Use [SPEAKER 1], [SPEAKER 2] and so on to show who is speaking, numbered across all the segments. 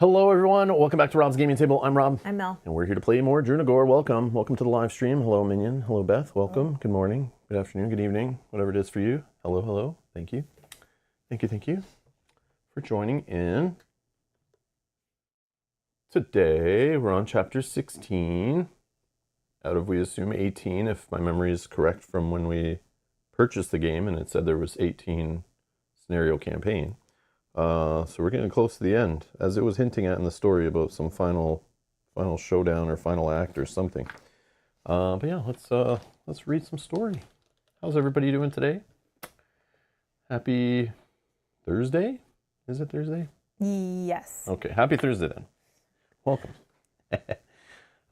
[SPEAKER 1] Hello everyone, welcome back to Rob's Gaming Table. I'm Rob.
[SPEAKER 2] I'm Mel.
[SPEAKER 1] And we're here to play more Drunagor. Welcome. Welcome to the live stream. Hello Minion. Hello Beth. Welcome. Hello. Good morning, good afternoon, good evening, whatever it is for you. Hello, hello. Thank you. Thank you for joining in. Today we're on chapter 16 out of, we assume, 18 if my memory is correct from when we purchased the game and it said there was 18 scenario campaign. So we're getting close to the end, as it was hinting at in the story about some final showdown or final act or something. But yeah, let's read some story. How's everybody doing today? Happy Thursday? Is it Thursday?
[SPEAKER 2] Yes.
[SPEAKER 1] Okay, happy Thursday then. Welcome.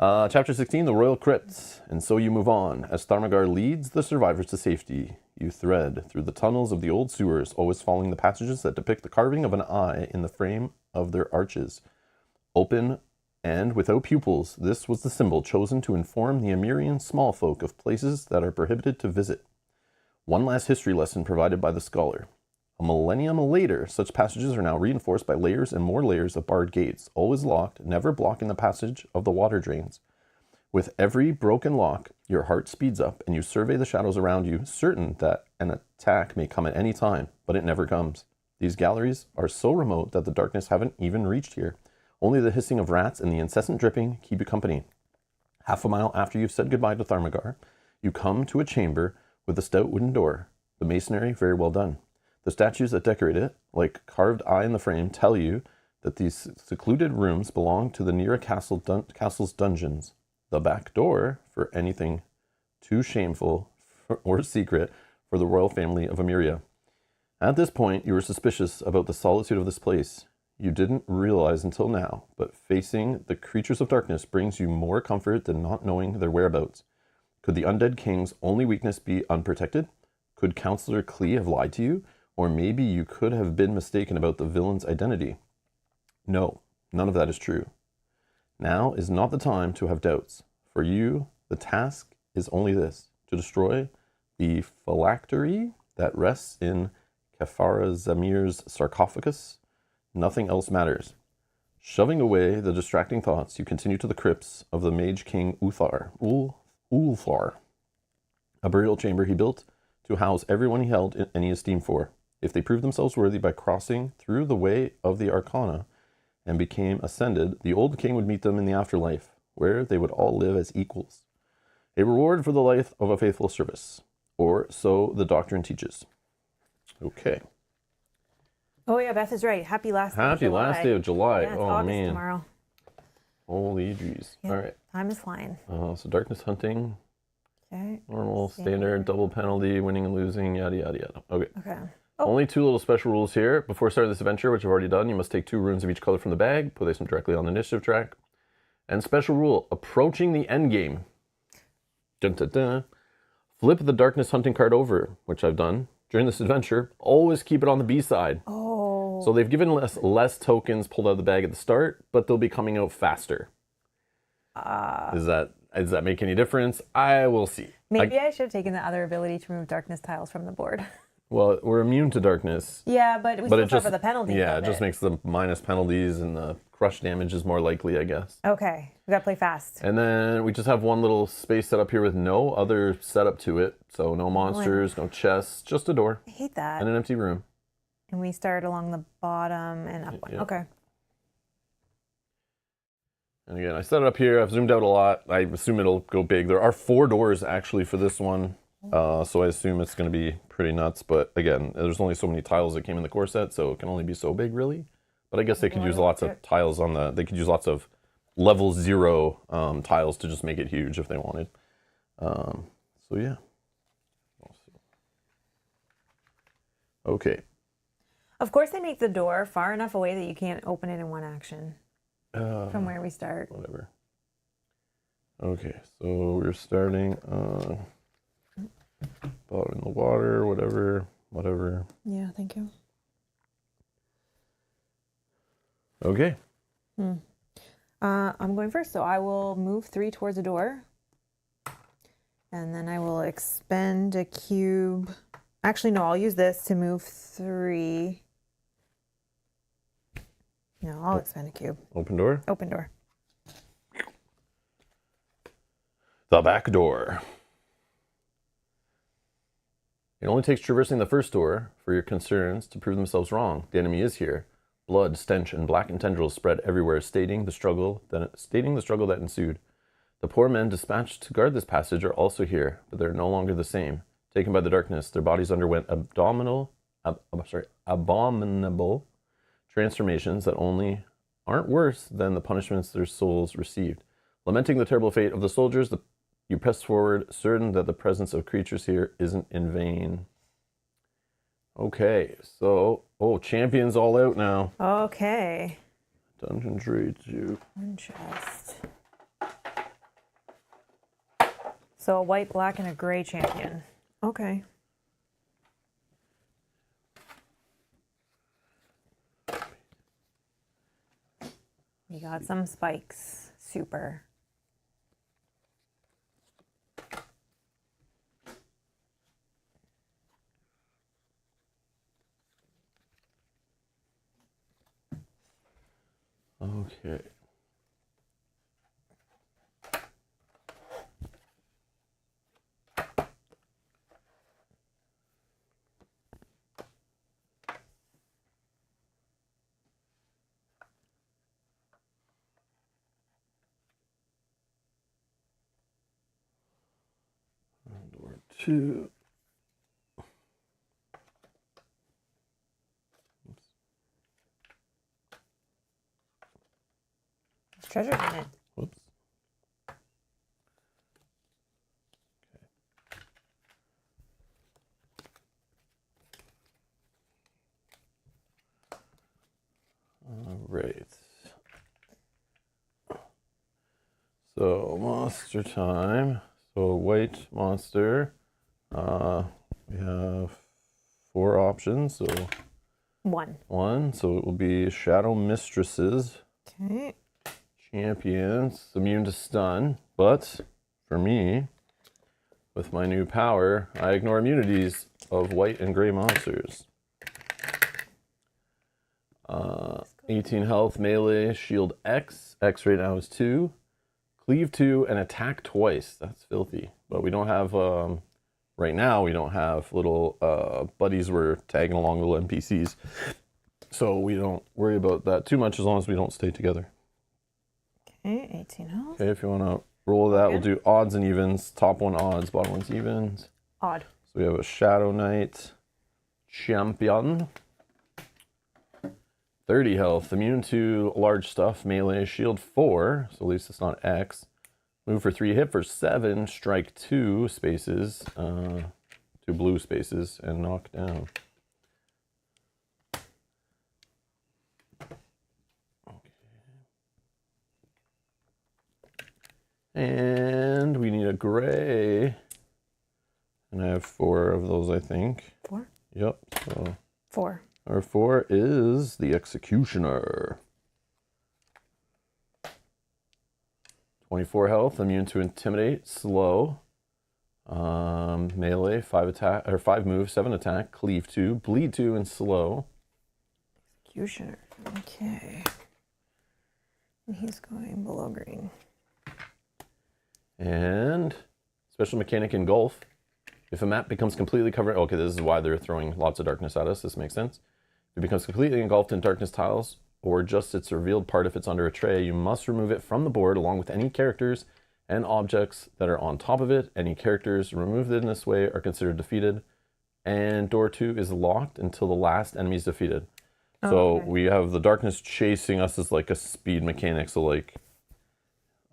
[SPEAKER 1] Chapter 16, the Royal Crypts. And so you move on, as Thaumagar leads the survivors to safety. You thread through the tunnels of the old sewers, always following the passages that depict the carving of an eye in the frame of their arches. Open and without pupils, this was the symbol chosen to inform the Amirian small folk of places that are prohibited to visit. One last history lesson provided by the scholar. A millennium later, such passages are now reinforced by layers and more layers of barred gates, always locked, never blocking the passage of the water drains. With every broken lock, your heart speeds up and you survey the shadows around you, certain that an attack may come at any time, but it never comes. These galleries are so remote that the darkness haven't even reached here. Only the hissing of rats and the incessant dripping keep you company. Half a mile after you've said goodbye to Thaumagar, you come to a chamber with a stout wooden door. The masonry very well done. The statues that decorate it, like carved eye in the frame, tell you that these secluded rooms belong to the near castle's dungeons. The back door for anything too shameful or secret for the royal family of Amiria. At this point, you were suspicious about the solitude of this place. You didn't realize until now, but facing the creatures of darkness brings you more comfort than not knowing their whereabouts. Could the undead king's only weakness be unprotected? Could Counselor Klee have lied to you? Or maybe you could have been mistaken about the villain's identity. No, none of that is true. Now is not the time to have doubts. For you, the task is only this, to destroy the phylactery that rests in Kefara Zamir's sarcophagus. Nothing else matters. Shoving away the distracting thoughts, you continue to the crypts of the Mage King Ulfar, a burial chamber he built to house everyone he held any esteem for. If they proved themselves worthy by crossing through the way of the Arcana and became ascended, the old king would meet them in the afterlife, where they would all live as equals. A reward for the life of a faithful service. Or so the doctrine teaches. Okay.
[SPEAKER 2] Oh yeah, Beth is right. Happy last day of July.
[SPEAKER 1] Last day of July.
[SPEAKER 2] Yeah, it's
[SPEAKER 1] oh
[SPEAKER 2] August
[SPEAKER 1] man.
[SPEAKER 2] Tomorrow.
[SPEAKER 1] Holy jeez.
[SPEAKER 2] Yeah,
[SPEAKER 1] all right.
[SPEAKER 2] Time is flying.
[SPEAKER 1] So darkness hunting.
[SPEAKER 2] Okay.
[SPEAKER 1] Normal, standard, double penalty, winning and losing, yada, yada, yada. Okay.
[SPEAKER 2] Okay.
[SPEAKER 1] Only two little special rules here. Before starting this adventure, which I've already done, you must take 2 runes of each color from the bag, place them directly on the initiative track. And special rule, approaching the end game. Dun, dun, dun. Flip the darkness hunting card over, which I've done. During this adventure, always keep it on the B side.
[SPEAKER 2] Oh.
[SPEAKER 1] So they've given less tokens pulled out of the bag at the start, but they'll be coming out faster. Does that make any difference? I will see.
[SPEAKER 2] Maybe I should have taken the other ability to remove darkness tiles from the board.
[SPEAKER 1] Well, we're immune to darkness.
[SPEAKER 2] Yeah, but we still suffer the penalties.
[SPEAKER 1] Yeah, it just makes the minus penalties and the crush damage is more likely, I guess.
[SPEAKER 2] Okay, we gotta play fast.
[SPEAKER 1] And then we just have one little space set up here with no other setup to it. So no monsters, no chests, just a door.
[SPEAKER 2] I hate that.
[SPEAKER 1] And an empty room.
[SPEAKER 2] And we start along the bottom and up one.
[SPEAKER 1] Yeah.
[SPEAKER 2] Okay.
[SPEAKER 1] And again, I set it up here. I've zoomed out a lot. I assume it'll go big. There are 4 doors actually for this one. So I assume it's going to be pretty nuts. But again, there's only so many tiles that came in the core set, so it can only be so big, really. But I guess they could use lots of tiles on the... They could use lots of level 0 tiles to just make it huge if they wanted. So yeah. Okay.
[SPEAKER 2] Of course they make the door far enough away that you can't open it in one action. From where we start.
[SPEAKER 1] Whatever. Okay, so we're starting bottom in the water, whatever.
[SPEAKER 2] Yeah, thank you.
[SPEAKER 1] Okay.
[SPEAKER 2] I'm going first, so I will move 3 towards the door. And then I will expend a cube. Actually, no, I'll use this to move 3. No, I'll expend a cube.
[SPEAKER 1] Open door.
[SPEAKER 2] Open door.
[SPEAKER 1] The back door. It only takes traversing the first door for your concerns to prove themselves wrong. The enemy is here. Blood, stench, and blackened tendrils spread everywhere, stating the struggle that ensued. The poor men dispatched to guard this passage are also here, but they are no longer the same. Taken by the darkness, their bodies underwent abominable transformations that only aren't worse than the punishments their souls received. Lamenting the terrible fate of the soldiers, you press forward, certain that the presence of creatures here isn't in vain. Okay, so, champions all out now.
[SPEAKER 2] Okay.
[SPEAKER 1] Dungeon trades you.
[SPEAKER 2] One chest. So a white, black, and a gray champion. Okay. We got some spikes. Super.
[SPEAKER 1] Okay. Door 2.
[SPEAKER 2] Treasure in it.
[SPEAKER 1] Whoops. All right. So monster time. So white monster. We have 4 options. So one. So it will be Shadow Mistresses.
[SPEAKER 2] Okay.
[SPEAKER 1] Champions, immune to stun, but for me, with my new power, I ignore immunities of white and gray monsters. 18 health, melee, shield X. X right now is 2. Cleave 2 and attack twice. That's filthy. But we don't have, right now, we don't have little buddies we're tagging along, little NPCs. So we don't worry about that too much as long as we don't stay together.
[SPEAKER 2] Okay, 18 health.
[SPEAKER 1] Okay, if you want to roll that, we'll do odds and evens. Top one odds, bottom one's evens.
[SPEAKER 2] Odd.
[SPEAKER 1] So we have a Shadow Knight champion. 30 health, immune to large stuff, melee, shield 4, so at least it's not X. Move for 3, hit for 7, strike 2 spaces, 2 blue spaces, and knock down. And we need a gray. And I have 4 of those, I think.
[SPEAKER 2] 4?
[SPEAKER 1] Yep. So
[SPEAKER 2] 4.
[SPEAKER 1] our 4 is the Executioner. 24 health, immune to intimidate, slow. Melee, 5 attack or 5 move, 7 attack, cleave 2, bleed 2, and slow.
[SPEAKER 2] Executioner. Okay. And he's going below green.
[SPEAKER 1] And special mechanic engulf. If a map becomes completely covered, okay, this is why they're throwing lots of darkness at us. This makes sense. If it becomes completely engulfed in darkness tiles, or just its revealed part if it's under a tray, you must remove it from the board along with any characters and objects that are on top of it. Any characters removed in this way are considered defeated. And door 2 is locked until the last enemy is defeated.
[SPEAKER 2] Oh,
[SPEAKER 1] so
[SPEAKER 2] okay.
[SPEAKER 1] we have the darkness chasing us as like a speed mechanic. So like,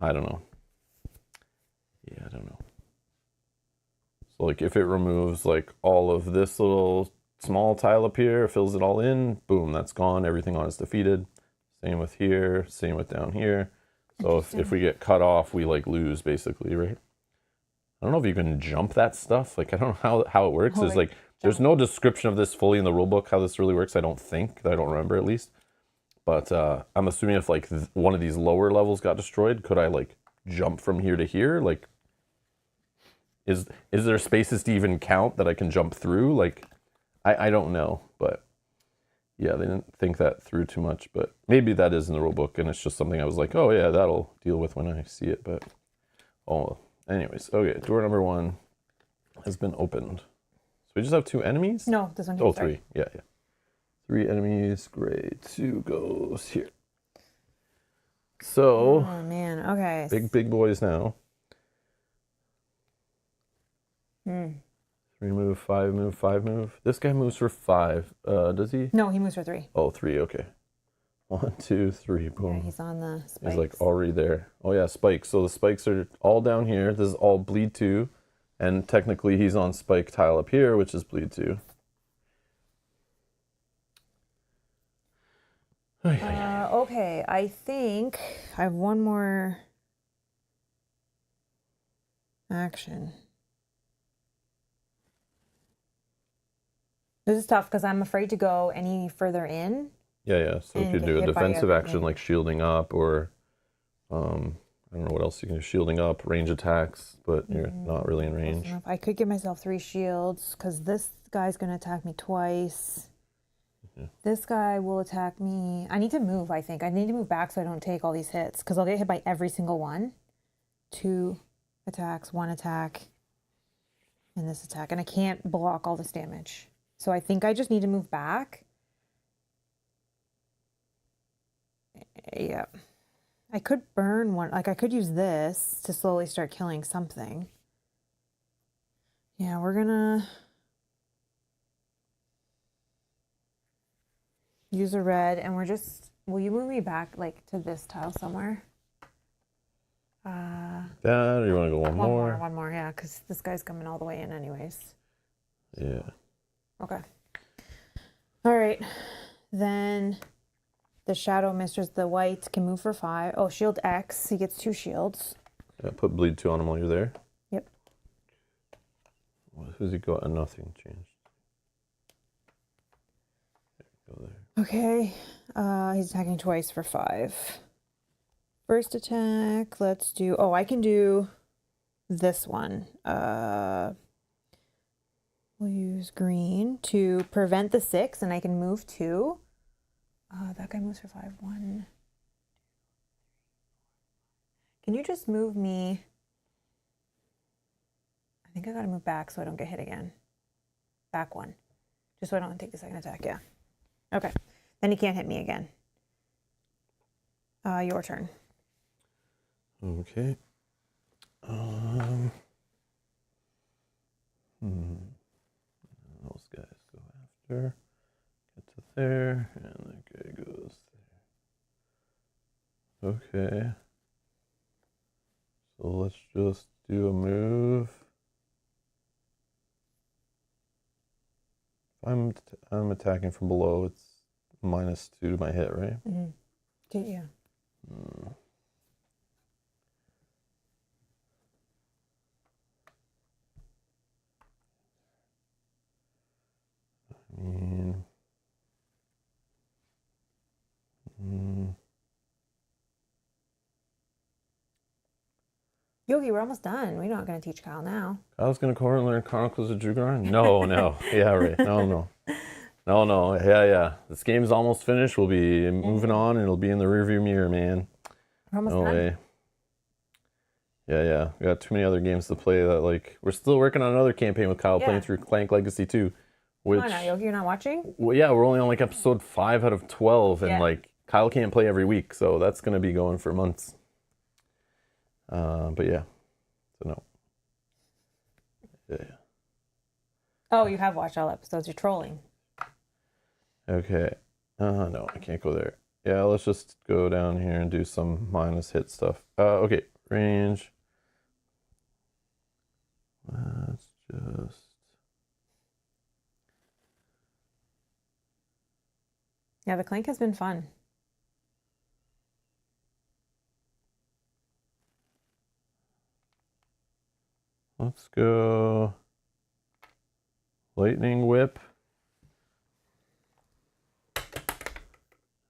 [SPEAKER 1] I don't know. Yeah, I don't know. So like if it removes like all of this little small tile up here, fills it all in, boom, that's gone. Everything on is defeated. Same with here, same with down here. So if we get cut off, we like lose basically, right? I don't know if you can jump that stuff. Like I don't know how it works. There's no description of this fully in the rulebook, how this really works. I don't remember at least. But I'm assuming if like one of these lower levels got destroyed, could I like jump from here to here? Like, is there spaces to even count that I can jump through? Like, I don't know, but Yeah, they didn't think that through too much, but maybe that is in the rule book, and it's just something I was like, oh yeah, that'll deal with when I see it. But oh, anyways, okay. Door number 1 has been opened. So we just have 2 enemies.
[SPEAKER 2] No, this one.
[SPEAKER 1] Oh, 3. Yeah. 3 enemies. Great. 2 goes here. So.
[SPEAKER 2] Oh man. Okay.
[SPEAKER 1] Big boys now.
[SPEAKER 2] Hmm.
[SPEAKER 1] 3 move, 5 move, 5 move. This guy moves for 5. Does he?
[SPEAKER 2] No, he moves for 3.
[SPEAKER 1] Oh, 3. Okay. 1, 2, 3. Boom.
[SPEAKER 2] Yeah, he's on the spikes.
[SPEAKER 1] He's like already there. Oh yeah, spikes. So the spikes are all down here. This is all bleed 2, and technically he's on spike tile up here, which is bleed 2.
[SPEAKER 2] Okay, I think I have one more action. This is tough because I'm afraid to go any further in.
[SPEAKER 1] Yeah. So if
[SPEAKER 2] And
[SPEAKER 1] you
[SPEAKER 2] get
[SPEAKER 1] do a
[SPEAKER 2] hit by
[SPEAKER 1] defensive action
[SPEAKER 2] everything.
[SPEAKER 1] like shielding up, or I don't know what else you can do. Shielding up, range attacks, but you're not really in range.
[SPEAKER 2] I could give myself 3 shields because this guy's going to attack me twice.
[SPEAKER 1] Yeah.
[SPEAKER 2] This guy will attack me. I need to move, I think. I need to move back so I don't take all these hits because I'll get hit by every single one. 2 attacks, 1 attack, and this attack. And I can't block all this damage. So I think I just need to move back. Yeah. I could burn one. Like, I could use this to slowly start killing something. Yeah, we're gonna use a red, and we're just... Will you move me back, like, to this tile somewhere?
[SPEAKER 1] That, or you want to go one more?
[SPEAKER 2] One more, yeah, because this guy's coming all the way in anyways.
[SPEAKER 1] Yeah.
[SPEAKER 2] Okay. All right. Then the Shadow Mistress, the white, can move for 5. Oh, shield X. He gets 2 shields.
[SPEAKER 1] Yeah, put bleed 2 on him while you're there.
[SPEAKER 2] Yep.
[SPEAKER 1] Who's he got? Nothing changed. Go there.
[SPEAKER 2] Okay. He's attacking twice for 5. First attack, let's do... Oh, I can do this one. We'll use green to prevent the 6, and I can move 2. That guy moves for 5. 1. Can you just move me? I think I gotta move back so I don't get hit again. Back 1. Just so I don't take the second attack, yeah. Okay. Then he can't hit me again. Your turn.
[SPEAKER 1] Okay. Those guys go after. Get to there, and that guy goes there. Okay. So let's just do a move. If I'm attacking from below, it's -2 to my hit, right?
[SPEAKER 2] Mm-hmm. Yeah. Yogi, we're almost done. We're not going to teach Kyle now.
[SPEAKER 1] I was going to go over and learn Chronicles of Drunagor? No. Yeah, right. No. Yeah. This game's almost finished. We'll be moving on, and it'll be in the rearview mirror, man.
[SPEAKER 2] We're almost
[SPEAKER 1] No
[SPEAKER 2] done.
[SPEAKER 1] way. Yeah. We got too many other games to play that, like, we're still working on another campaign with Kyle, playing through Clank Legacy 2. Which,
[SPEAKER 2] Come on now, Yogi, you're not watching?
[SPEAKER 1] Well, yeah, we're only on, like, episode 5 out of 12, and, like, Kyle can't play every week, so that's going to be going for months. But yeah, so no. Yeah.
[SPEAKER 2] Oh, you have watched all episodes. You're trolling.
[SPEAKER 1] Okay. No, I can't go there. Yeah, let's just go down here and do some minus hit stuff. Okay, range. Let's just...
[SPEAKER 2] Yeah, the Clank has been fun.
[SPEAKER 1] Let's go Lightning Whip.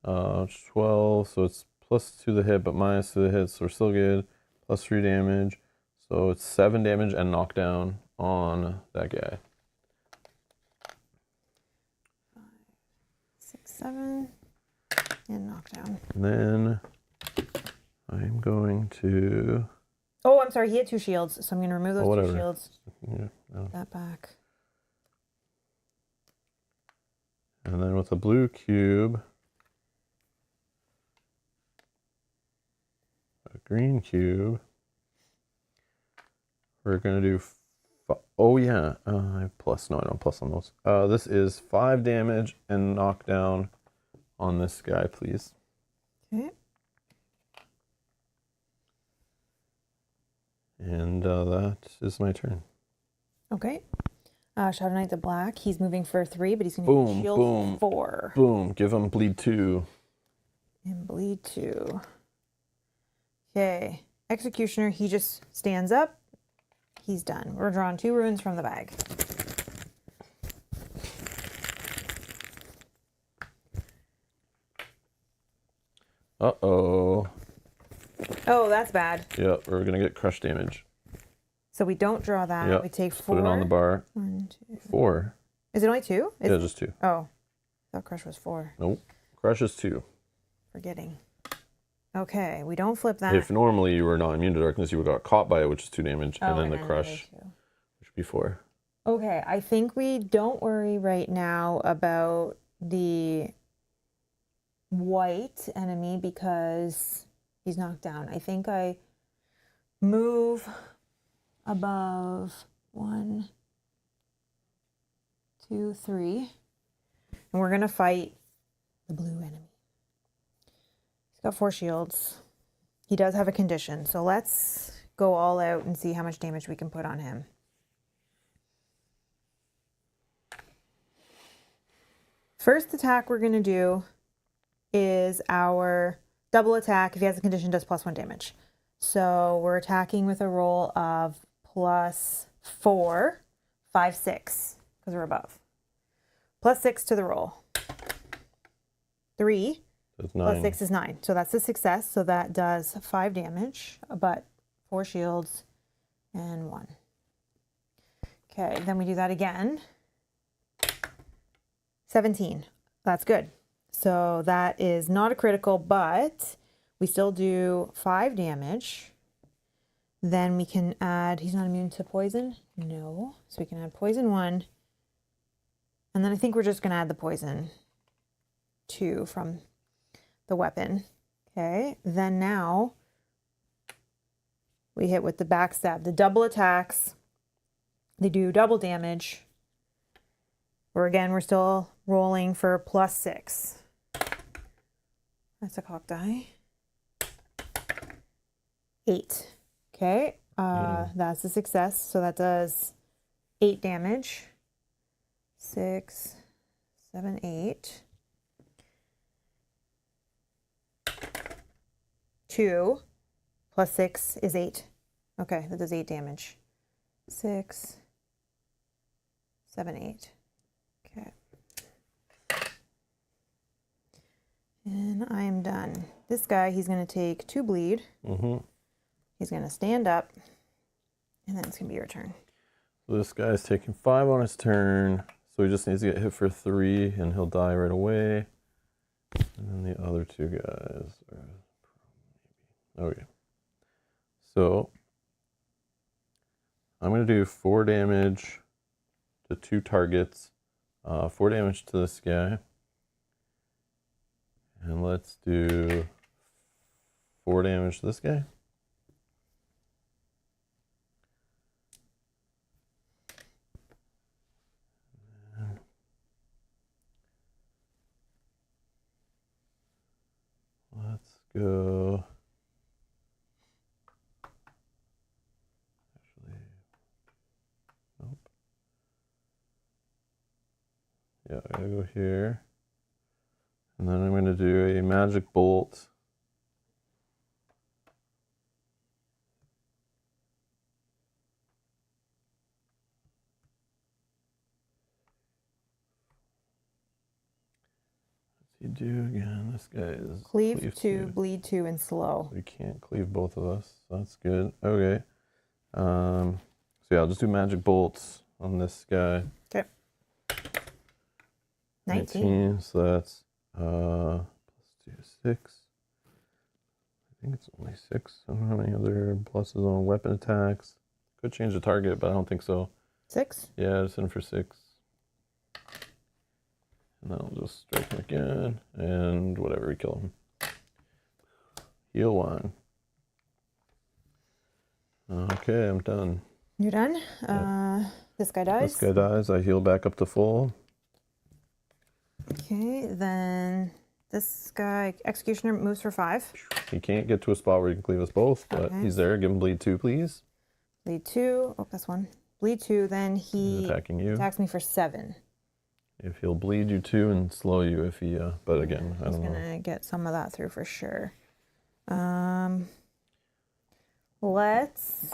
[SPEAKER 1] 12, so it's +2 to the hit, but -2 to the hit, so we're still good. +3 damage, so it's 7 damage and knockdown on that guy.
[SPEAKER 2] 5, 6, 7 and knockdown.
[SPEAKER 1] And then I'm going to...
[SPEAKER 2] Oh, I'm sorry. He had 2 shields, so I'm going to remove those 2 shields.
[SPEAKER 1] Yeah, no.
[SPEAKER 2] That back.
[SPEAKER 1] And then with the blue cube, a green cube, we're going to do... Oh, yeah. I have plus. No, I don't plus on those. This is 5 damage and knockdown on this guy, please.
[SPEAKER 2] Okay.
[SPEAKER 1] And that is my turn.
[SPEAKER 2] Okay. Shadow Knight the Black. He's moving for 3, but he's going to get shield 4.
[SPEAKER 1] Boom. Give him bleed 2.
[SPEAKER 2] And bleed 2. Okay. Executioner, he just stands up. He's done. We're drawing 2 runes from the bag.
[SPEAKER 1] Uh-oh.
[SPEAKER 2] Oh, that's bad.
[SPEAKER 1] Yep, we're going to get crush damage.
[SPEAKER 2] So we don't draw that.
[SPEAKER 1] Yep.
[SPEAKER 2] We take 4.
[SPEAKER 1] Put it on the bar.
[SPEAKER 2] 1, 2.
[SPEAKER 1] 4.
[SPEAKER 2] Is it only 2?
[SPEAKER 1] Yeah, just 2.
[SPEAKER 2] Oh. I thought crush was 4.
[SPEAKER 1] Nope. Crush is 2.
[SPEAKER 2] Forgetting. Okay, we don't flip that.
[SPEAKER 1] If normally you were not immune to darkness, you would have got caught by it, which is 2 damage, and then the crush, which would be 4.
[SPEAKER 2] Okay, I think we don't worry right now about the white enemy because he's knocked down. I think I move above 1, 2, 3, and we're gonna fight the blue enemy. He's got 4 shields. He does have a condition, so let's go all out and see how much damage we can put on him. First attack we're going to do is our double attack. If he has a condition, does +1 damage. So we're attacking with a roll of +4, 5, 6, because we're above. +6 to the roll. 3 plus 6 is 9. So that's a success. So that does 5 damage, but 4 shields and 1. Okay, then we do that again. 17. That's good. So that is not a critical, but we still do 5 damage. Then we can add, he's not immune to poison? No. So we can add poison 1. And then I think we're just going to add the poison 2 from the weapon. Okay. Then now we hit with the backstab. The double attacks, they do double damage. Or again, we're still rolling for +6. That's a cock die. 8. Okay. That's a success. So that does 8 damage. 6, 7, 8. 2 plus 6 is 8. Okay, that does 8 damage. 6, 7, 8. Okay. And I'm done. This guy, he's going to take 2 bleed.
[SPEAKER 1] Mm-hmm.
[SPEAKER 2] He's going to stand up. And then it's going to be your turn.
[SPEAKER 1] So this guy's taking 5 on his turn. So he just needs to get hit for 3 and he'll die right away. And then the other 2 guys are... Okay. So I'm going to do 4 damage to 2 targets. 4 damage to this guy. And let's do 4 damage to this guy. Let's go. Actually, nope. Yeah, I gotta go here. And then I'm going to do a magic bolt. What's he do again? This guy is...
[SPEAKER 2] Cleave 2, bleed 2, and slow.
[SPEAKER 1] We can't cleave both of us. So that's good. Okay. So yeah, I'll just do magic bolts on this guy.
[SPEAKER 2] Okay. 19.
[SPEAKER 1] So that's +2, 6. I think it's only 6. I don't have any other pluses on weapon attacks. Could change the target, but I don't think so.
[SPEAKER 2] 6?
[SPEAKER 1] Yeah, just in for 6. And then I'll just strike him again. And whatever, we kill him. Heal 1. Okay, I'm done.
[SPEAKER 2] You're done?
[SPEAKER 1] Yep.
[SPEAKER 2] This guy dies?
[SPEAKER 1] This guy dies. I heal back up to full.
[SPEAKER 2] Okay, then this guy, Executioner, moves for 5.
[SPEAKER 1] He can't get to a spot where he can cleave us both, but
[SPEAKER 2] Okay.
[SPEAKER 1] he's there. Give him bleed 2, please.
[SPEAKER 2] Bleed 2. Oh, that's 1. Bleed 2, then he
[SPEAKER 1] He's attacking you.
[SPEAKER 2] attacks me for 7.
[SPEAKER 1] If he'll bleed you 2 and slow you if he, but again, I don't know.
[SPEAKER 2] He's gonna get some of that through for sure. Let's...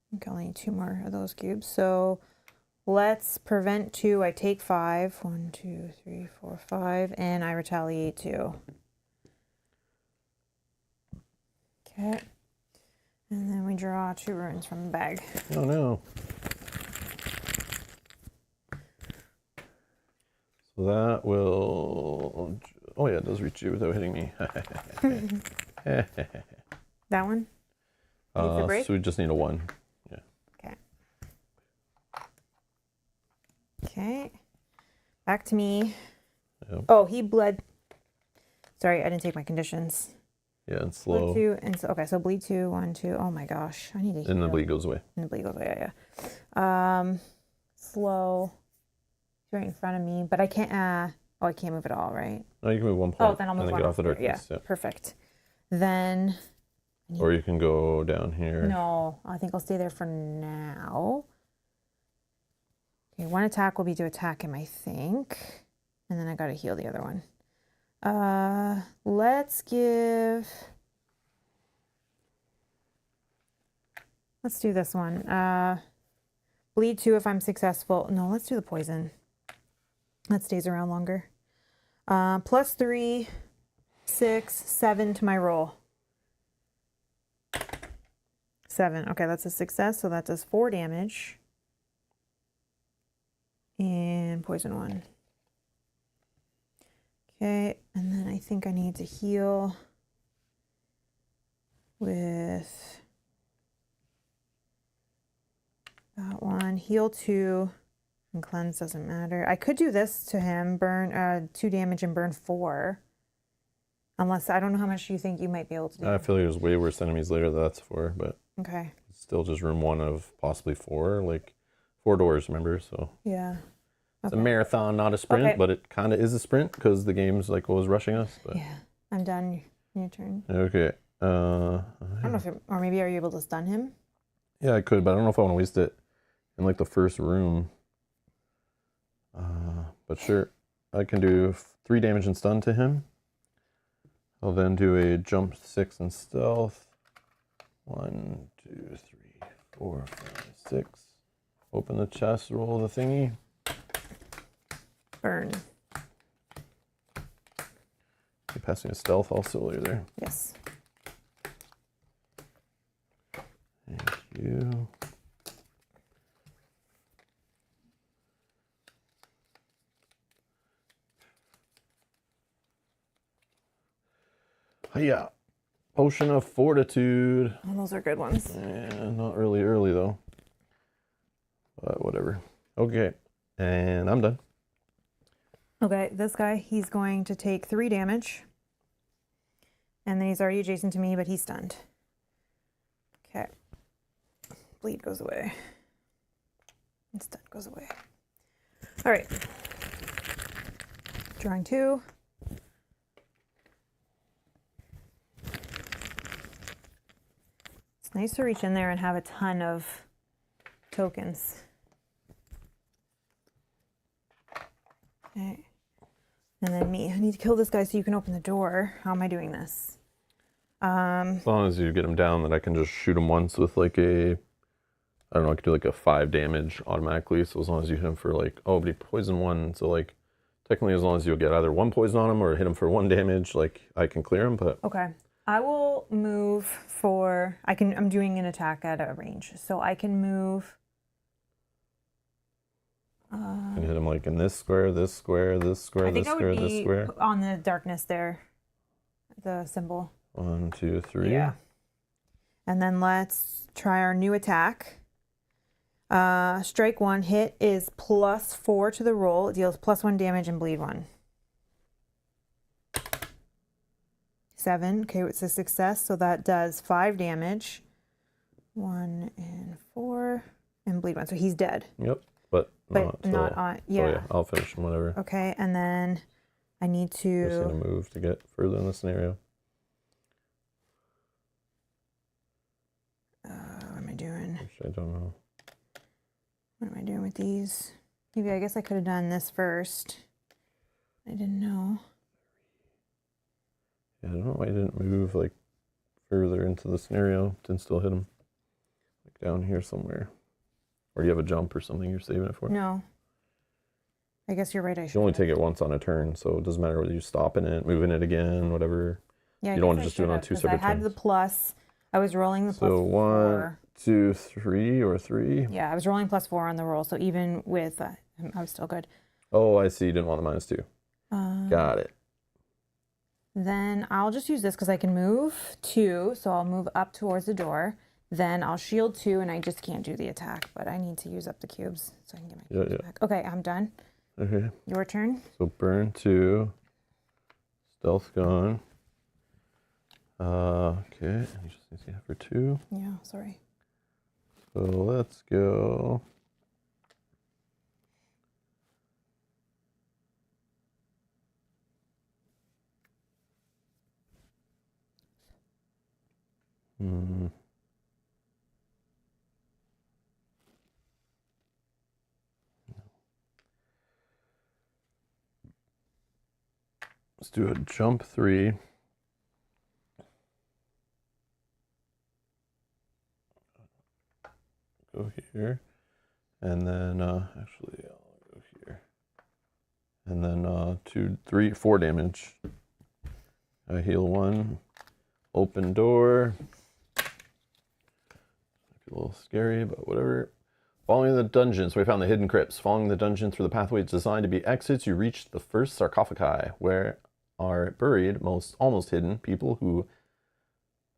[SPEAKER 2] I think I only need 2 more of those cubes. So let's prevent 2. I take 5. 1, 2, 3, 4, 5. And I retaliate 2. Okay. And then we draw 2 runes from the bag.
[SPEAKER 1] Oh no. So that will... Oh yeah, it does reach you without hitting me.
[SPEAKER 2] That one? Needs a break?
[SPEAKER 1] So we just need a 1. Yeah.
[SPEAKER 2] Okay. Okay. Back to me.
[SPEAKER 1] Yep.
[SPEAKER 2] Oh, he bled. Sorry, I didn't take my conditions.
[SPEAKER 1] Yeah, and
[SPEAKER 2] Bleed
[SPEAKER 1] slow.
[SPEAKER 2] 2, and so, okay, so bleed 2, 1, 2. Oh my gosh, I need to heal.
[SPEAKER 1] And the bleed goes away.
[SPEAKER 2] And the bleed goes away, yeah. Slow. He's right in front of me, but I can't, oh, I can't move at all, right?
[SPEAKER 1] No, you can move 1 point.
[SPEAKER 2] Oh, then I'll move
[SPEAKER 1] and
[SPEAKER 2] one
[SPEAKER 1] get off the
[SPEAKER 2] here.
[SPEAKER 1] darkness.
[SPEAKER 2] Yeah, perfect. Then...
[SPEAKER 1] Or you can go down here.
[SPEAKER 2] No, I think I'll stay there for now. Okay, 1 attack will be to attack him, I think. And then I gotta heal the other one. Let's do this one. Bleed 2 if I'm successful. No, let's do the poison. That stays around longer. +3, 6, 7 to my roll. 7. Okay, that's a success, so that does 4 damage. And poison 1. Okay, and then I think I need to heal with that one. Heal 2 and cleanse doesn't matter. I could do this to him, burn 2 damage and burn 4. Unless, I don't know how much you think you might be able to do.
[SPEAKER 1] I feel like there's way worse enemies later that that's for, but
[SPEAKER 2] Okay.
[SPEAKER 1] it's still just room 1 of possibly 4. Like 4 doors, remember? So
[SPEAKER 2] Yeah.
[SPEAKER 1] it's a marathon, not a sprint,
[SPEAKER 2] Okay.
[SPEAKER 1] but it kind of is a sprint because the game's like always rushing us. But
[SPEAKER 2] Yeah. I'm done. Your turn.
[SPEAKER 1] okay.
[SPEAKER 2] I don't know if or maybe are you able to stun him?
[SPEAKER 1] Yeah, I could, but I don't know if I want to waste it in like the first room. But sure, I can do 3 damage and stun to him. I'll then do a jump 6 and stealth. 1, 2, 3, 4, 5, 6. Open the chest, roll the thingy.
[SPEAKER 2] Burn.
[SPEAKER 1] You passing a stealth also while you're there.
[SPEAKER 2] Yes.
[SPEAKER 1] Thank you. Yeah. Potion of Fortitude.
[SPEAKER 2] Oh, those are good ones.
[SPEAKER 1] Yeah, not really early though. But whatever. Okay. And I'm done.
[SPEAKER 2] Okay, this guy, he's going to take 3 damage. And then he's already adjacent to me, but he's stunned. Okay. Bleed goes away. And stun goes away. All right. Drawing 2. It's nice to reach in there and have a ton of tokens. Okay. And then me. I need to kill this guy so you can open the door. How am I doing this?
[SPEAKER 1] As long as you get him down, then I can just shoot him once with like a, I don't know, I could do like a 5 damage automatically. So as long as you hit him for like, oh, but he poisoned 1. So like, technically as long as you get either 1 poison on him or hit him for 1 damage, like I can clear him, but.
[SPEAKER 2] Okay. I will move for, I'm doing an attack at a range. So I can move
[SPEAKER 1] And hit him like in this square, this square, this square,
[SPEAKER 2] I think
[SPEAKER 1] this
[SPEAKER 2] I
[SPEAKER 1] square,
[SPEAKER 2] would
[SPEAKER 1] this
[SPEAKER 2] be
[SPEAKER 1] square.
[SPEAKER 2] on the darkness there, the symbol.
[SPEAKER 1] 1, 2, 3.
[SPEAKER 2] Yeah. And then let's try our new attack. Strike 1 hit is +4 to the roll. It deals +1 damage and bleed 1. 7. Okay, it's a success, so that does 5 damage. 1 and 4 and bleed 1. So he's dead.
[SPEAKER 1] Yep, but
[SPEAKER 2] not on. Yeah.
[SPEAKER 1] Oh yeah, I'll finish him. Whatever.
[SPEAKER 2] Okay, and then I need
[SPEAKER 1] Just
[SPEAKER 2] to.
[SPEAKER 1] gonna move to get further in the scenario.
[SPEAKER 2] What am I doing?
[SPEAKER 1] Which I don't know.
[SPEAKER 2] What am I doing with these? Maybe I guess I could have done this first. I didn't know.
[SPEAKER 1] Yeah, I don't know why I didn't move like further into the scenario. Didn't still hit him. Like down here somewhere. Or do you have a jump or something you're saving it for?
[SPEAKER 2] No. I guess you're right. I should.
[SPEAKER 1] You only take it once on a turn, so it doesn't matter whether you stopping it, moving it again, whatever.
[SPEAKER 2] Yeah,
[SPEAKER 1] you don't want to just do it on 2 separate
[SPEAKER 2] turns. I had the plus. I was rolling the plus
[SPEAKER 1] so 1,
[SPEAKER 2] 4.
[SPEAKER 1] 2, 3, or 3.
[SPEAKER 2] Yeah, I was rolling +4 on the roll, so even with I was still good.
[SPEAKER 1] Oh, I see. You didn't want the -2. Got it.
[SPEAKER 2] Then I'll just use this because I can move 2, so I'll move up towards the door. Then I'll shield 2, and I just can't do the attack, but I need to use up the cubes so I can get my cubes back. Okay, I'm done.
[SPEAKER 1] Okay.
[SPEAKER 2] Your turn.
[SPEAKER 1] So burn 2. Stealth gone. Okay. You just need to have for 2.
[SPEAKER 2] Yeah, sorry.
[SPEAKER 1] So let's go. Let's do a jump 3. Go here. And then, actually, I'll go here. And then 2, 3, 4 damage. I heal 1. Open door. A little scary, but whatever. Following the dungeon, so we found the hidden crypts. Following the dungeon through the pathways designed to be exits, you reach the first sarcophagi, where are buried, almost hidden, people who,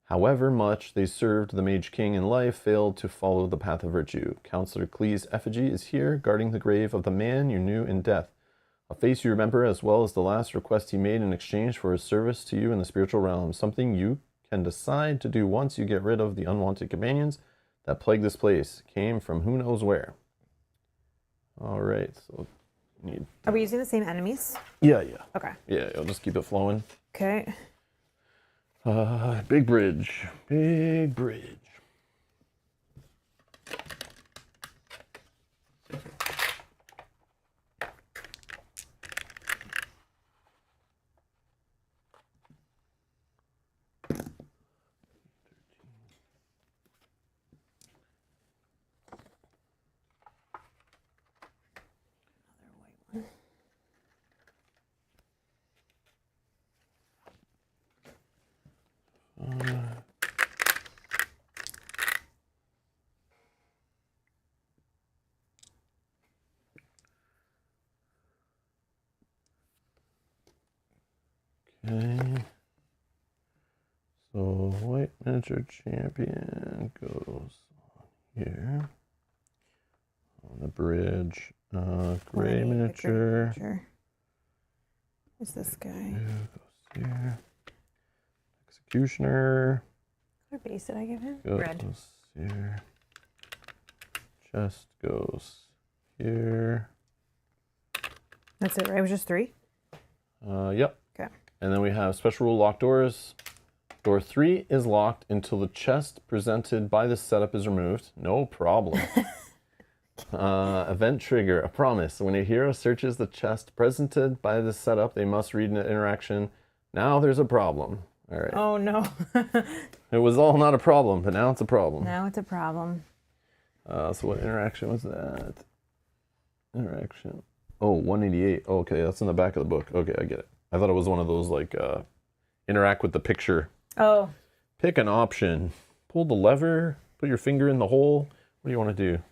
[SPEAKER 1] however much they served the Mage King in life, failed to follow the path of virtue. Counselor Klee's effigy is here, guarding the grave of the man you knew in death. A face you remember, as well as the last request he made in exchange for his service to you in the spiritual realm. Something you can decide to do once you get rid of the unwanted companions that plague this place. Came from who knows where. All right, so
[SPEAKER 2] Are we using the same enemies?
[SPEAKER 1] Yeah.
[SPEAKER 2] Okay.
[SPEAKER 1] Yeah, I'll just keep it flowing.
[SPEAKER 2] Okay.
[SPEAKER 1] Big bridge. Big bridge. Okay. So white miniature champion goes on here. On the bridge. Gray miniature.
[SPEAKER 2] Who's this guy?
[SPEAKER 1] Goes here. Executioner.
[SPEAKER 2] What base did I give him?
[SPEAKER 1] Goes
[SPEAKER 2] Red.
[SPEAKER 1] here. Chest goes here.
[SPEAKER 2] That's it, right? It was just 3?
[SPEAKER 1] Yep.
[SPEAKER 2] Okay.
[SPEAKER 1] And then we have special rule locked doors. Door 3 is locked until the chest presented by this setup is removed. No problem. Event trigger, a promise. When a hero searches the chest presented by this setup, they must read an interaction. Now there's a problem. All right.
[SPEAKER 2] Oh, no.
[SPEAKER 1] It was all not a problem, but now it's a problem.
[SPEAKER 2] Now it's a problem.
[SPEAKER 1] So what interaction was that? Interaction. Oh, 188. Oh, okay, that's in the back of the book. Okay, I get it. I thought it was one of those, like, interact with the picture.
[SPEAKER 2] Oh.
[SPEAKER 1] Pick an option. Pull the lever. Put your finger in the hole. What do you want to do?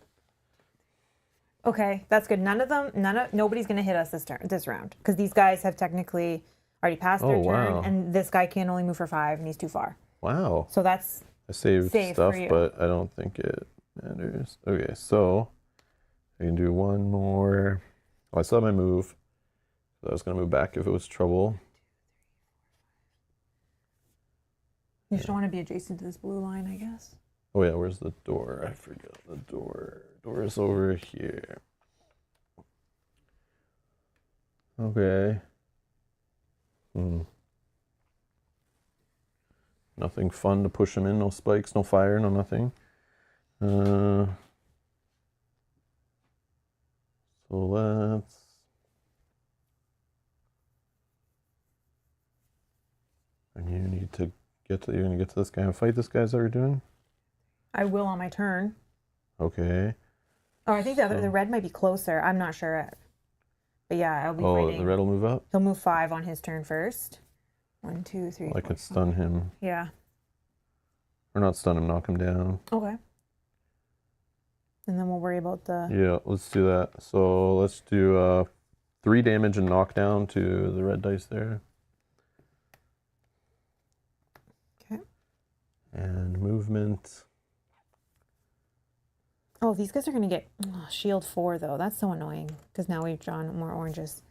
[SPEAKER 2] Okay, that's good. Nobody's gonna hit us this round because these guys have technically already passed their turn,
[SPEAKER 1] wow.
[SPEAKER 2] and this guy can only move for 5, and he's too far.
[SPEAKER 1] Wow.
[SPEAKER 2] So that's
[SPEAKER 1] I saved
[SPEAKER 2] safe
[SPEAKER 1] stuff,
[SPEAKER 2] for you.
[SPEAKER 1] but I don't think it matters. Okay, so I can do one more. Oh, I still have my move. So I was going to move back if it was trouble.
[SPEAKER 2] You just don't want to be adjacent to this blue line, I guess.
[SPEAKER 1] Oh, yeah, where's the door? I forgot the door. Door is over here. Okay. Nothing fun to push him in. No spikes, no fire, no nothing. So let's... And you need to get to... You're going to get to this guy and fight this guy, is that what you're doing?
[SPEAKER 2] I will on my turn.
[SPEAKER 1] Okay.
[SPEAKER 2] Oh, I think the red might be closer. I'm not sure. But yeah, I'll be
[SPEAKER 1] Oh,
[SPEAKER 2] fighting.
[SPEAKER 1] the red will move up?
[SPEAKER 2] He'll move 5 on his turn first. 1, 2, 3,
[SPEAKER 1] I could stun him.
[SPEAKER 2] Yeah.
[SPEAKER 1] Or not stun him, knock him down.
[SPEAKER 2] Okay. And then we'll worry about the...
[SPEAKER 1] Yeah, let's do that. So let's do 3 damage and knockdown to the red dice there.
[SPEAKER 2] Okay.
[SPEAKER 1] And movement.
[SPEAKER 2] Oh, these guys are going to get shield 4, though. That's so annoying, because now we've drawn more oranges.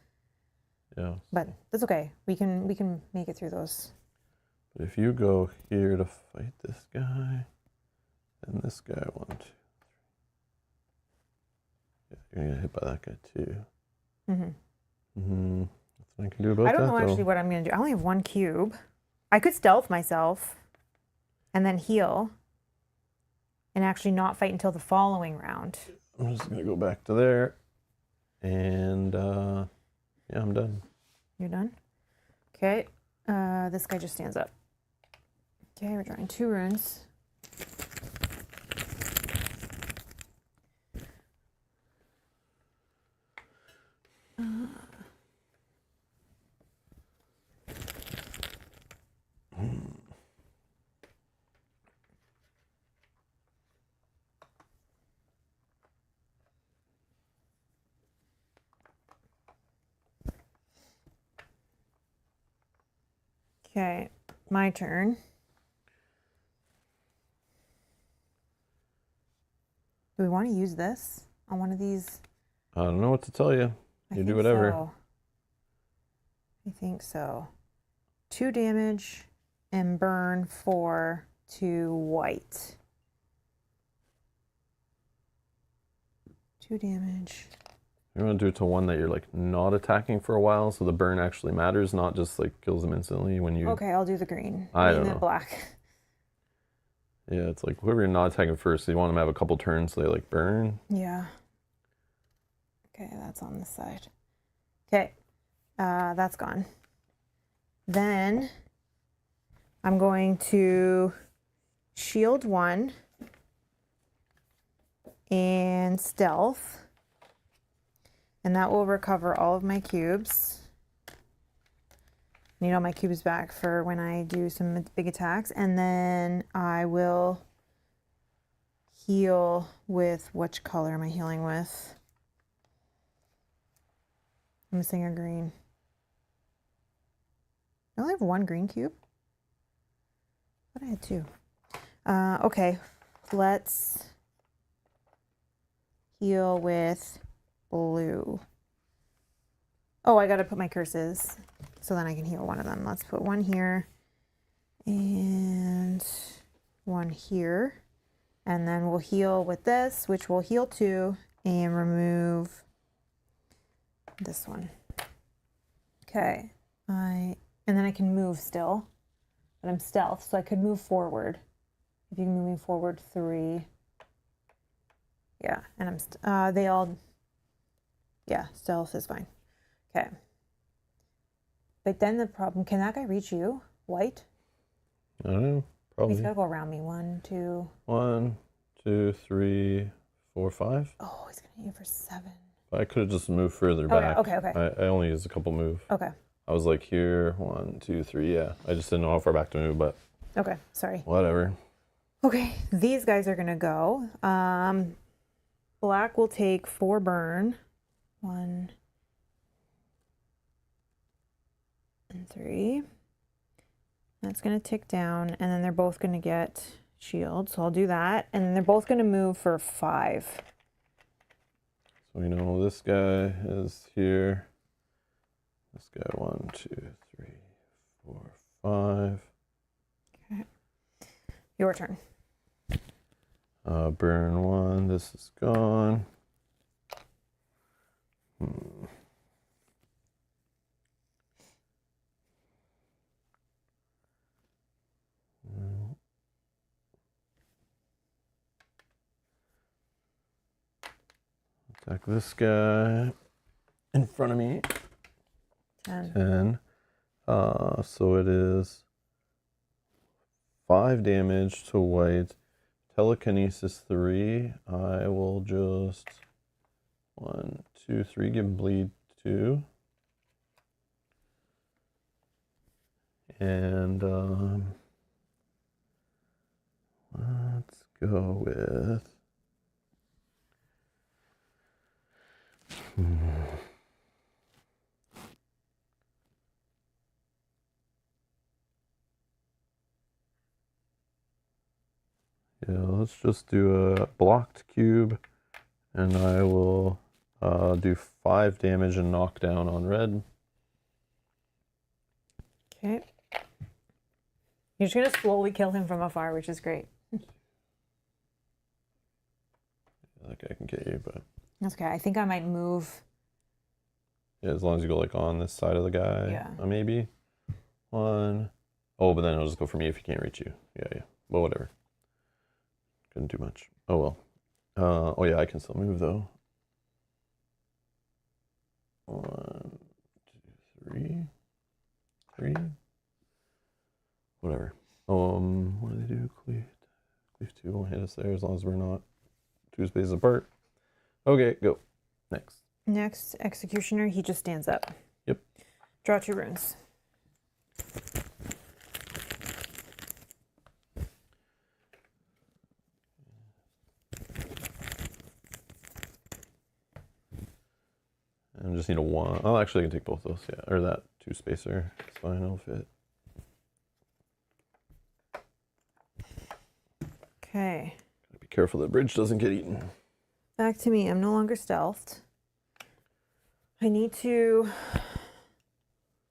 [SPEAKER 1] Yeah.
[SPEAKER 2] But that's okay. We can make it through those.
[SPEAKER 1] But if you go here to fight this guy, and this guy, 1, 2, 3. Yeah, you're going to get hit by that guy, too. Nothing I can do about that,
[SPEAKER 2] I don't know actually what I'm going to do. I only have 1 cube. I could stealth myself and then heal and actually not fight until the following round.
[SPEAKER 1] I'm just going to go back to there. And, yeah, I'm done.
[SPEAKER 2] You're done? Okay. This guy just stands up. Okay, we're drawing 2 runes. Okay, my turn. Do we want to use this on one of these?
[SPEAKER 1] I don't know what to tell you.
[SPEAKER 2] I
[SPEAKER 1] You do
[SPEAKER 2] think
[SPEAKER 1] whatever.
[SPEAKER 2] so. I think so. 2 damage and burn 4 to white. 2 damage.
[SPEAKER 1] You want to do it to one that you're like not attacking for a while, so the burn actually matters, not just like kills them instantly when you.
[SPEAKER 2] Okay, I'll do the green.
[SPEAKER 1] I don't
[SPEAKER 2] the
[SPEAKER 1] know.
[SPEAKER 2] black.
[SPEAKER 1] Yeah, it's like whoever you're not attacking first, so you want them to have a couple turns so they like burn.
[SPEAKER 2] Yeah. Okay, that's on this side. Okay, that's gone. Then I'm going to shield 1 and stealth. And that will recover all of my cubes. Need all my cubes back for when I do some big attacks. And then I will heal with, which color am I healing with? I'm missing a green. I only have 1 green cube. But I had 2. Okay, let's heal with blue. Oh, I gotta put my curses so then I can heal one of them. Let's put 1 here and 1 here. And then we'll heal with this, which will heal 2 and remove this one. Okay, and then I can move still, but I'm stealth, so I could move forward. If you can move me forward 3. Yeah, and I'm, yeah, stealth is fine. Okay. But then the problem, can that guy reach you? White?
[SPEAKER 1] I don't know. Probably.
[SPEAKER 2] He's got to go around me. 1, 2.
[SPEAKER 1] 1, 2, 3, 4, 5.
[SPEAKER 2] Oh, he's going to hit you for 7.
[SPEAKER 1] I could have just moved further
[SPEAKER 2] Okay,
[SPEAKER 1] back.
[SPEAKER 2] okay.
[SPEAKER 1] I only used a couple move.
[SPEAKER 2] Okay.
[SPEAKER 1] I was like here, 1, 2, 3. Yeah, I just didn't know how far back to move, but
[SPEAKER 2] Okay, sorry.
[SPEAKER 1] whatever.
[SPEAKER 2] Okay, these guys are going to go. Black will take 4 burn. 1 and 3. That's going to tick down, and then they're both going to get shield. So I'll do that, and then they're both going to move for 5.
[SPEAKER 1] So we know this guy is here. This guy 1, 2, 3, 4, 5.
[SPEAKER 2] Okay. Your turn.
[SPEAKER 1] Burn 1. This is gone. Attack this guy in front of me. 10. So it is 5 damage to white. Telekinesis 3. I will just 1, 2, 3. Give him bleed 2. And let's go with yeah, let's just do a blocked cube, and I will do 5 damage and knockdown on red.
[SPEAKER 2] Okay. You're just going to slowly kill him from afar, which is great.
[SPEAKER 1] That guy can get you, but
[SPEAKER 2] That's okay. I think I might move.
[SPEAKER 1] yeah, as long as you go like on this side of the guy,
[SPEAKER 2] Yeah.
[SPEAKER 1] Maybe 1. Oh, but then it'll just go for me if he can't reach you. Yeah. Well, whatever. Couldn't do much. Oh well. Oh yeah, I can still move though. 1, 2, 3. 3. Whatever. What do they do? Cleave 2 won't hit us there as long as we're not 2 spaces apart. Okay, go. Next.
[SPEAKER 2] Next, Executioner, he just stands up.
[SPEAKER 1] Yep.
[SPEAKER 2] Draw 2 runes.
[SPEAKER 1] I just need a 1. Oh, actually, I can take both those. Yeah, or that 2 spacer. It's fine. It'll fit.
[SPEAKER 2] Okay.
[SPEAKER 1] Gotta be careful the bridge doesn't get eaten.
[SPEAKER 2] Back to me. I'm no longer stealthed. I need to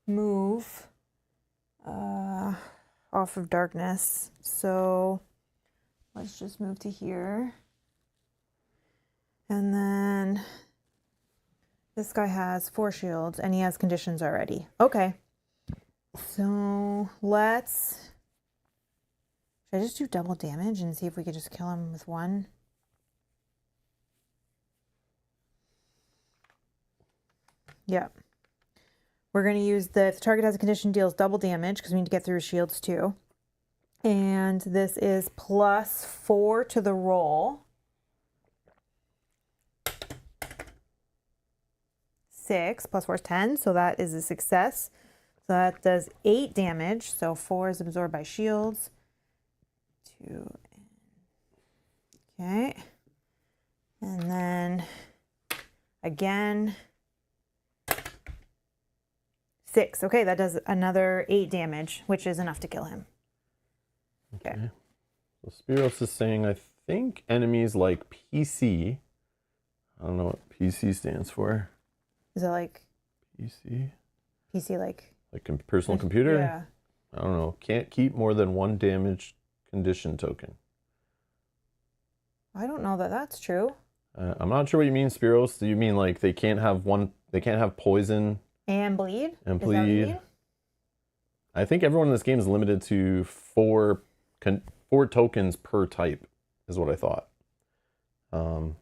[SPEAKER 2] move off of darkness. So let's just move to here. And then this guy has 4 shields and he has conditions already. Okay. So let's... Should I just do double damage and see if we could just kill him with 1? Yeah. We're going to use if the target has a condition, deals double damage because we need to get through his shields too. And this is +4 to the roll. 6 + 4 is 10, so that is a success. So that does 8 damage. So 4 is absorbed by shields. 2. Okay. And then again 6. Okay, that does another 8 damage, which is enough to kill him. Okay.
[SPEAKER 1] So Spiros is saying, I think enemies like PC. I don't know what PC stands for.
[SPEAKER 2] Is it like
[SPEAKER 1] PC?
[SPEAKER 2] PC like
[SPEAKER 1] personal computer?
[SPEAKER 2] Yeah.
[SPEAKER 1] I don't know. Can't keep more than 1 damage condition token.
[SPEAKER 2] I don't know that that's true.
[SPEAKER 1] I'm not sure what you mean, Spiros. Do you mean like they can't have poison
[SPEAKER 2] And bleed?
[SPEAKER 1] and
[SPEAKER 2] Is that what you
[SPEAKER 1] bleed?
[SPEAKER 2] mean?
[SPEAKER 1] I think everyone in this game is limited to 4 tokens per type, is what I thought. I'm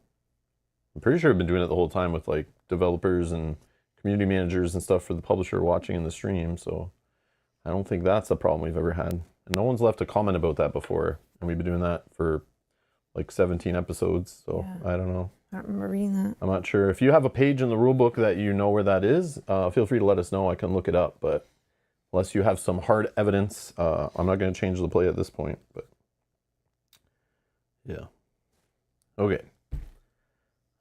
[SPEAKER 1] pretty sure I've been doing it the whole time with like developers and community managers and stuff for the publisher watching in the stream. So I don't think that's a problem we've ever had. And no one's left a comment about that before. And we've been doing that for like 17 episodes. So
[SPEAKER 2] Yeah.
[SPEAKER 1] I don't know.
[SPEAKER 2] I don't remember reading that.
[SPEAKER 1] I'm not sure. If you have a page in the rulebook that you know where that is, feel free to let us know. I can look it up. But unless you have some hard evidence, I'm not going to change the play at this point. But yeah. Okay.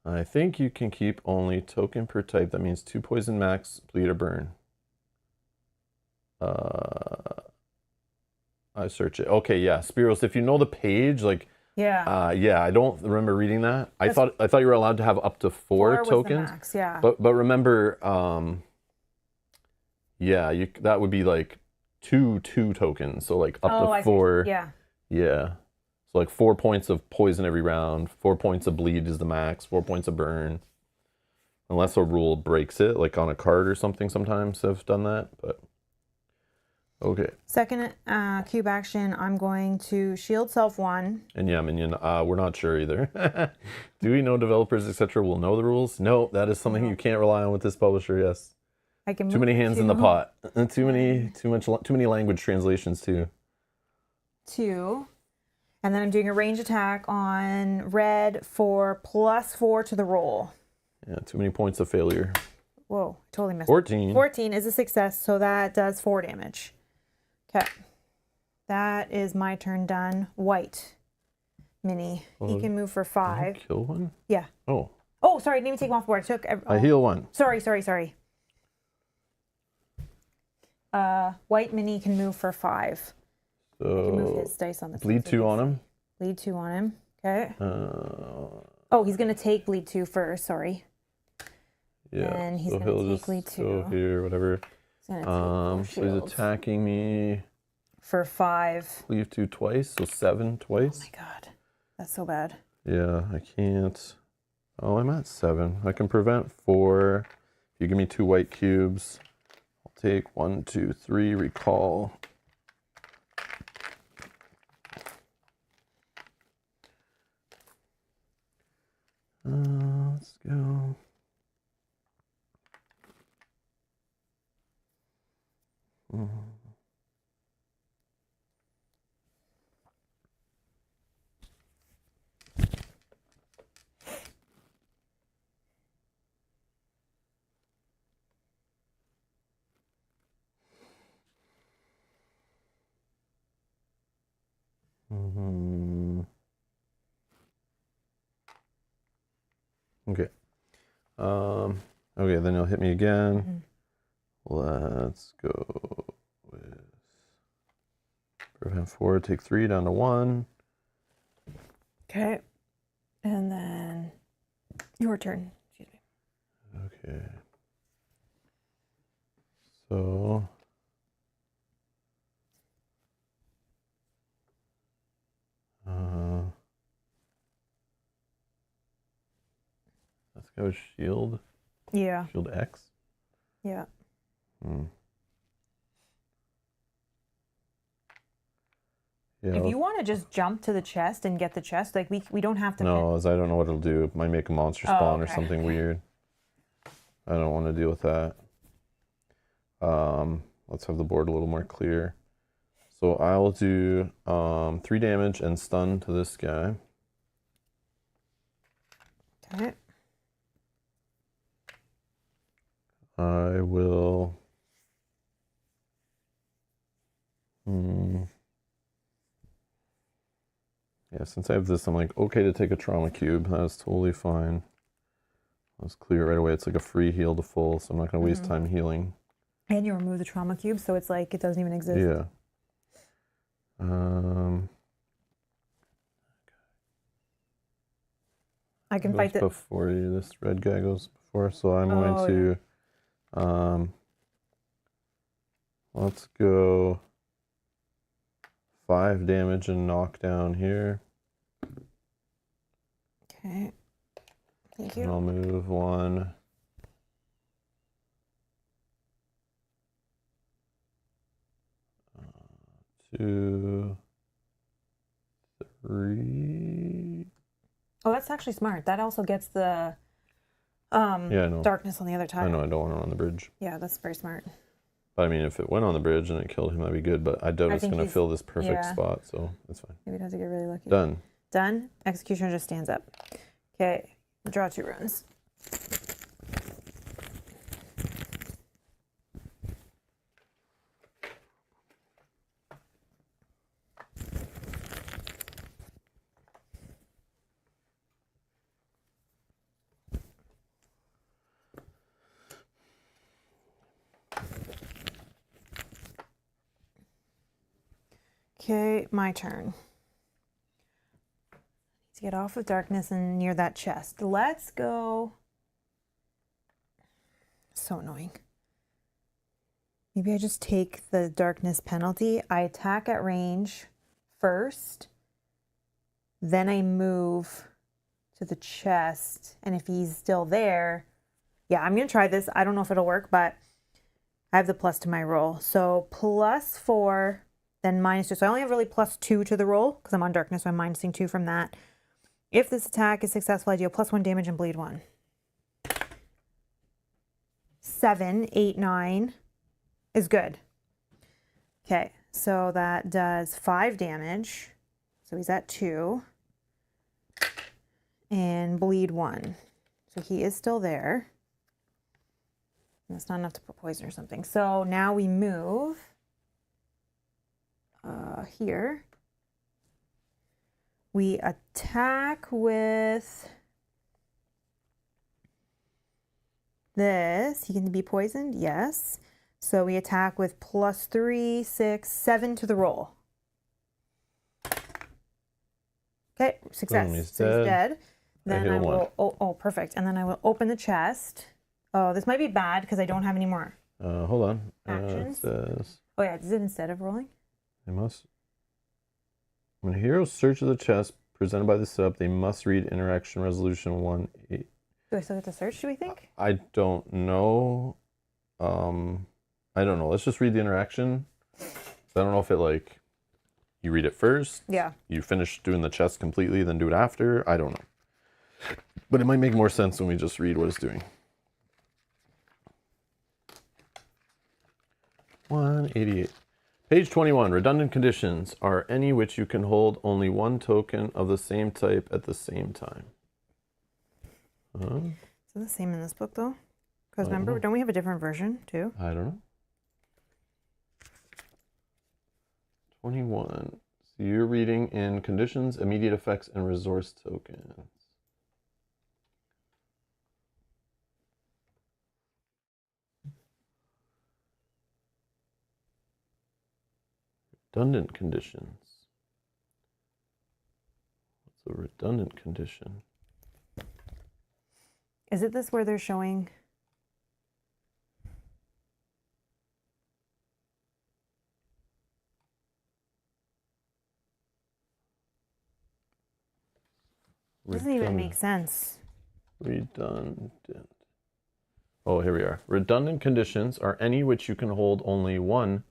[SPEAKER 1] I think you can keep only token per type. That means 2 poison max, bleed or burn. I search it. Okay, yeah, Spiros. If you know the page, like,
[SPEAKER 2] Yeah.
[SPEAKER 1] yeah, I don't remember reading that. I
[SPEAKER 2] That's-
[SPEAKER 1] thought you were allowed to have up to 4
[SPEAKER 2] was
[SPEAKER 1] tokens.
[SPEAKER 2] the max, yeah.
[SPEAKER 1] But remember, yeah, that would be like two tokens. So like up to 4.
[SPEAKER 2] Yeah.
[SPEAKER 1] Yeah. So like 4 points of poison every round. 4 points of bleed is the max. 4 points of burn. Unless a rule breaks it, like on a card or something. Sometimes I've done that, but. Okay.
[SPEAKER 2] Second cube action, I'm going to shield self 1.
[SPEAKER 1] And yeah, minion, we're not sure either. Do we know developers, etc. will know the rules? No, that is something you can't rely on with this publisher, yes.
[SPEAKER 2] I can
[SPEAKER 1] Too many hands in the pot. Too many language translations too.
[SPEAKER 2] 2. And then I'm doing a range attack on red for +4 to the roll.
[SPEAKER 1] Yeah, too many points of failure.
[SPEAKER 2] Whoa, totally missed.
[SPEAKER 1] 14.
[SPEAKER 2] 14 is a success, so that does 4 damage. Okay. That is my turn done. White. Mini. He can move for 5.
[SPEAKER 1] Kill one?
[SPEAKER 2] Yeah.
[SPEAKER 1] Oh.
[SPEAKER 2] Oh, sorry, I didn't even take him off board.
[SPEAKER 1] I heal 1.
[SPEAKER 2] Sorry. White mini can move for 5.
[SPEAKER 1] So
[SPEAKER 2] I can move his dice on the
[SPEAKER 1] bleed 2 on him.
[SPEAKER 2] Bleed 2 on him. Okay. Oh, he's gonna take bleed 2 first. Sorry.
[SPEAKER 1] Yeah.
[SPEAKER 2] And he's
[SPEAKER 1] so
[SPEAKER 2] gonna
[SPEAKER 1] he'll
[SPEAKER 2] take
[SPEAKER 1] just
[SPEAKER 2] bleed 2.
[SPEAKER 1] go here, whatever.
[SPEAKER 2] He's
[SPEAKER 1] So he's attacking me.
[SPEAKER 2] For 5.
[SPEAKER 1] Leave 2 twice, so 7 twice.
[SPEAKER 2] Oh my god, that's so bad.
[SPEAKER 1] Yeah, I can't. Oh, I'm at 7. I can prevent 4. If you give me 2 white cubes, I'll take 1, 2, 3, recall. Let's go. Okay. Okay, then he'll hit me again. Let's go with prevent 4, take 3 down to 1.
[SPEAKER 2] Okay. And then your turn. Excuse me.
[SPEAKER 1] Okay. So let's go shield.
[SPEAKER 2] Yeah.
[SPEAKER 1] Shield X.
[SPEAKER 2] Yeah.
[SPEAKER 1] Yeah.
[SPEAKER 2] If you want to just jump to the chest and get the chest, like we don't have to.
[SPEAKER 1] No, as I don't know what it'll do. It might make a monster spawn or something weird. I don't want to deal with that. Let's have the board a little more clear. So I'll do 3 damage and stun to this guy.
[SPEAKER 2] Okay.
[SPEAKER 1] I will. Yeah, since I have this, I'm like, okay to take a trauma cube. That's totally fine. Let's clear right away. It's like a free heal to full, so I'm not going to waste time healing.
[SPEAKER 2] And you remove the trauma cube, so it's like it doesn't even exist.
[SPEAKER 1] Yeah.
[SPEAKER 2] I can fight this
[SPEAKER 1] before you. This red guy goes before, so I'm going to. Let's go 5 damage and knockdown here.
[SPEAKER 2] Okay. Thank you.
[SPEAKER 1] And I'll move 1. 2, 3.
[SPEAKER 2] Oh, that's actually smart. That also gets the
[SPEAKER 1] Yeah, I know.
[SPEAKER 2] darkness on the other
[SPEAKER 1] I
[SPEAKER 2] side.
[SPEAKER 1] know I don't want it on the bridge.
[SPEAKER 2] Yeah, that's very smart.
[SPEAKER 1] But I mean, if it went on the bridge and it killed him, that'd be good. But I doubt it's going to fill this perfect spot, so that's fine.
[SPEAKER 2] Maybe it has to get really lucky.
[SPEAKER 1] Done.
[SPEAKER 2] Done. Executioner just stands up. Okay. Draw 2 runes. Okay, my turn. To get off of darkness and near that chest. Let's go. So annoying. Maybe I just take the darkness penalty. I attack at range first. Then I move to the chest. And if he's still there, yeah, I'm going to try this. I don't know if it'll work, but I have the plus to my roll. So +4, then -2. So I only have really +2 to the roll because I'm on darkness, so I'm minusing 2 from that. If this attack is successful, I deal +1 damage and bleed 1. 7, 8, 9 is good. Okay, so that does 5 damage. So he's at 2. And bleed 1. So he is still there. That's not enough to put poison or something. So now we move here. We attack with this. He can be poisoned, yes. So we attack with +3, 6, 7 to the roll. Okay, success.
[SPEAKER 1] Boom, he's
[SPEAKER 2] so he's
[SPEAKER 1] dead.
[SPEAKER 2] dead. Then I will, oh, perfect. And then I will open the chest. Oh, this might be bad because I don't have any more
[SPEAKER 1] Hold on.
[SPEAKER 2] actions.
[SPEAKER 1] It says
[SPEAKER 2] Oh yeah, is it instead of rolling?
[SPEAKER 1] they must. When a hero searches the chest presented by the setup, they must read interaction resolution 1-8.
[SPEAKER 2] Do I still get to search, do we think?
[SPEAKER 1] I don't know. I don't know. Let's just read the interaction. I don't know if it like you read it first.
[SPEAKER 2] Yeah.
[SPEAKER 1] You finish doing the chest completely, then do it after. I don't know. But it might make more sense when we just read what it's doing. 188. Page 21. Redundant conditions are any which you can hold only one token of the same type at the same time.
[SPEAKER 2] Is it the same in this book though? Because remember, don't we have a different version too?
[SPEAKER 1] I don't know. 21. So you're reading in conditions, immediate effects, and resource tokens. Redundant conditions. What's a redundant condition?
[SPEAKER 2] Is it this where they're showing? Doesn't even make sense.
[SPEAKER 1] Redundant. Oh, here we are. Redundant conditions are any which you can hold only one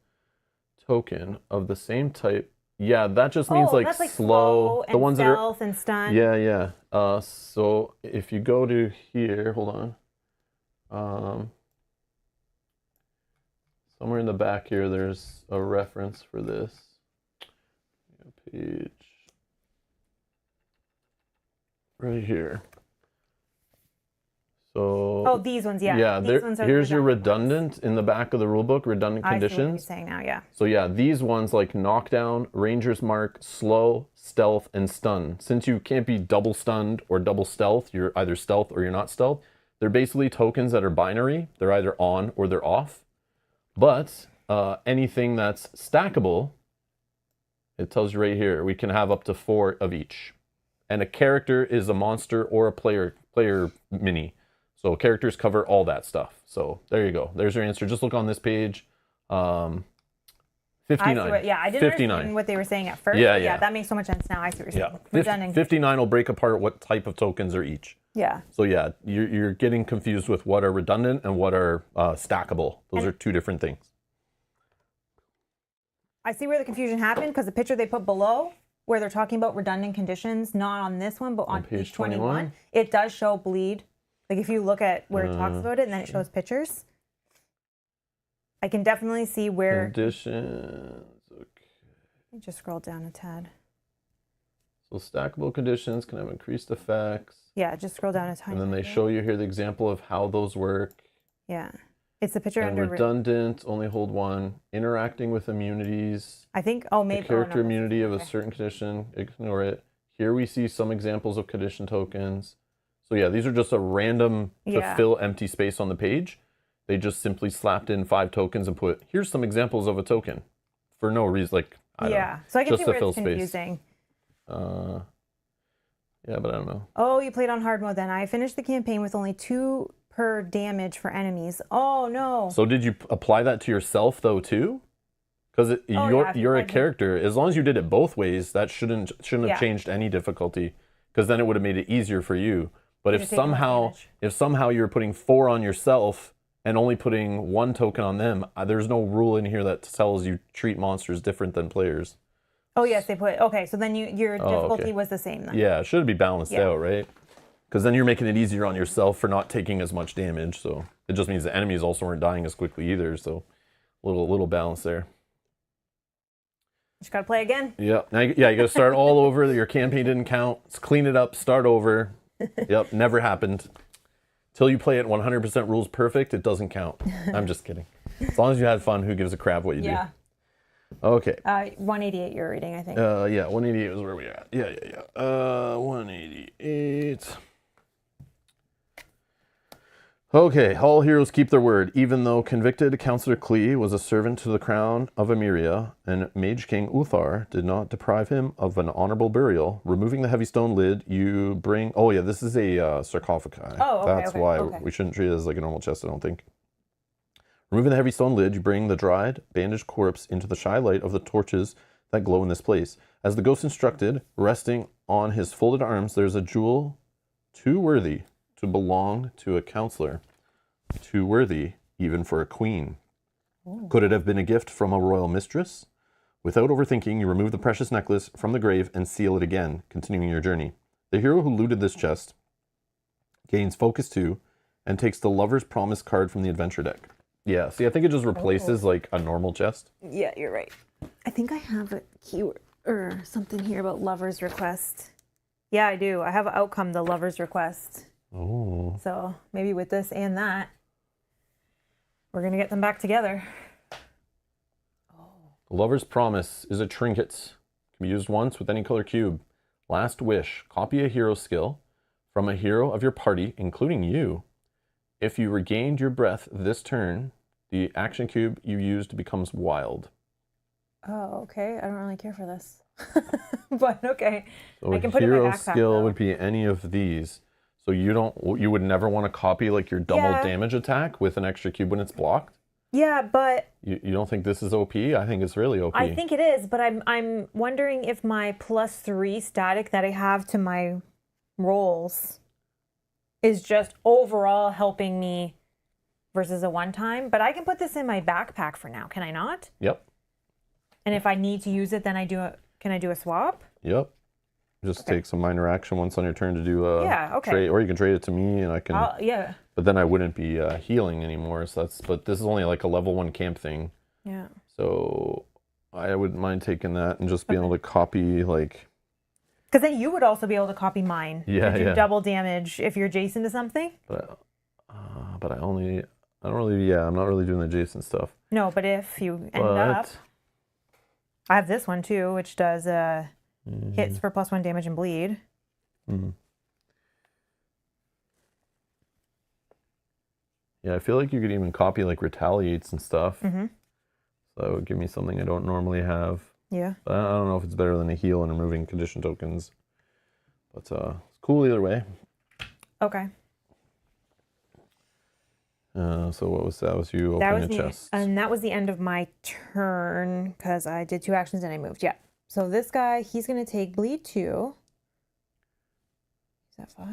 [SPEAKER 1] token of the same type. Yeah, that just means like,
[SPEAKER 2] that's like
[SPEAKER 1] slow.
[SPEAKER 2] The ones that are and stun.
[SPEAKER 1] Yeah, yeah. So if you go to here, hold on. Somewhere in the back here, there's a reference for this. Page right here. So
[SPEAKER 2] oh, these ones, yeah.
[SPEAKER 1] Yeah,
[SPEAKER 2] these ones are
[SPEAKER 1] here's your
[SPEAKER 2] redundant
[SPEAKER 1] redundant in the back of the rulebook, redundant conditions.
[SPEAKER 2] I see what you're saying now, yeah.
[SPEAKER 1] So yeah, these ones like knockdown, ranger's mark, slow, stealth, and stun. Since you can't be double stunned or double stealth, you're either stealth or you're not stealth. They're basically tokens that are binary. They're either on or they're off. But anything that's stackable, it tells you right here, we can have up to 4 of each. And a character is a monster or a player mini. So characters cover all that stuff. So there you go. There's your answer. Just look on this page. 59.
[SPEAKER 2] I didn't understand what they were saying at first. Yeah, that makes so much sense now. I see what you're saying. Redundant.
[SPEAKER 1] 59 will break apart what type of tokens are each.
[SPEAKER 2] Yeah.
[SPEAKER 1] So yeah, you're getting confused with what are redundant and what are stackable. Those are two different things.
[SPEAKER 2] I see where the confusion happened because the picture they put below where they're talking about redundant conditions, not on this one, but on page 21, it does show bleed. Like if you look at where it talks about it and then it shows pictures, I can definitely see where.
[SPEAKER 1] Conditions, okay.
[SPEAKER 2] Just scroll down a tad.
[SPEAKER 1] So stackable conditions can have increased effects.
[SPEAKER 2] Yeah, just scroll down a tiny bit.
[SPEAKER 1] And then they show you here the example of how those work.
[SPEAKER 2] Yeah. It's the picture
[SPEAKER 1] and
[SPEAKER 2] under
[SPEAKER 1] redundant, only hold one. Interacting with immunities.
[SPEAKER 2] I think, maybe.
[SPEAKER 1] The character immunity of a certain condition, ignore it. Here we see some examples of condition tokens. So yeah, these are just a random to fill empty space on the page. They just simply slapped in 5 tokens and put, here's some examples of a token. For no reason, like, I don't know.
[SPEAKER 2] Yeah, so I can
[SPEAKER 1] Just
[SPEAKER 2] see
[SPEAKER 1] to
[SPEAKER 2] where
[SPEAKER 1] fill
[SPEAKER 2] it's
[SPEAKER 1] space.
[SPEAKER 2] confusing.
[SPEAKER 1] Yeah, but I don't know.
[SPEAKER 2] Oh, you played on hard mode then. I finished the campaign with only 2 per damage for enemies. Oh, no.
[SPEAKER 1] So did you apply that to yourself though too? Because you're a character. As long as you did it both ways, that shouldn't have changed any difficulty. Because then it would have made it easier for you. But if somehow you're putting 4 on yourself and only putting 1 token on them, there's no rule in here that tells you treat monsters different than players.
[SPEAKER 2] Oh, yes, they put... Okay, so then your difficulty was the same then.
[SPEAKER 1] Yeah, it should be balanced out, right? Because then you're making it easier on yourself for not taking as much damage. So it just means the enemies also weren't dying as quickly either. So little balance there.
[SPEAKER 2] Just gotta play again.
[SPEAKER 1] Yeah, you gotta start all over. Your campaign didn't count. Let's clean it up, start over. Yep, never happened. Till you play it 100% rules perfect, it doesn't count. I'm just kidding. As long as you had fun, who gives a crap what you do? Okay.
[SPEAKER 2] 188 you're reading, I think.
[SPEAKER 1] Yeah, 188 was where we at. Yeah. 188. Okay, all heroes keep their word. Even though convicted Councillor Klee was a servant to the crown of Emeria, and Mage King Uthar did not deprive him of an honorable burial, removing the heavy stone lid, you bring... Oh yeah, this is a sarcophagi.
[SPEAKER 2] Oh, okay,
[SPEAKER 1] That's why we shouldn't treat it as like a normal chest, I don't think. Removing the heavy stone lid, you bring the dried, bandaged corpse into the shy light of the torches that glow in this place. As the ghost instructed, resting on his folded arms, there's a jewel too worthy to belong to a counselor, too worthy even for a queen. Ooh. Could it have been a gift from a royal mistress? Without overthinking, you remove the precious necklace from the grave and seal it again, continuing your journey. The hero who looted this chest gains focus 2 and takes the Lover's Promise card from the adventure deck. Yeah, see, I think it just replaces like a normal chest.
[SPEAKER 2] Yeah, you're right. I think I have a keyword or something here about Lover's Request. Yeah, I do. I have outcome, the Lover's Request.
[SPEAKER 1] Oh.
[SPEAKER 2] So maybe with this and that, we're going to get them back together.
[SPEAKER 1] The Lover's Promise is a trinket. Can be used once with any color cube. Last wish. Copy a hero skill from a hero of your party, including you. If you regained your breath this turn, the action cube you used becomes wild.
[SPEAKER 2] Oh, okay. I don't really care for this. But okay.
[SPEAKER 1] So
[SPEAKER 2] I can put it in my backpack.
[SPEAKER 1] Hero skill would be any of these. So you would never want to copy like your double damage attack with an extra cube when it's blocked?
[SPEAKER 2] Yeah, but
[SPEAKER 1] you don't think this is OP? I think it's really OP.
[SPEAKER 2] I think it is, but I'm wondering if my +3 static that I have to my rolls is just overall helping me versus a one-time. But I can put this in my backpack for now, can I not?
[SPEAKER 1] Yep.
[SPEAKER 2] And if I need to use it, then can I do a swap?
[SPEAKER 1] Yep. Just take some minor action once on your turn to do a trade, or you can trade it to me and I can...
[SPEAKER 2] yeah.
[SPEAKER 1] But then I wouldn't be healing anymore. So but this is only like a level 1 camp thing.
[SPEAKER 2] Yeah.
[SPEAKER 1] So I wouldn't mind taking that and just being able to copy like...
[SPEAKER 2] Because then you would also be able to copy mine.
[SPEAKER 1] Yeah,
[SPEAKER 2] do double damage if you're adjacent to something.
[SPEAKER 1] But I'm not really doing the adjacent stuff.
[SPEAKER 2] No, but if you end up... I have this one too, which does hits for +1 damage and bleed.
[SPEAKER 1] Yeah, I feel like you could even copy like retaliates and stuff. So that would give me something I don't normally have.
[SPEAKER 2] Yeah.
[SPEAKER 1] But I don't know if it's better than a heal and removing condition tokens. But it's cool either way.
[SPEAKER 2] Okay.
[SPEAKER 1] So what was that? Was you opening a chest?
[SPEAKER 2] And that was the end of my turn because I did 2 actions and I moved. Yeah. So this guy, he's going to take bleed 2. Is that 5?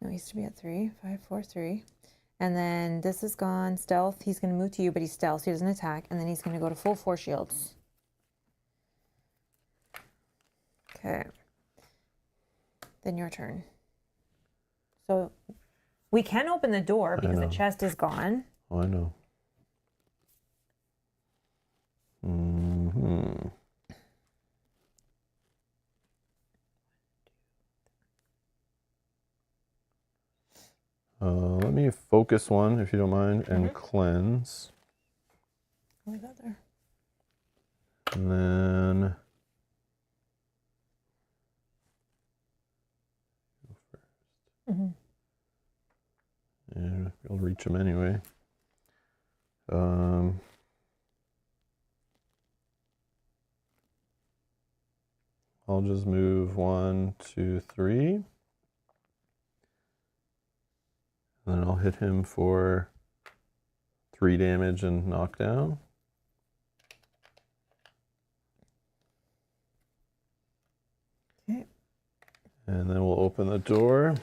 [SPEAKER 2] No, he used to be at 3. 5, 4, 3. And then this is gone. Stealth. He's going to move to you, but he's stealth, so he doesn't attack. And then he's going to go to full 4 shields. Okay. Then your turn. So we can open the door because the chest is gone.
[SPEAKER 1] Oh, I know. Let me focus one, if you don't mind, and cleanse.
[SPEAKER 2] Oh, I got there.
[SPEAKER 1] And then... Yeah, I'll reach him anyway. I'll just move 1, 2, 3. And then I'll hit him for 3 damage and knockdown.
[SPEAKER 2] Okay.
[SPEAKER 1] And then we'll open the door.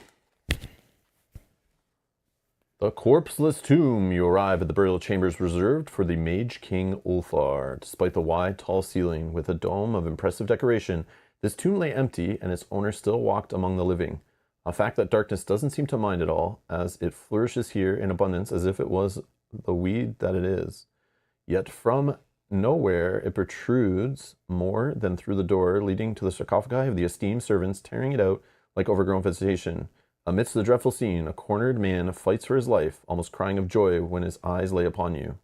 [SPEAKER 1] The corpseless tomb. You arrive at the burial chambers reserved for the Mage King Ulfar. Despite the wide, tall ceiling with a dome of impressive decoration, this tomb lay empty and its owner still walked among the living. A fact that darkness doesn't seem to mind at all, as it flourishes here in abundance as if it was the weed that it is. Yet from nowhere it protrudes more than through the door leading to the sarcophagi of the esteemed servants, tearing it out like overgrown vegetation. Amidst the dreadful scene, a cornered man fights for his life, almost crying of joy when his eyes lay upon you.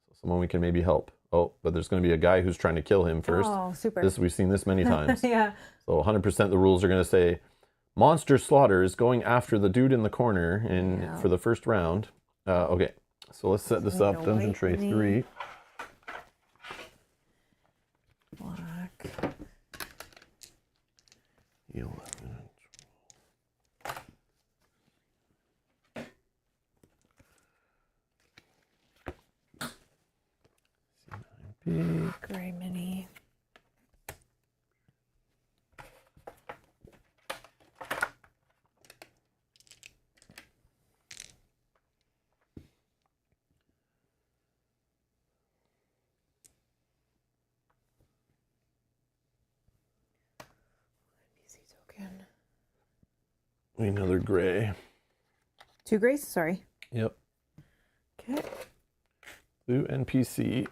[SPEAKER 1] So someone we can maybe help. Oh, but there's going to be a guy who's trying to kill him first.
[SPEAKER 2] Oh, super.
[SPEAKER 1] We've seen this many times.
[SPEAKER 2] Yeah.
[SPEAKER 1] So 100% the rules are going to say, monster slaughter is going after the dude in the corner for the first round. Okay, so let's set this up. Dungeon tray 3.
[SPEAKER 2] Black.
[SPEAKER 1] 11.
[SPEAKER 2] Gray mini. NPC token.
[SPEAKER 1] Another gray.
[SPEAKER 2] 2 grays? Sorry.
[SPEAKER 1] Yep.
[SPEAKER 2] Okay.
[SPEAKER 1] Blue NPC.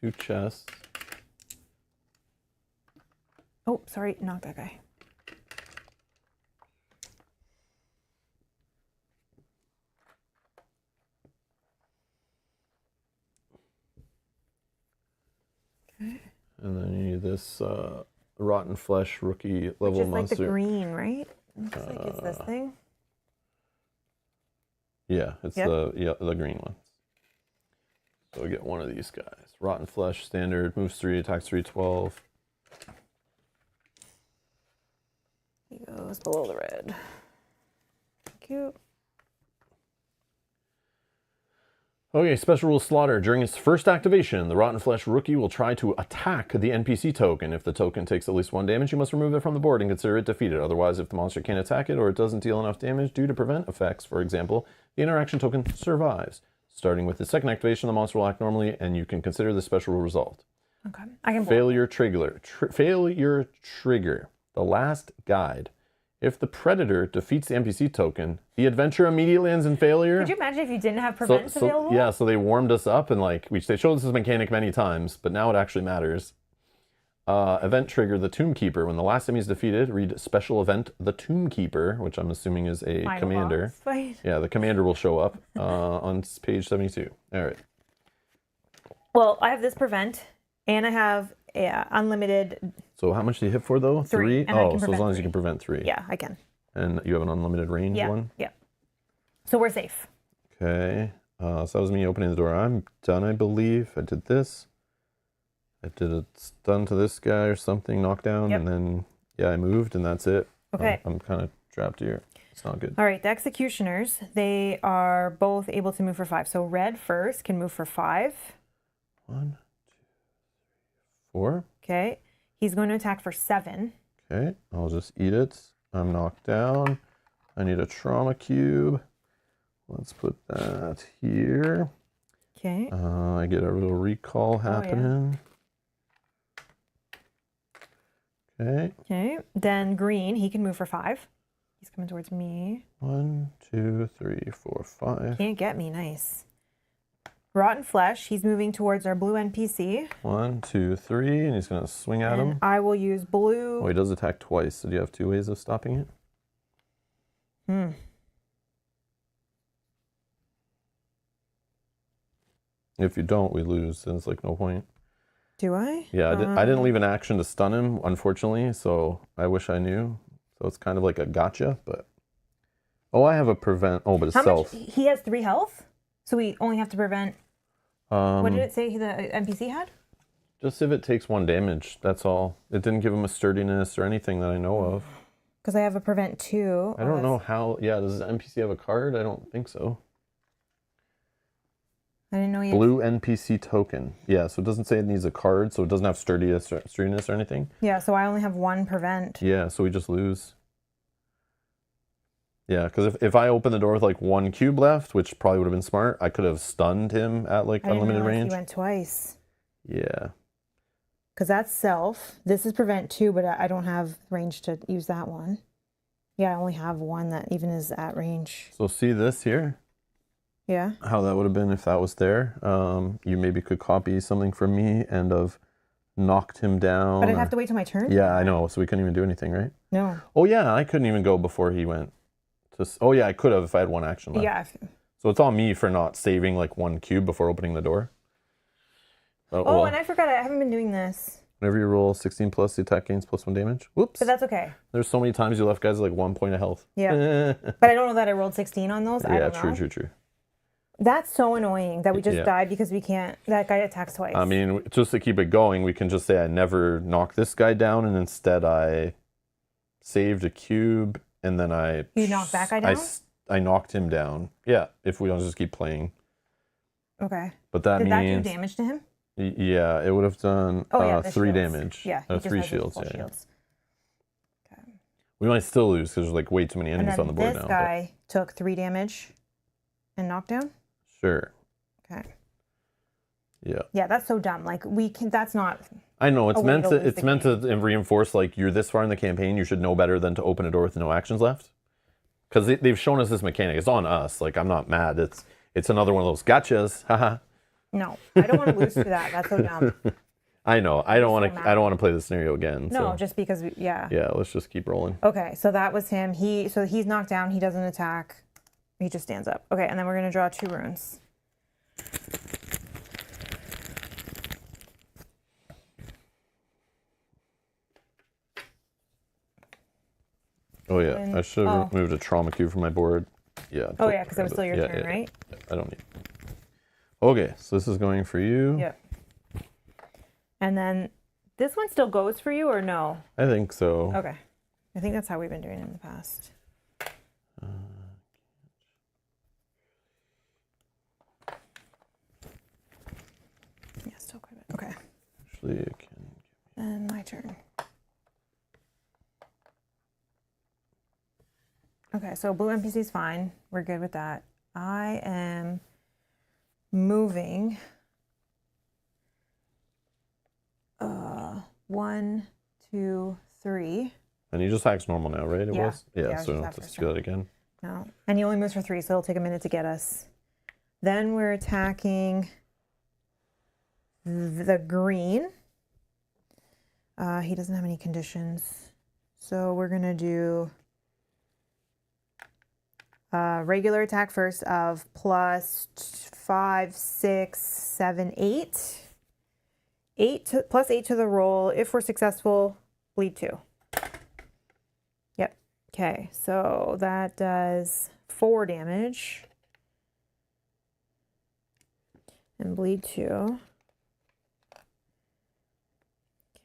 [SPEAKER 1] 2 chests.
[SPEAKER 2] Oh, sorry. Knock that guy. Okay.
[SPEAKER 1] And then you need this rotten flesh rookie level
[SPEAKER 2] Which is
[SPEAKER 1] monster.
[SPEAKER 2] like the green, right? Looks like it's this thing.
[SPEAKER 1] Yeah, it's
[SPEAKER 2] Yep.
[SPEAKER 1] the green one. So we get one of these guys. Rotten flesh, standard, moves 3, attacks 3, 12.
[SPEAKER 2] He goes below the red. Cute.
[SPEAKER 1] Okay, special rule slaughter. During its first activation, the Rotten Flesh rookie will try to attack the NPC token. If the token takes at least 1 damage, you must remove it from the board and consider it defeated. Otherwise, if the monster can't attack it or it doesn't deal enough damage due to prevent effects, for example, the interaction token survives. Starting with the second activation, the monster will act normally, and you can consider the special rule result.
[SPEAKER 2] Okay. I can
[SPEAKER 1] Failure trigger. Failure trigger. The last guide. If the predator defeats the NPC token, the adventure immediately ends in failure.
[SPEAKER 2] Could you imagine if you didn't have prevents available?
[SPEAKER 1] Yeah, so they warmed us up and they showed us this mechanic many times, but now it actually matters. Event trigger, the Tomb Keeper. When the last enemy is defeated, read special event, the Tomb Keeper, which I'm assuming is a
[SPEAKER 2] Final
[SPEAKER 1] commander.
[SPEAKER 2] boss fight.
[SPEAKER 1] Yeah, the commander will show up on page 72. All right.
[SPEAKER 2] Well, I have this prevent, and I have unlimited.
[SPEAKER 1] So how much do you hit for though?
[SPEAKER 2] 3. And I
[SPEAKER 1] Oh,
[SPEAKER 2] can
[SPEAKER 1] so as
[SPEAKER 2] prevent
[SPEAKER 1] long as you
[SPEAKER 2] 3.
[SPEAKER 1] can prevent 3.
[SPEAKER 2] Yeah, I can.
[SPEAKER 1] And you have an unlimited range
[SPEAKER 2] Yeah.
[SPEAKER 1] one?
[SPEAKER 2] Yeah. So we're safe.
[SPEAKER 1] Okay. So that was me opening the door. I'm done, I believe. I did this. I did a stun to this guy or something, knockdown,
[SPEAKER 2] Yep.
[SPEAKER 1] and then, yeah, I moved, and that's it.
[SPEAKER 2] Okay.
[SPEAKER 1] I'm kind of trapped here. It's not good.
[SPEAKER 2] All right, the executioners, they are both able to move for 5. So red first can move for 5.
[SPEAKER 1] 1, 2, 4.
[SPEAKER 2] Okay. He's going to attack for 7.
[SPEAKER 1] Okay, I'll just eat it. I'm knocked down. I need a trauma cube. Let's put that here.
[SPEAKER 2] Okay.
[SPEAKER 1] I get a little recall happening. Okay.
[SPEAKER 2] Okay. Then green, he can move for 5. He's coming towards me.
[SPEAKER 1] 1, 2, 3, 4, 5.
[SPEAKER 2] Can't get me. Nice. Rotten Flesh, he's moving towards our blue NPC.
[SPEAKER 1] 1, 2, 3, and he's gonna swing at
[SPEAKER 2] And
[SPEAKER 1] him.
[SPEAKER 2] I will use blue.
[SPEAKER 1] Oh, he does attack twice. So do you have 2 ways of stopping it? If you don't, we lose. Then it's like no point.
[SPEAKER 2] Do I?
[SPEAKER 1] Yeah, I didn't leave an action to stun him, unfortunately. So I wish I knew. So it's kind of like a gotcha, but. Oh, I have a prevent. Oh, but it's
[SPEAKER 2] How
[SPEAKER 1] self.
[SPEAKER 2] much? He has 3 health. So we only have to prevent. What did it say the NPC had?
[SPEAKER 1] Just if it takes 1 damage, that's all. It didn't give him a sturdiness or anything that I know of.
[SPEAKER 2] Because I have a prevent 2.
[SPEAKER 1] I don't know how. Yeah, does the NPC have a card? I don't think so.
[SPEAKER 2] I didn't know you.
[SPEAKER 1] Blue NPC token. Yeah, so it doesn't say it needs a card, so it doesn't have sturdiness or anything.
[SPEAKER 2] Yeah, so I only have 1 prevent.
[SPEAKER 1] Yeah, so we just lose. Yeah, because if I open the door with like 1 cube left, which probably would have been smart, I could have stunned him at like unlimited range.
[SPEAKER 2] He went twice.
[SPEAKER 1] Yeah.
[SPEAKER 2] Because that's self. This is prevent 2, but I don't have range to use that one. Yeah, I only have 1 that even is at range.
[SPEAKER 1] So see this here?
[SPEAKER 2] Yeah.
[SPEAKER 1] How that would have been if that was there. You maybe could copy something from me and have knocked him down.
[SPEAKER 2] But I'd have to wait till my turn?
[SPEAKER 1] Yeah, I know. So we couldn't even do anything, right?
[SPEAKER 2] No.
[SPEAKER 1] Oh, yeah, I couldn't even go before he went. Oh, yeah, I could have if I had 1 action left.
[SPEAKER 2] Yeah.
[SPEAKER 1] So it's on me for not saving like 1 cube before opening the door.
[SPEAKER 2] Well, and I forgot I haven't been doing this.
[SPEAKER 1] Whenever you roll 16 plus, the attack gains +1 damage. Whoops.
[SPEAKER 2] But that's okay.
[SPEAKER 1] There's so many times you left guys like 1 point of health.
[SPEAKER 2] Yeah. But I don't know that I rolled 16 on those. I don't know.
[SPEAKER 1] True.
[SPEAKER 2] That's so annoying that we just died because we can't. That guy attacks twice.
[SPEAKER 1] I mean, just to keep it going, we can just say I never knocked this guy down, and instead I saved a cube, and then
[SPEAKER 2] You knocked that guy down?
[SPEAKER 1] I knocked him down. Yeah, if we don't just keep playing.
[SPEAKER 2] Okay.
[SPEAKER 1] But that
[SPEAKER 2] Did
[SPEAKER 1] means...
[SPEAKER 2] that do damage to him?
[SPEAKER 1] Yeah, it would have done 3
[SPEAKER 2] shields.
[SPEAKER 1] damage.
[SPEAKER 2] Yeah,
[SPEAKER 1] 3 shields.
[SPEAKER 2] Shields.
[SPEAKER 1] Okay. We might still lose because there's like way too many enemies on the board now.
[SPEAKER 2] This guy took 3 damage and knockdown?
[SPEAKER 1] Sure.
[SPEAKER 2] Okay.
[SPEAKER 1] Yeah.
[SPEAKER 2] Yeah, that's so dumb. Like that's not.
[SPEAKER 1] I know it's meant to reinforce like you're this far in the campaign, you should know better than to open a door with no actions left. Because they've shown us this mechanic. It's on us. Like I'm not mad. It's another one of those gotchas. Haha.
[SPEAKER 2] No, I don't want to lose to that. That's so dumb.
[SPEAKER 1] I know. I don't want to play the scenario again.
[SPEAKER 2] No,
[SPEAKER 1] so.
[SPEAKER 2] just because. Yeah,
[SPEAKER 1] let's just keep rolling.
[SPEAKER 2] Okay, so that was him. He's knocked down. He doesn't attack. He just stands up. Okay, and then we're gonna draw 2 runes.
[SPEAKER 1] Oh yeah, I should have removed a trauma cube from my board. Yeah.
[SPEAKER 2] Oh yeah, because it was still your turn, right?
[SPEAKER 1] I don't need. Okay, so this is going for you.
[SPEAKER 2] Yep. And then this one still goes for you or no?
[SPEAKER 1] I think so.
[SPEAKER 2] Okay. I think that's how we've been doing it in the past. Yeah, still quite a bit. Okay.
[SPEAKER 1] Actually, I can.
[SPEAKER 2] And my turn. Okay, so blue NPC is fine. We're good with that. I am moving 1, 2, 3.
[SPEAKER 1] And he just acts normal now, right? It was? Yeah, so let's do that again.
[SPEAKER 2] No. And he only moves for 3, so it'll take a minute to get us. Then we're attacking the green. He doesn't have any conditions. So we're going to do regular attack first of +5, 6, 7, 8. 8 plus 8 to the roll. If we're successful, bleed 2. Yep. Okay, so that does 4 damage. And bleed 2.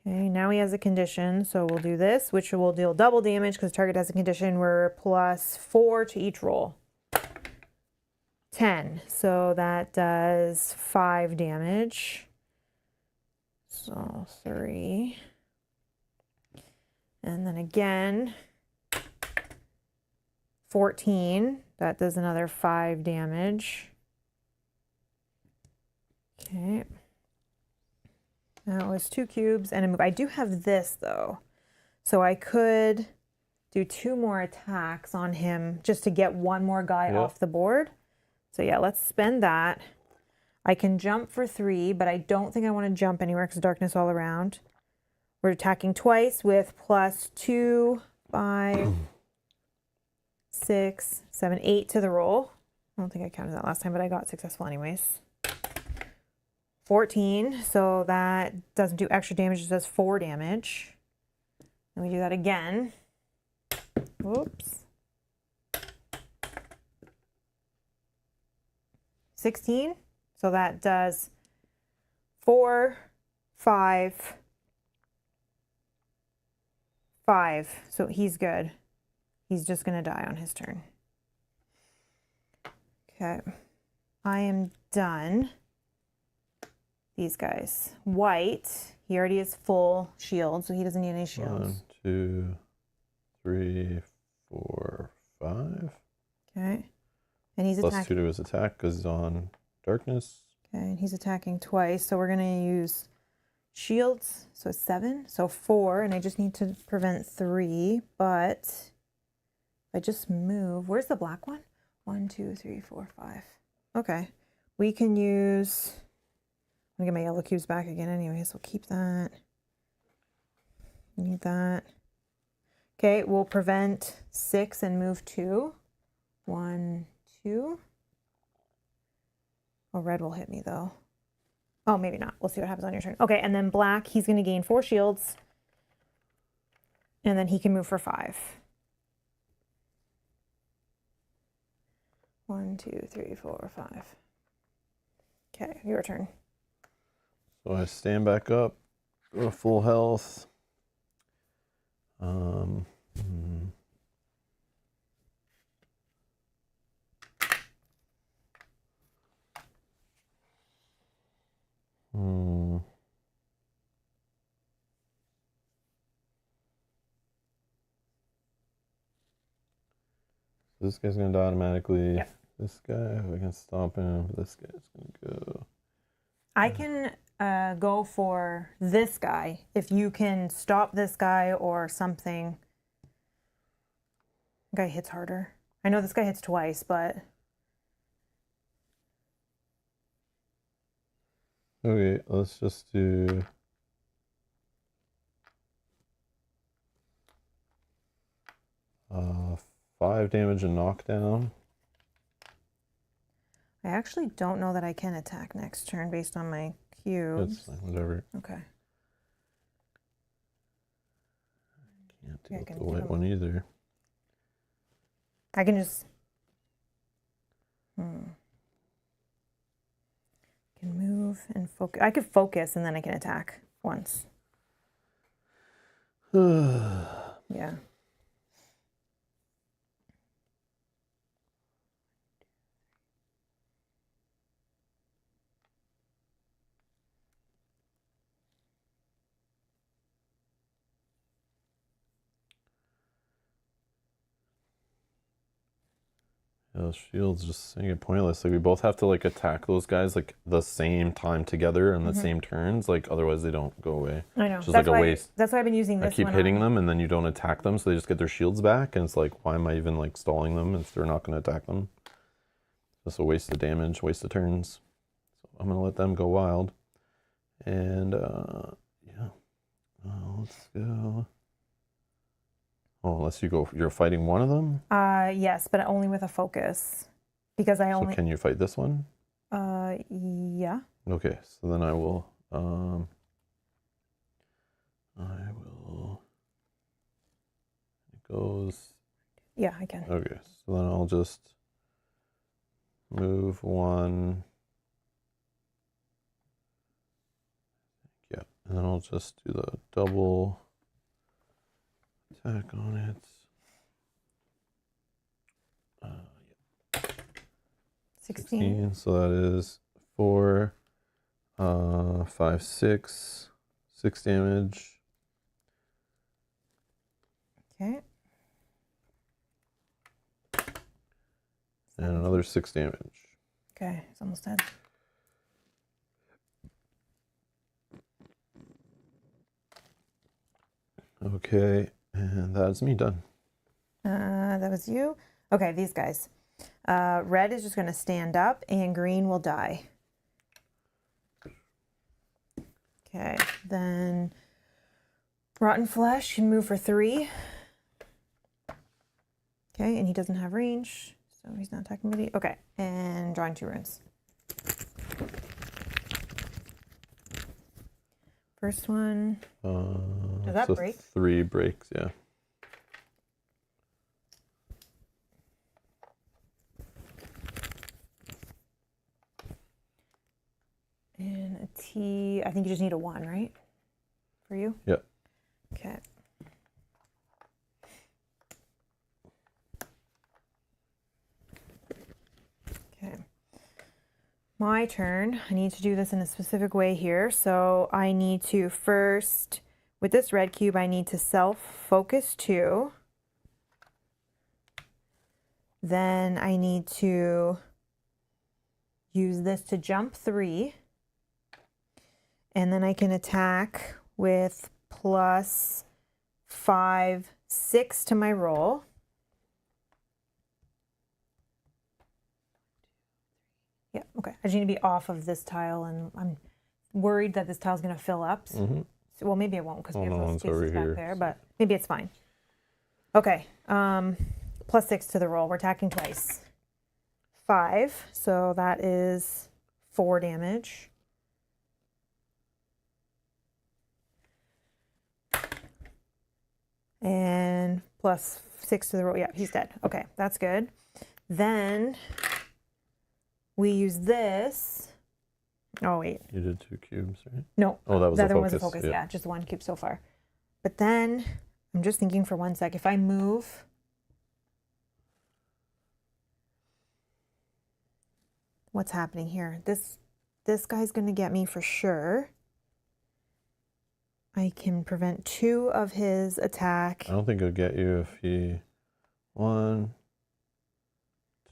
[SPEAKER 2] Okay, now he has a condition, so we'll do this, which will deal double damage because target has a condition. We're +4 to each roll. 10, so that does 5 damage. So 3. And then again, 14, that does another 5 damage. Okay. That was 2 cubes and a move. I do have this though. So I could do 2 more attacks on him just to get 1 more guy off the board. So yeah, let's spend that. I can jump for 3, but I don't think I want to jump anywhere because darkness all around. We're attacking twice with +2, 5, 6, 7, 8 to the roll. I don't think I counted that last time, but I got successful anyways. 14, so that doesn't do extra damage, it does 4 damage. And we do that again. Whoops. 16. So that does 4, 5, 5. So he's good. He's just going to die on his turn. Okay. I am done. These guys. White. He already has full shield, so he doesn't need any shields.
[SPEAKER 1] 1, 2, 3, 4, 5.
[SPEAKER 2] Okay. And he's
[SPEAKER 1] Plus
[SPEAKER 2] attacking.
[SPEAKER 1] 2 to his attack because he's on darkness.
[SPEAKER 2] Okay, and he's attacking twice, so we're going to use shields. So it's 7. So 4, and I just need to prevent 3, but if I just move. Where's the black one? 1, 2, 3, 4, 5. Okay. We can use... I'm going to get my yellow cubes back again anyway, so we'll keep that. Need that. Okay, we'll prevent 6 and move 2. 1, 2. Oh, red will hit me though. Oh, maybe not. We'll see what happens on your turn. Okay, and then black, he's going to gain 4 shields. And then he can move for 5. 1, 2, 3, 4, 5. Okay, your turn.
[SPEAKER 1] So I stand back up, go to full health. This guy's gonna die automatically.
[SPEAKER 2] Yep.
[SPEAKER 1] This guy, if I can stop him, this guy's gonna go.
[SPEAKER 2] I can go for this guy if you can stop this guy or something. Guy hits harder. I know this guy hits twice, but
[SPEAKER 1] Okay, let's just do 5 damage and knockdown.
[SPEAKER 2] I actually don't know that I can attack next turn based on my cubes.
[SPEAKER 1] That's fine, whatever.
[SPEAKER 2] Okay.
[SPEAKER 1] Can't
[SPEAKER 2] Yeah, I
[SPEAKER 1] deal
[SPEAKER 2] can
[SPEAKER 1] with the
[SPEAKER 2] give
[SPEAKER 1] white
[SPEAKER 2] him-
[SPEAKER 1] one either.
[SPEAKER 2] I can just can move and focus. I could focus and then I can attack once. Yeah.
[SPEAKER 1] Those shields just make it pointless. Like we both have to like attack those guys like the same time together and the same turns. Like otherwise they don't go away.
[SPEAKER 2] I know.
[SPEAKER 1] It's just
[SPEAKER 2] That's
[SPEAKER 1] like a
[SPEAKER 2] why
[SPEAKER 1] waste.
[SPEAKER 2] that's why I've been using
[SPEAKER 1] I
[SPEAKER 2] this
[SPEAKER 1] keep
[SPEAKER 2] one
[SPEAKER 1] hitting
[SPEAKER 2] on.
[SPEAKER 1] them and then you don't attack them, so they just get their shields back, and it's like, why am I even like stalling them if they're not going to attack them? Just a waste of damage, waste of turns. So I'm going to let them go wild. And yeah, let's go. Oh, unless you're fighting one of them.
[SPEAKER 2] Yes, but only with a focus because I
[SPEAKER 1] So
[SPEAKER 2] only.
[SPEAKER 1] can you fight this one?
[SPEAKER 2] Yeah.
[SPEAKER 1] Okay, so then I will. It goes.
[SPEAKER 2] Yeah, I can.
[SPEAKER 1] Okay, so then I'll just move 1. Yeah, and then I'll just do the double attack on it.
[SPEAKER 2] 16.
[SPEAKER 1] So that is 4, 5, 6 damage.
[SPEAKER 2] Okay.
[SPEAKER 1] And another 6 damage.
[SPEAKER 2] Okay, it's almost dead.
[SPEAKER 1] Okay, and that's me done.
[SPEAKER 2] That was you. Okay, these guys. Red is just going to stand up and green will die. Okay, then Rotten Flesh can move for 3. Okay, and he doesn't have range, so he's not attacking me. Okay, and drawing 2 runes. First one. Does that
[SPEAKER 1] so
[SPEAKER 2] break?
[SPEAKER 1] 3 breaks, yeah.
[SPEAKER 2] And a T. I think you just need a 1, right? For you?
[SPEAKER 1] Yep.
[SPEAKER 2] Okay. Okay. My turn. I need to do this in a specific way here. So I need to first, with this red cube, I need to self-focus 2. Then I need to use this to jump 3. And then I can attack with plus 5, 6 to my roll. Yeah, okay. I just need to be off of this tile, and I'm worried that this tile's going to fill up.
[SPEAKER 1] Mm-hmm.
[SPEAKER 2] So, well, maybe it won't because we have those
[SPEAKER 1] over
[SPEAKER 2] spaces back
[SPEAKER 1] here,
[SPEAKER 2] there, but maybe it's fine. Okay, plus 6 to the roll. We're attacking twice. 5, so that is 4 damage. And plus 6 to the roll. Yeah, he's dead. Okay, that's good. Then we use this. Oh, wait.
[SPEAKER 1] You did 2 cubes, right?
[SPEAKER 2] No.
[SPEAKER 1] Oh, that was
[SPEAKER 2] the
[SPEAKER 1] a
[SPEAKER 2] other one was a
[SPEAKER 1] focus.
[SPEAKER 2] focus. Yeah, just 1 cube so far. But then I'm just thinking for 1 sec. If I move, what's happening here? This guy's going to get me for sure. I can prevent 2 of his attack.
[SPEAKER 1] I don't think it'll get you if he 1,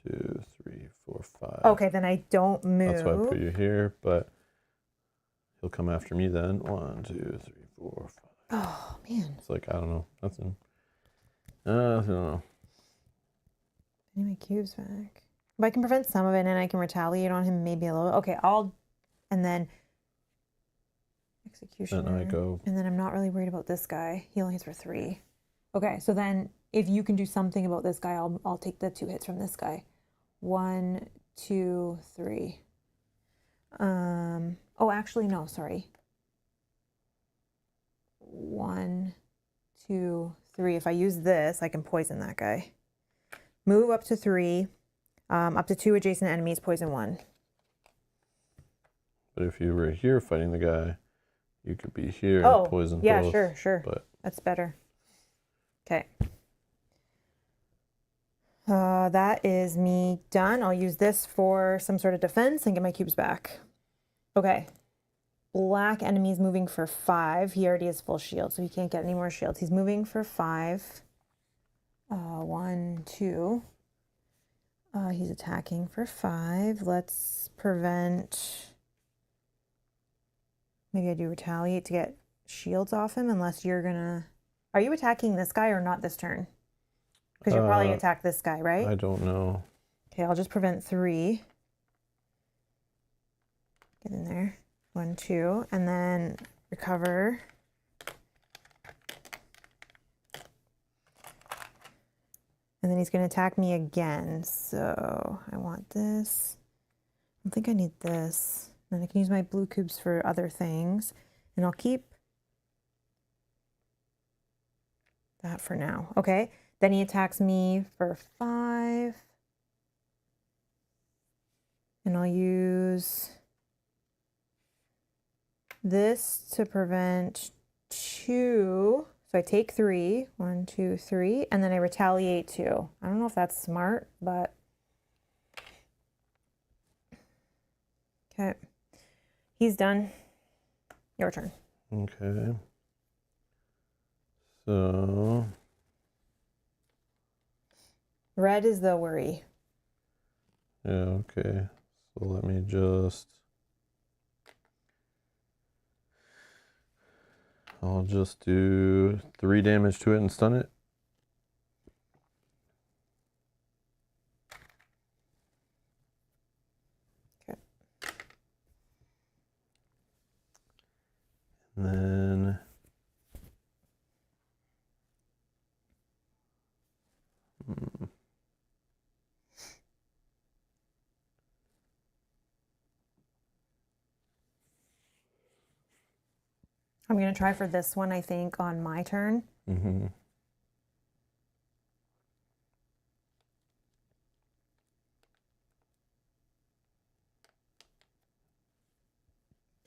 [SPEAKER 1] 2, 3, 4, 5.
[SPEAKER 2] Okay, then I don't move.
[SPEAKER 1] That's why I put you here, but he'll come after me then. 1, 2, 3, 4, 5.
[SPEAKER 2] Oh man.
[SPEAKER 1] It's like I don't know. Nothing. I don't know.
[SPEAKER 2] I need my cubes back. But I can prevent some of it, and I can retaliate on him maybe a little. Okay, and then executioner.
[SPEAKER 1] Then I go.
[SPEAKER 2] And then I'm not really worried about this guy. He only hits for 3. Okay, so then if you can do something about this guy, I'll take the 2 hits from this guy. 1, 2, 3. Oh, actually, no, sorry. 1, 2, 3. If I use this, I can poison that guy. Move up to 3. Up to 2 adjacent enemies, poison 1.
[SPEAKER 1] But if you were here fighting the guy, you could be here
[SPEAKER 2] Oh,
[SPEAKER 1] and poison
[SPEAKER 2] yeah,
[SPEAKER 1] both.
[SPEAKER 2] sure.
[SPEAKER 1] But
[SPEAKER 2] that's better. Okay. That is me done. I'll use this for some sort of defense and get my cubes back. Okay. Black enemy's moving for 5. He already has full shield, so he can't get any more shields. He's moving for 5. 1, 2. He's attacking for 5. Let's prevent. Maybe I do retaliate to get shields off him, unless you're gonna. Are you attacking this guy or not this turn? Because you'll probably attack this guy, right?
[SPEAKER 1] I don't know.
[SPEAKER 2] Okay, I'll just prevent 3. Get in there. 1, 2, and then recover. And then he's going to attack me again. So I want this. I don't think I need this. Then I can use my blue cubes for other things. And I'll keep that for now. Okay. Then he attacks me for 5. And I'll use this to prevent 2. So I take 3. 1, 2, 3. And then I retaliate 2. I don't know if that's smart, but. Okay. He's done. Your turn.
[SPEAKER 1] Okay. So.
[SPEAKER 2] Red is the worry.
[SPEAKER 1] Yeah, okay. So let me just. I'll just do 3 damage to it and stun it.
[SPEAKER 2] Okay.
[SPEAKER 1] And then.
[SPEAKER 2] I'm going to try for this one, I think, on my turn.
[SPEAKER 1] Mm-hmm.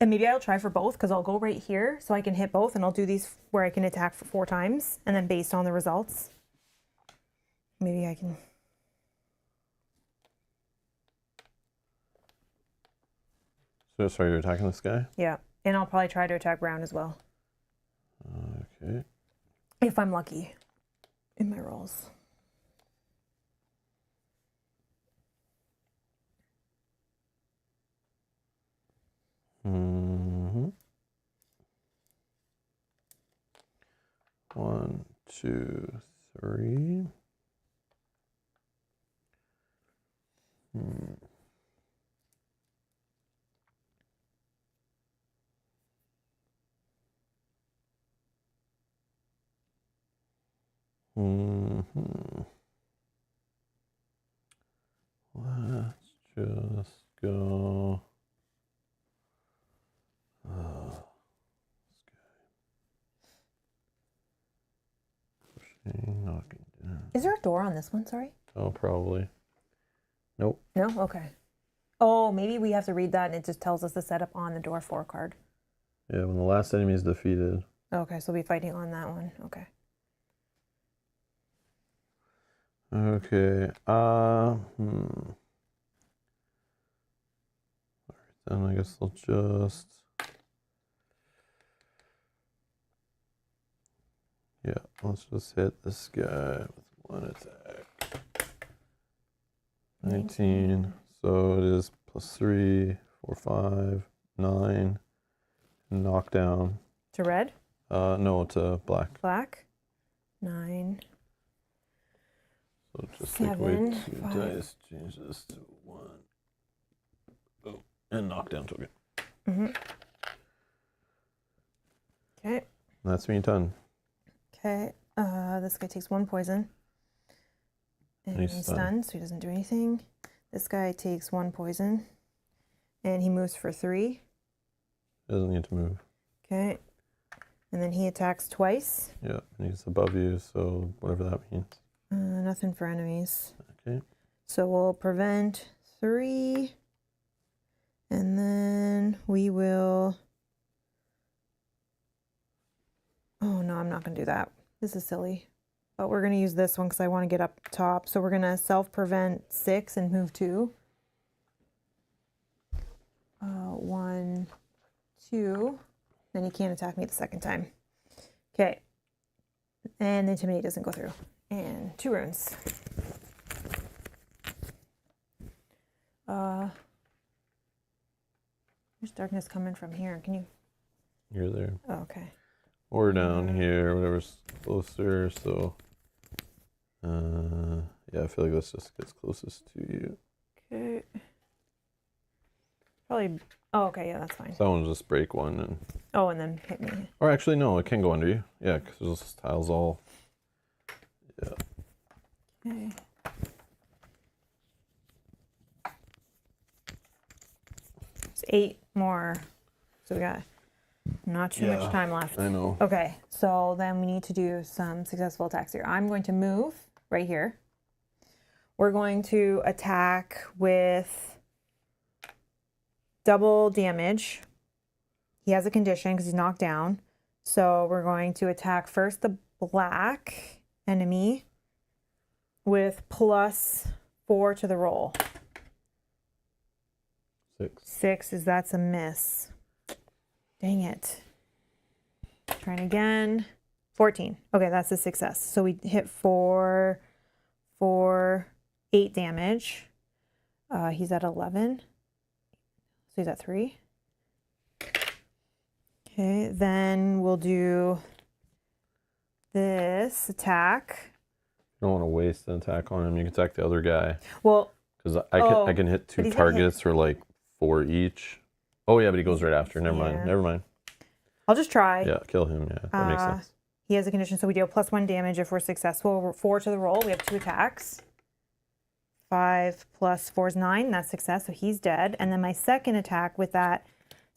[SPEAKER 2] And maybe I'll try for both because I'll go right here so I can hit both, and I'll do these where I can attack for 4 times, and then based on the results, maybe I can.
[SPEAKER 1] So sorry, you're attacking this guy?
[SPEAKER 2] Yeah, and I'll probably try to attack Brown as well.
[SPEAKER 1] Okay.
[SPEAKER 2] If I'm lucky in my rolls.
[SPEAKER 1] Mm-hmm. 1, 2, 3. Mm-hmm. Let's just go. Pushing, knocking down.
[SPEAKER 2] Is there a door on this one? Sorry.
[SPEAKER 1] Oh, probably. Nope.
[SPEAKER 2] No? Okay. Oh, maybe we have to read that and it just tells us the setup on the door 4 card.
[SPEAKER 1] Yeah, when the last enemy is defeated.
[SPEAKER 2] Okay, so we'll be fighting on that one. Okay.
[SPEAKER 1] Okay. Alright, then I guess I'll just. Yeah, let's just hit this guy with 1 attack. 19. So it is +3, 4, 5, 9. Knockdown.
[SPEAKER 2] To red?
[SPEAKER 1] No, to black.
[SPEAKER 2] Black. 9.
[SPEAKER 1] So just take away
[SPEAKER 2] 7,
[SPEAKER 1] 2
[SPEAKER 2] 5.
[SPEAKER 1] dice, change this to 1. Oh, and knockdown token.
[SPEAKER 2] Mm-hmm. Okay.
[SPEAKER 1] That's me done.
[SPEAKER 2] Okay. This guy takes 1 poison. And
[SPEAKER 1] He's
[SPEAKER 2] he's
[SPEAKER 1] stunned.
[SPEAKER 2] stunned, so he doesn't do anything. This guy takes 1 poison. And he moves for 3.
[SPEAKER 1] Doesn't need to move.
[SPEAKER 2] Okay. And then he attacks twice.
[SPEAKER 1] Yeah, and he's above you, so whatever that means.
[SPEAKER 2] Nothing for enemies.
[SPEAKER 1] Okay.
[SPEAKER 2] So we'll prevent 3. And then we will. Oh, no, I'm not going to do that. This is silly. But we're going to use this one because I want to get up top. So we're going to self-prevent 6 and move 2. 1, 2. Then he can't attack me the second time. Okay. And the Intimidate doesn't go through. And 2 runes. There's darkness coming from here. Can you?
[SPEAKER 1] You're there.
[SPEAKER 2] Oh, okay.
[SPEAKER 1] Or down here, whatever's closer, so. Yeah, I feel like this just gets closest to you.
[SPEAKER 2] Okay. Probably. Oh, okay. Yeah, that's fine.
[SPEAKER 1] So that one will just break 1 and.
[SPEAKER 2] Oh, and then hit me.
[SPEAKER 1] Or actually, no, it can go under you. Yeah, because those tiles all. Yeah.
[SPEAKER 2] Okay. It's 8 more. So we got not too much time left.
[SPEAKER 1] I know.
[SPEAKER 2] Okay, so then we need to do some successful attacks here. I'm going to move right here. We're going to attack with double damage. He has a condition because he's knocked down. So we're going to attack first the black enemy with +4 to the roll.
[SPEAKER 1] 6.
[SPEAKER 2] 6 is that's a miss. Dang it. Trying again. 14. Okay, that's a success. So we hit 4 for 8 damage. He's at 11. So he's at 3. Okay, then we'll do this attack.
[SPEAKER 1] You don't want to waste an attack on him. You can attack the other guy.
[SPEAKER 2] Well,
[SPEAKER 1] Because I can hit 2 targets for like 4 each. Oh, yeah, but he goes right after. Never mind. Never mind.
[SPEAKER 2] I'll just try.
[SPEAKER 1] Yeah, kill him. Yeah, that makes sense.
[SPEAKER 2] He has a condition, so we deal +1 damage if we're successful. We're 4 to the roll. We have 2 attacks. 5 + 4 is 9. That's success, so he's dead. And then my second attack with that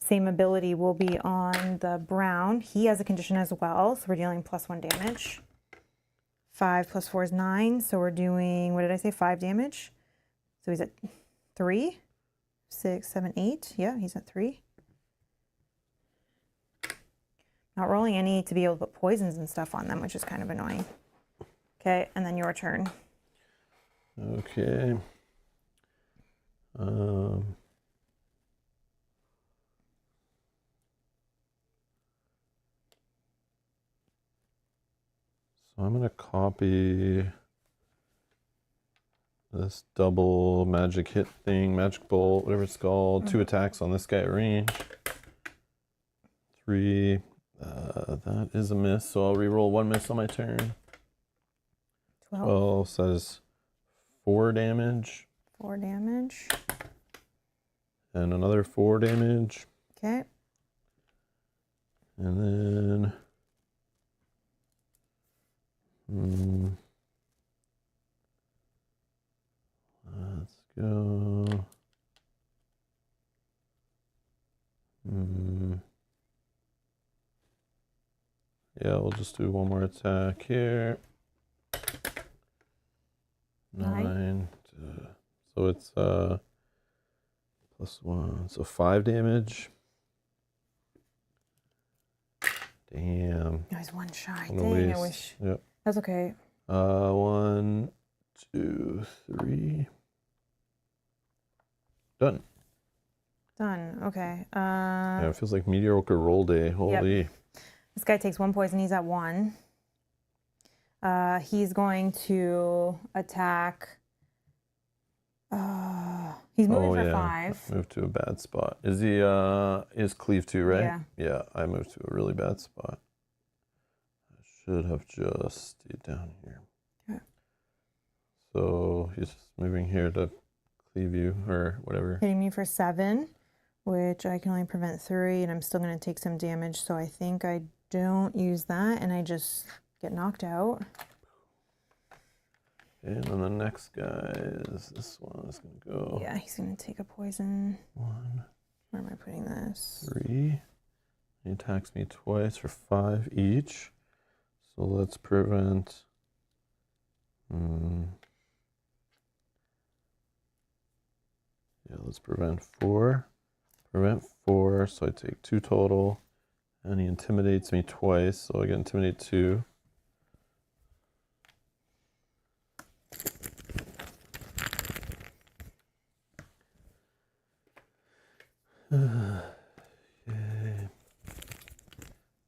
[SPEAKER 2] same ability will be on the brown. He has a condition as well, so we're dealing +1 damage. 5 + 4 is 9, so we're doing, what did I say, 5 damage? So he's at 3, 6, 7, 8. Yeah, he's at 3. Not rolling any to be able to put poisons and stuff on them, which is kind of annoying. Okay, and then your turn.
[SPEAKER 1] Okay. So I'm gonna copy this double magic hit thing, magic bolt, whatever it's called. 2 attacks on this guy at range. 3. That is a miss, so I'll re-roll 1 miss on my turn. 12 says 4 damage.
[SPEAKER 2] 4 damage.
[SPEAKER 1] And another 4 damage.
[SPEAKER 2] Okay.
[SPEAKER 1] And then let's go. Yeah, we'll just do 1 more attack here. 9. So it's +1, so 5 damage. Damn.
[SPEAKER 2] I was 1 shy.
[SPEAKER 1] I'm gonna
[SPEAKER 2] Dang,
[SPEAKER 1] waste.
[SPEAKER 2] I wish.
[SPEAKER 1] Yep.
[SPEAKER 2] That's okay.
[SPEAKER 1] 1, 2, 3. Done.
[SPEAKER 2] Done. Okay.
[SPEAKER 1] Yeah, it feels like mediocre roll day. Holy.
[SPEAKER 2] Yep. This guy takes 1 poison. He's at 1. He's going to attack. He's moving for 5.
[SPEAKER 1] Move to a bad spot. Is he is cleave 2, right?
[SPEAKER 2] Yeah.
[SPEAKER 1] Yeah, I moved to a really bad spot. I should have just stayed down here.
[SPEAKER 2] Okay.
[SPEAKER 1] So he's moving here to cleave you or whatever.
[SPEAKER 2] Hitting me for 7, which I can only prevent 3, and I'm still going to take some damage, so I think I don't use that, and I just get knocked out.
[SPEAKER 1] And then the next guy is this one is going to go.
[SPEAKER 2] Yeah, he's going to take a poison.
[SPEAKER 1] 1,
[SPEAKER 2] Where am I putting this?
[SPEAKER 1] 3. He attacks me twice for 5 each. So let's prevent. Yeah, let's prevent 4. Prevent 4, so I take 2 total. And he intimidates me twice, so I get intimidate 2. Okay.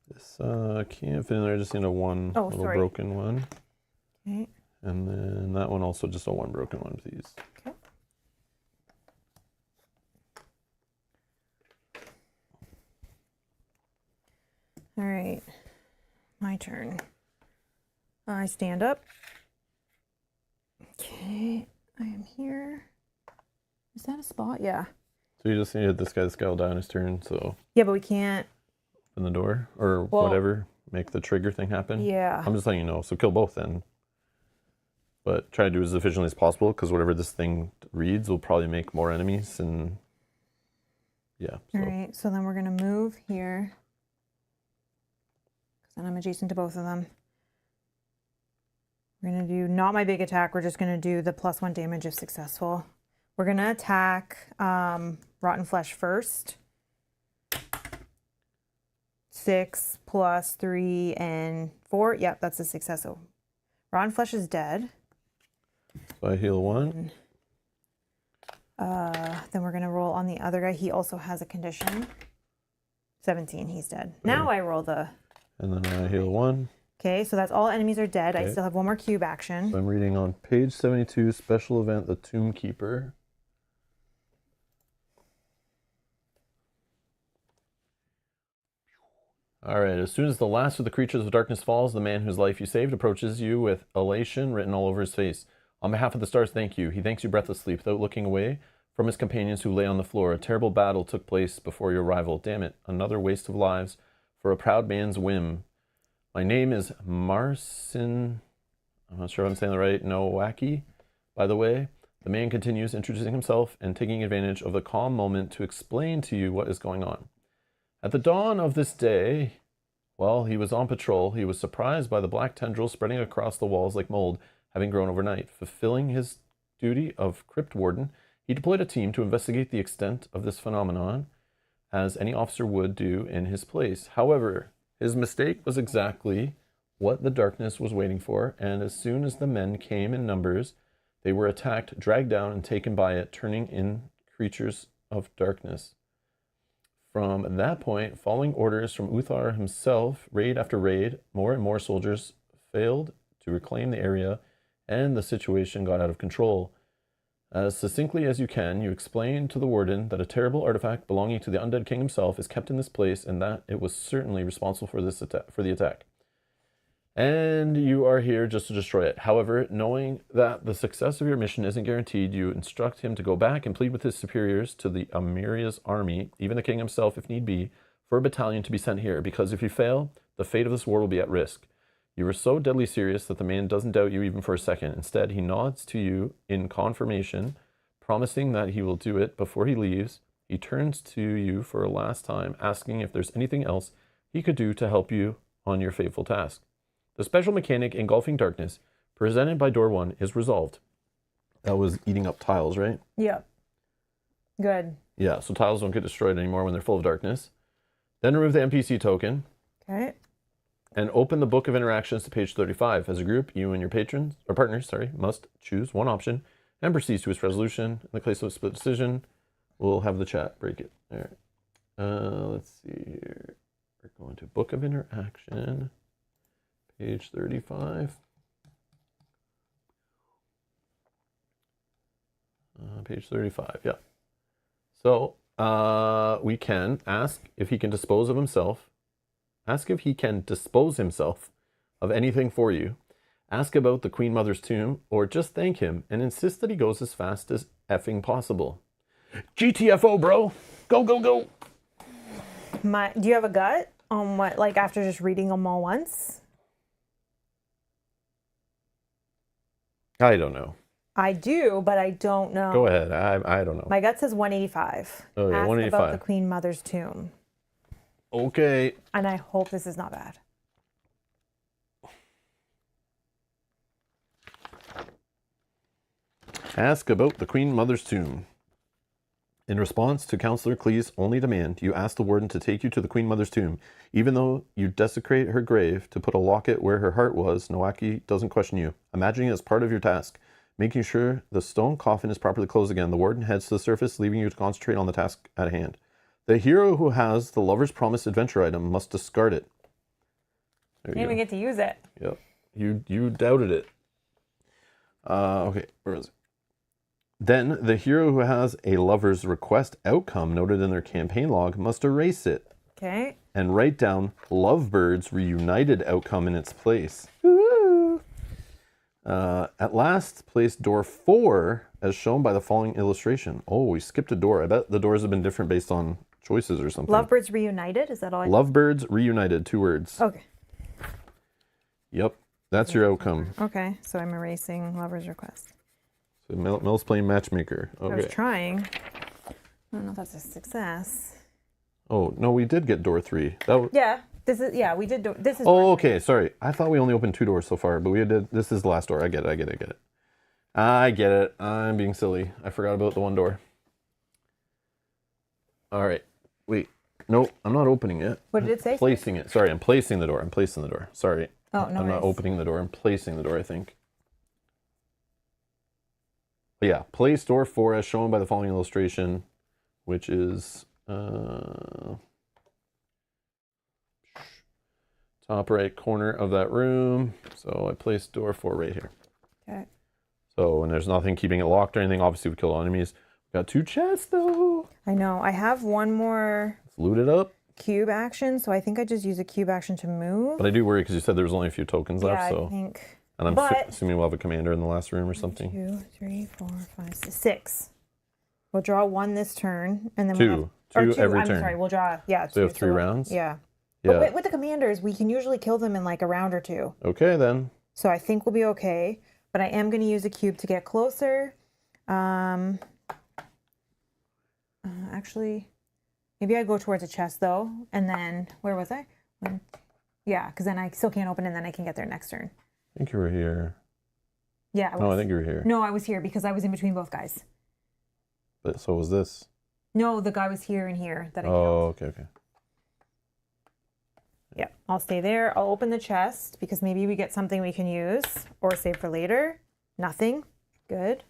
[SPEAKER 1] This can't fit in there. I just need a 1 little broken one.
[SPEAKER 2] Okay.
[SPEAKER 1] And then that one also just a 1 broken one, please.
[SPEAKER 2] Okay. All right, my turn. I stand up. Okay, I am here. Is that a spot? Yeah.
[SPEAKER 1] So you just need to hit this guy. This guy will die on his turn, so.
[SPEAKER 2] Yeah, but we can't.
[SPEAKER 1] Open the door or whatever. Make the trigger thing happen.
[SPEAKER 2] Yeah.
[SPEAKER 1] I'm just letting you know. So kill both then. But try to do as efficiently as possible because whatever this thing reads will probably make more enemies and. Yeah. So.
[SPEAKER 2] All right, so then we're going to move here. And I'm adjacent to both of them. We're going to do not my big attack. We're just going to do the +1 damage if successful. We're going to attack Rotten Flesh first. 6 + 3 and 4. Yep, that's a success. So Rotten Flesh is dead.
[SPEAKER 1] So I heal 1.
[SPEAKER 2] Then we're going to roll on the other guy. He also has a condition. 17, he's dead. Now I roll the...
[SPEAKER 1] And then I heal 1.
[SPEAKER 2] Okay, so that's all enemies are dead.
[SPEAKER 1] Okay.
[SPEAKER 2] I still have 1 more cube action.
[SPEAKER 1] So I'm reading on page 72, special event, the Tomb Keeper. All right, as soon as the last of the creatures of darkness falls, the man whose life you saved approaches you with elation written all over his face. On behalf of the stars, thank you. He thanks you breathlessly without looking away from his companions who lay on the floor. A terrible battle took place before your arrival. Damn it, another waste of lives for a proud man's whim. My name is Marcin, I'm not sure if I'm saying that right, Nowacki. By the way, the man continues, introducing himself and taking advantage of the calm moment to explain to you what is going on. At the dawn of this day, while he was on patrol, he was surprised by the black tendrils spreading across the walls like mold, having grown overnight. Fulfilling his duty of crypt warden, he deployed a team to investigate the extent of this phenomenon, as any officer would do in his place. However, His mistake was exactly what the darkness was waiting for, and as soon as the men came in numbers, they were attacked, dragged down, and taken by it, turning in creatures of darkness. From that point, following orders from Uthar himself, raid after raid, more and more soldiers failed to reclaim the area, and the situation got out of control. As succinctly as you can, you explain to the warden that a terrible artifact belonging to the undead king himself is kept in this place, and that it was certainly responsible for the attack. And you are here just to destroy it. However, knowing that the success of your mission isn't guaranteed, you instruct him to go back and plead with his superiors to the Amiria's army, even the king himself if need be, for a battalion to be sent here, because if you fail, the fate of this war will be at risk. You are so deadly serious that the man doesn't doubt you even for a second. Instead, he nods to you in confirmation, promising that he will do it before he leaves. He turns to you for a last time, asking if there's anything else he could do to help you on your fateful task. The special mechanic engulfing darkness, presented by door 1, is resolved. That was eating up tiles, right?
[SPEAKER 2] Yeah. Good.
[SPEAKER 1] Yeah, so tiles don't get destroyed anymore when they're full of darkness. Then remove the NPC token.
[SPEAKER 2] Okay.
[SPEAKER 1] And open the book of interactions to page 35. As a group, you and your partners, must choose one option and proceed to its resolution. In the case of a split decision, we'll have the chat break it. All right. Let's see here. We're going to book of interaction, page 35. Page 35, yeah. So we can ask if he can dispose of himself. Ask if he can dispose himself of anything for you. Ask about the Queen Mother's tomb, or just thank him and insist that he goes as fast as effing possible. GTFO, bro. Go, go, go.
[SPEAKER 2] Do you have a gut on what, like after just reading them all once?
[SPEAKER 1] I don't know.
[SPEAKER 2] I do, but I don't know.
[SPEAKER 1] Go ahead. I don't know.
[SPEAKER 2] My gut says 185.
[SPEAKER 1] Okay,
[SPEAKER 2] Ask
[SPEAKER 1] 185.
[SPEAKER 2] about the Queen Mother's tomb.
[SPEAKER 1] Okay.
[SPEAKER 2] And I hope this is not bad.
[SPEAKER 1] Ask about the Queen Mother's tomb. In response to Councillor Clee's only demand, you ask the warden to take you to the Queen Mother's tomb. Even though you desecrate her grave to put a locket where her heart was, Nowaki doesn't question you, imagining it as part of your task. Making sure the stone coffin is properly closed again, the warden heads to the surface, leaving you to concentrate on the task at hand. The hero who has the lover's promised adventure item must discard it. There
[SPEAKER 2] You didn't even get to use it.
[SPEAKER 1] Yep. You doubted it. Okay, where is it? Then the hero who has a lover's request outcome noted in their campaign log must erase it.
[SPEAKER 2] Okay.
[SPEAKER 1] And write down Lovebirds reunited outcome in its place. At last, place door 4 as shown by the following illustration. Oh, we skipped a door. I bet the doors have been different based on choices or something.
[SPEAKER 2] Lovebirds reunited? Is that all?
[SPEAKER 1] Lovebirds reunited, 2 words.
[SPEAKER 2] Okay.
[SPEAKER 1] Yep, that's your outcome.
[SPEAKER 2] Okay, so I'm erasing lover's request.
[SPEAKER 1] So Mel's playing matchmaker. Okay.
[SPEAKER 2] I was trying. I don't know if that's a success.
[SPEAKER 1] Oh, no, we did get door 3.
[SPEAKER 2] Yeah, we did. This is.
[SPEAKER 1] Oh, okay, sorry. I thought we only opened 2 doors so far, but this is the last door. I get it. I get it. I'm being silly. I forgot about the 1 door. All right. Wait. Nope, I'm not opening it.
[SPEAKER 2] What did it say?
[SPEAKER 1] Placing it. Sorry, I'm placing the door. Sorry.
[SPEAKER 2] Oh, no
[SPEAKER 1] I'm not opening the door. I'm placing the door, I think. But yeah, place door 4 as shown by the following illustration, which is top right corner of that room. So I placed door 4 right here.
[SPEAKER 2] Okay.
[SPEAKER 1] So, and there's nothing keeping it locked or anything. Obviously, we kill all enemies. We got 2 chests, though.
[SPEAKER 2] I know. I have one more
[SPEAKER 1] Let's loot it up.
[SPEAKER 2] cube action, so I think I just use a cube action to move.
[SPEAKER 1] But I do worry because you said there was only a few tokens left. So.
[SPEAKER 2] I think.
[SPEAKER 1] And I'm assuming we'll have a commander in the last room or something.
[SPEAKER 2] 2, 3, 4, 5, 6. We'll draw 1 this turn, and then
[SPEAKER 1] 2 every turn.
[SPEAKER 2] I'm sorry, we'll draw, yeah.
[SPEAKER 1] So you have 3 rounds?
[SPEAKER 2] Yeah.
[SPEAKER 1] Yeah.
[SPEAKER 2] But with the commanders, we can usually kill them in like a round or 2.
[SPEAKER 1] Okay, then.
[SPEAKER 2] So I think we'll be okay. But I am going to use a cube to get closer. Actually, maybe I go towards a chest though. And then, where was I? Yeah, because then I still can't open it, and then I can get there next turn.
[SPEAKER 1] I think you were here.
[SPEAKER 2] Yeah.
[SPEAKER 1] No, I think you were here.
[SPEAKER 2] No, I was here because I was in between both guys.
[SPEAKER 1] But so was this.
[SPEAKER 2] No, the guy was here and here that I killed.
[SPEAKER 1] Oh, okay.
[SPEAKER 2] Yeah, I'll stay there. I'll open the chest because maybe we get something we can use or save for later. Nothing. Good.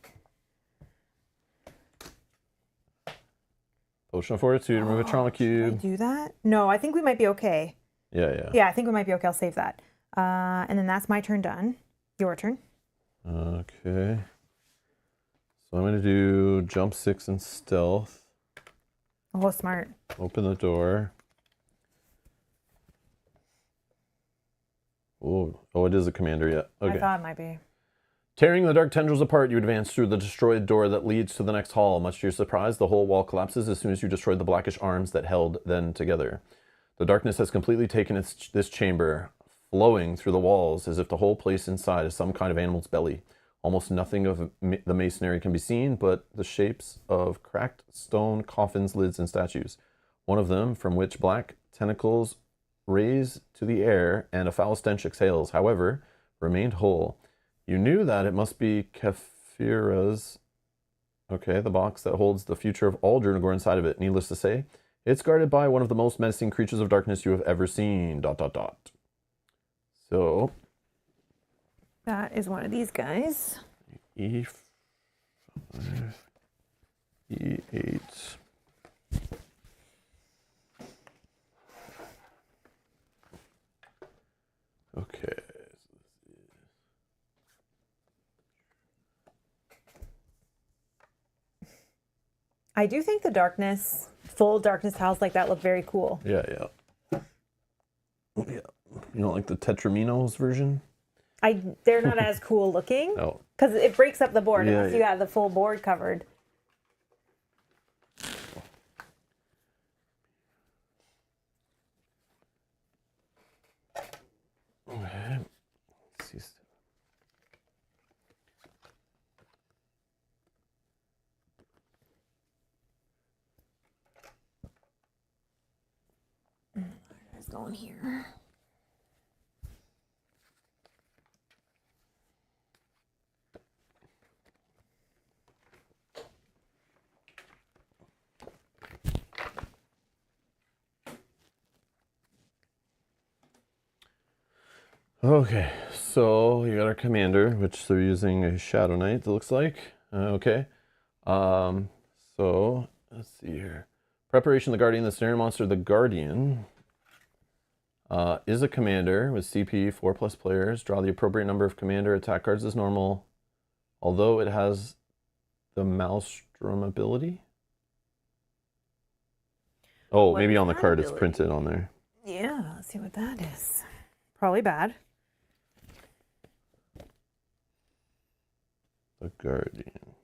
[SPEAKER 1] Potion of Fortitude, remove a trauma
[SPEAKER 2] Should I
[SPEAKER 1] cube.
[SPEAKER 2] do that? No, I think we might be okay.
[SPEAKER 1] Yeah.
[SPEAKER 2] Yeah, I think we might be okay. I'll save that. And then that's my turn done. Your turn.
[SPEAKER 1] Okay. So I'm going to do jump 6 and stealth.
[SPEAKER 2] Oh, smart.
[SPEAKER 1] Open the door. Oh, it is a commander yet. Okay.
[SPEAKER 2] I thought it might be.
[SPEAKER 1] Tearing the dark tendrils apart, you advance through the destroyed door that leads to the next hall. Much to your surprise, the whole wall collapses as soon as you destroy the blackish arms that held them together. The darkness has completely taken this chamber, flowing through the walls as if the whole place inside is some kind of animal's belly. Almost nothing of the masonry can be seen, but the shapes of cracked stone coffins, lids, and statues. One of them, from which black tentacles raise to the air and a foul stench exhales, however, remained whole. You knew that it must be Kefira's, the box that holds the future of all Drunagor inside of it. Needless to say, it's guarded by one of the most menacing creatures of darkness you have ever seen. ... So,
[SPEAKER 2] That is one of these guys.
[SPEAKER 1] E5, E8. Okay.
[SPEAKER 2] I do think the darkness, full darkness tiles like that look very cool.
[SPEAKER 1] Yeah. You don't like the Tetraminos version?
[SPEAKER 2] They're not as cool looking.
[SPEAKER 1] No.
[SPEAKER 2] Because it breaks up the board
[SPEAKER 1] Yeah,
[SPEAKER 2] unless you have the full board covered.
[SPEAKER 1] Okay. Let's see.
[SPEAKER 2] It's going here.
[SPEAKER 1] Okay, so you got our commander, which they're using a Shadow Knight, it looks like. Okay. So let's see here. Preparation, the Guardian, the Snare Monster, the Guardian is a commander with CP 4+ players. Draw the appropriate number of commander attack cards as normal, although it has the Maelstrom ability. Oh, maybe on the card it's printed on there.
[SPEAKER 2] Yeah, let's see what that is. Probably bad.
[SPEAKER 1] The Guardian.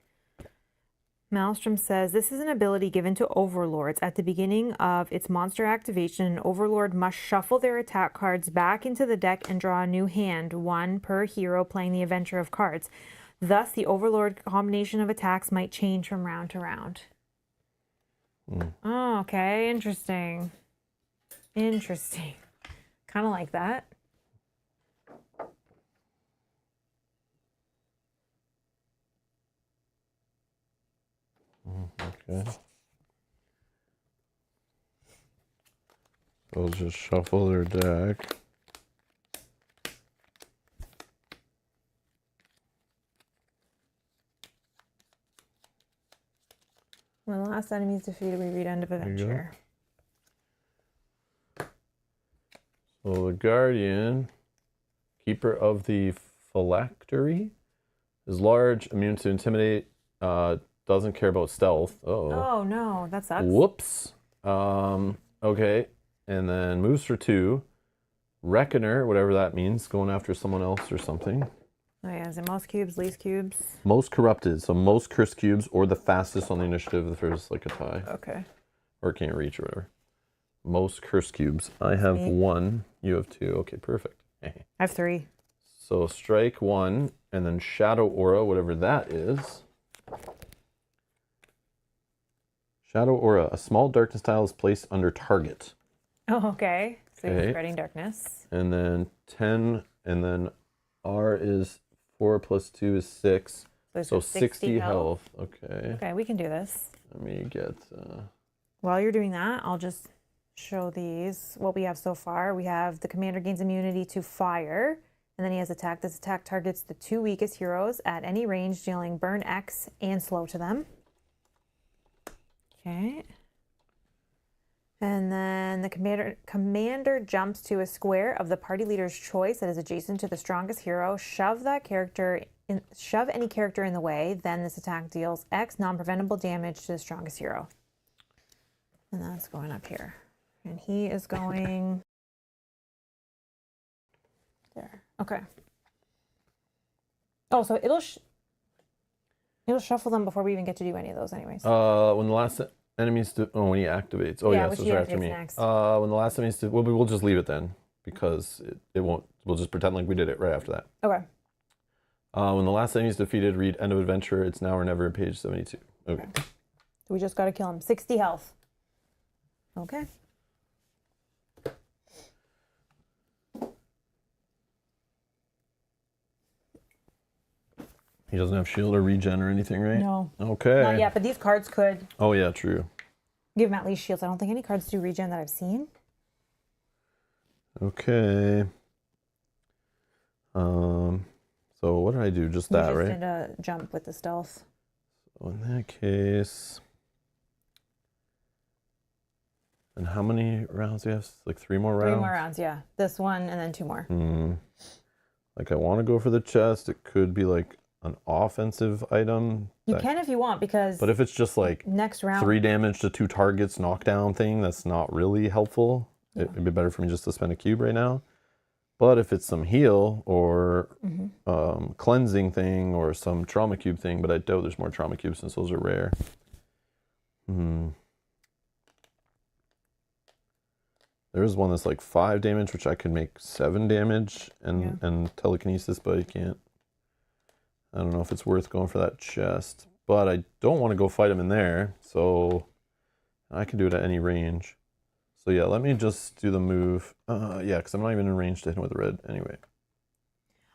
[SPEAKER 2] Maelstrom says, this is an ability given to overlords. At the beginning of its monster activation, an overlord must shuffle their attack cards back into the deck and draw a new hand, one per hero playing the adventure of cards. Thus, the overlord combination of attacks might change from round to round. Oh, okay. Interesting. Interesting. Kind of like that.
[SPEAKER 1] Okay. They'll just shuffle their deck.
[SPEAKER 2] When the last enemy is defeated, we read End of Adventure.
[SPEAKER 1] So the Guardian, Keeper of the Phylactery, is large, immune to intimidate, doesn't care about stealth.
[SPEAKER 2] Oh no, that sucks.
[SPEAKER 1] Whoops. Okay, and then moves for 2. Reckoner, whatever that means, going after someone else or something.
[SPEAKER 2] Oh yeah, is it most cubes, least cubes?
[SPEAKER 1] Most corrupted, so most cursed cubes or the fastest on the initiative if there's like a tie.
[SPEAKER 2] Okay.
[SPEAKER 1] Or can't reach or whatever. Most cursed cubes. I have 1, you have 2. Okay, perfect.
[SPEAKER 2] I have 3.
[SPEAKER 1] So strike 1, and then Shadow Aura, whatever that is. Shadow Aura, a small darkness tile is placed under target.
[SPEAKER 2] Oh, okay. So you're
[SPEAKER 1] Okay.
[SPEAKER 2] spreading darkness.
[SPEAKER 1] And then 10, and then R is 4 plus 2 is 6. So 60 health. Okay.
[SPEAKER 2] Okay, we can do this.
[SPEAKER 1] Let me get...
[SPEAKER 2] While you're doing that, I'll just show these, what we have so far. We have the commander gains immunity to fire, and then he has attack. This attack targets the 2 weakest heroes at any range, dealing burn X and slow to them. Okay. And then the commander jumps to a square of the party leader's choice that is adjacent to the strongest hero. Shove any character in the way. Then this attack deals X non-preventable damage to the strongest hero. And that's going up here. And he is going there. Okay. Oh, so it'll shuffle them before we even get to do any of those, anyways.
[SPEAKER 1] When the last enemies when he activates. Oh yeah, so it's right after me.
[SPEAKER 2] Next.
[SPEAKER 1] When the last enemies we'll just leave it then because it won't. We'll just pretend like we did it right after that.
[SPEAKER 2] Okay.
[SPEAKER 1] When the last enemy is defeated, read end of adventure. It's now or never, page 72. Okay.
[SPEAKER 2] We just got to kill him. 60 health. Okay.
[SPEAKER 1] He doesn't have shield or regen or anything, right?
[SPEAKER 2] No.
[SPEAKER 1] Okay.
[SPEAKER 2] Not yet, but these cards could
[SPEAKER 1] Oh yeah, true.
[SPEAKER 2] give him at least shields. I don't think any cards do regen that I've seen.
[SPEAKER 1] Okay. So what did I do? Just that,
[SPEAKER 2] you just
[SPEAKER 1] right?
[SPEAKER 2] did a jump with the stealth.
[SPEAKER 1] So in that case, and how many rounds do you have? Like 3 more rounds?
[SPEAKER 2] 3 more rounds, yeah. This one and then 2 more.
[SPEAKER 1] Like I want to go for the chest. It could be like an offensive item.
[SPEAKER 2] You can if you want, because
[SPEAKER 1] But if it's just like
[SPEAKER 2] next round
[SPEAKER 1] 3 damage to 2 targets knockdown thing, that's not really helpful.
[SPEAKER 2] Yeah.
[SPEAKER 1] It'd be better for me just to spend a cube right now. But if it's some heal or cleansing thing or some trauma cube thing, but I doubt there's more trauma cubes since those are rare. There is one that's like 5 damage, which I could make 7 damage and telekinesis, but I can't. I don't know if it's worth going for that chest. But I don't want to go fight him in there, so I can do it at any range. So yeah, let me just do the move. Yeah, because I'm not even in range to hit him with the red anyway.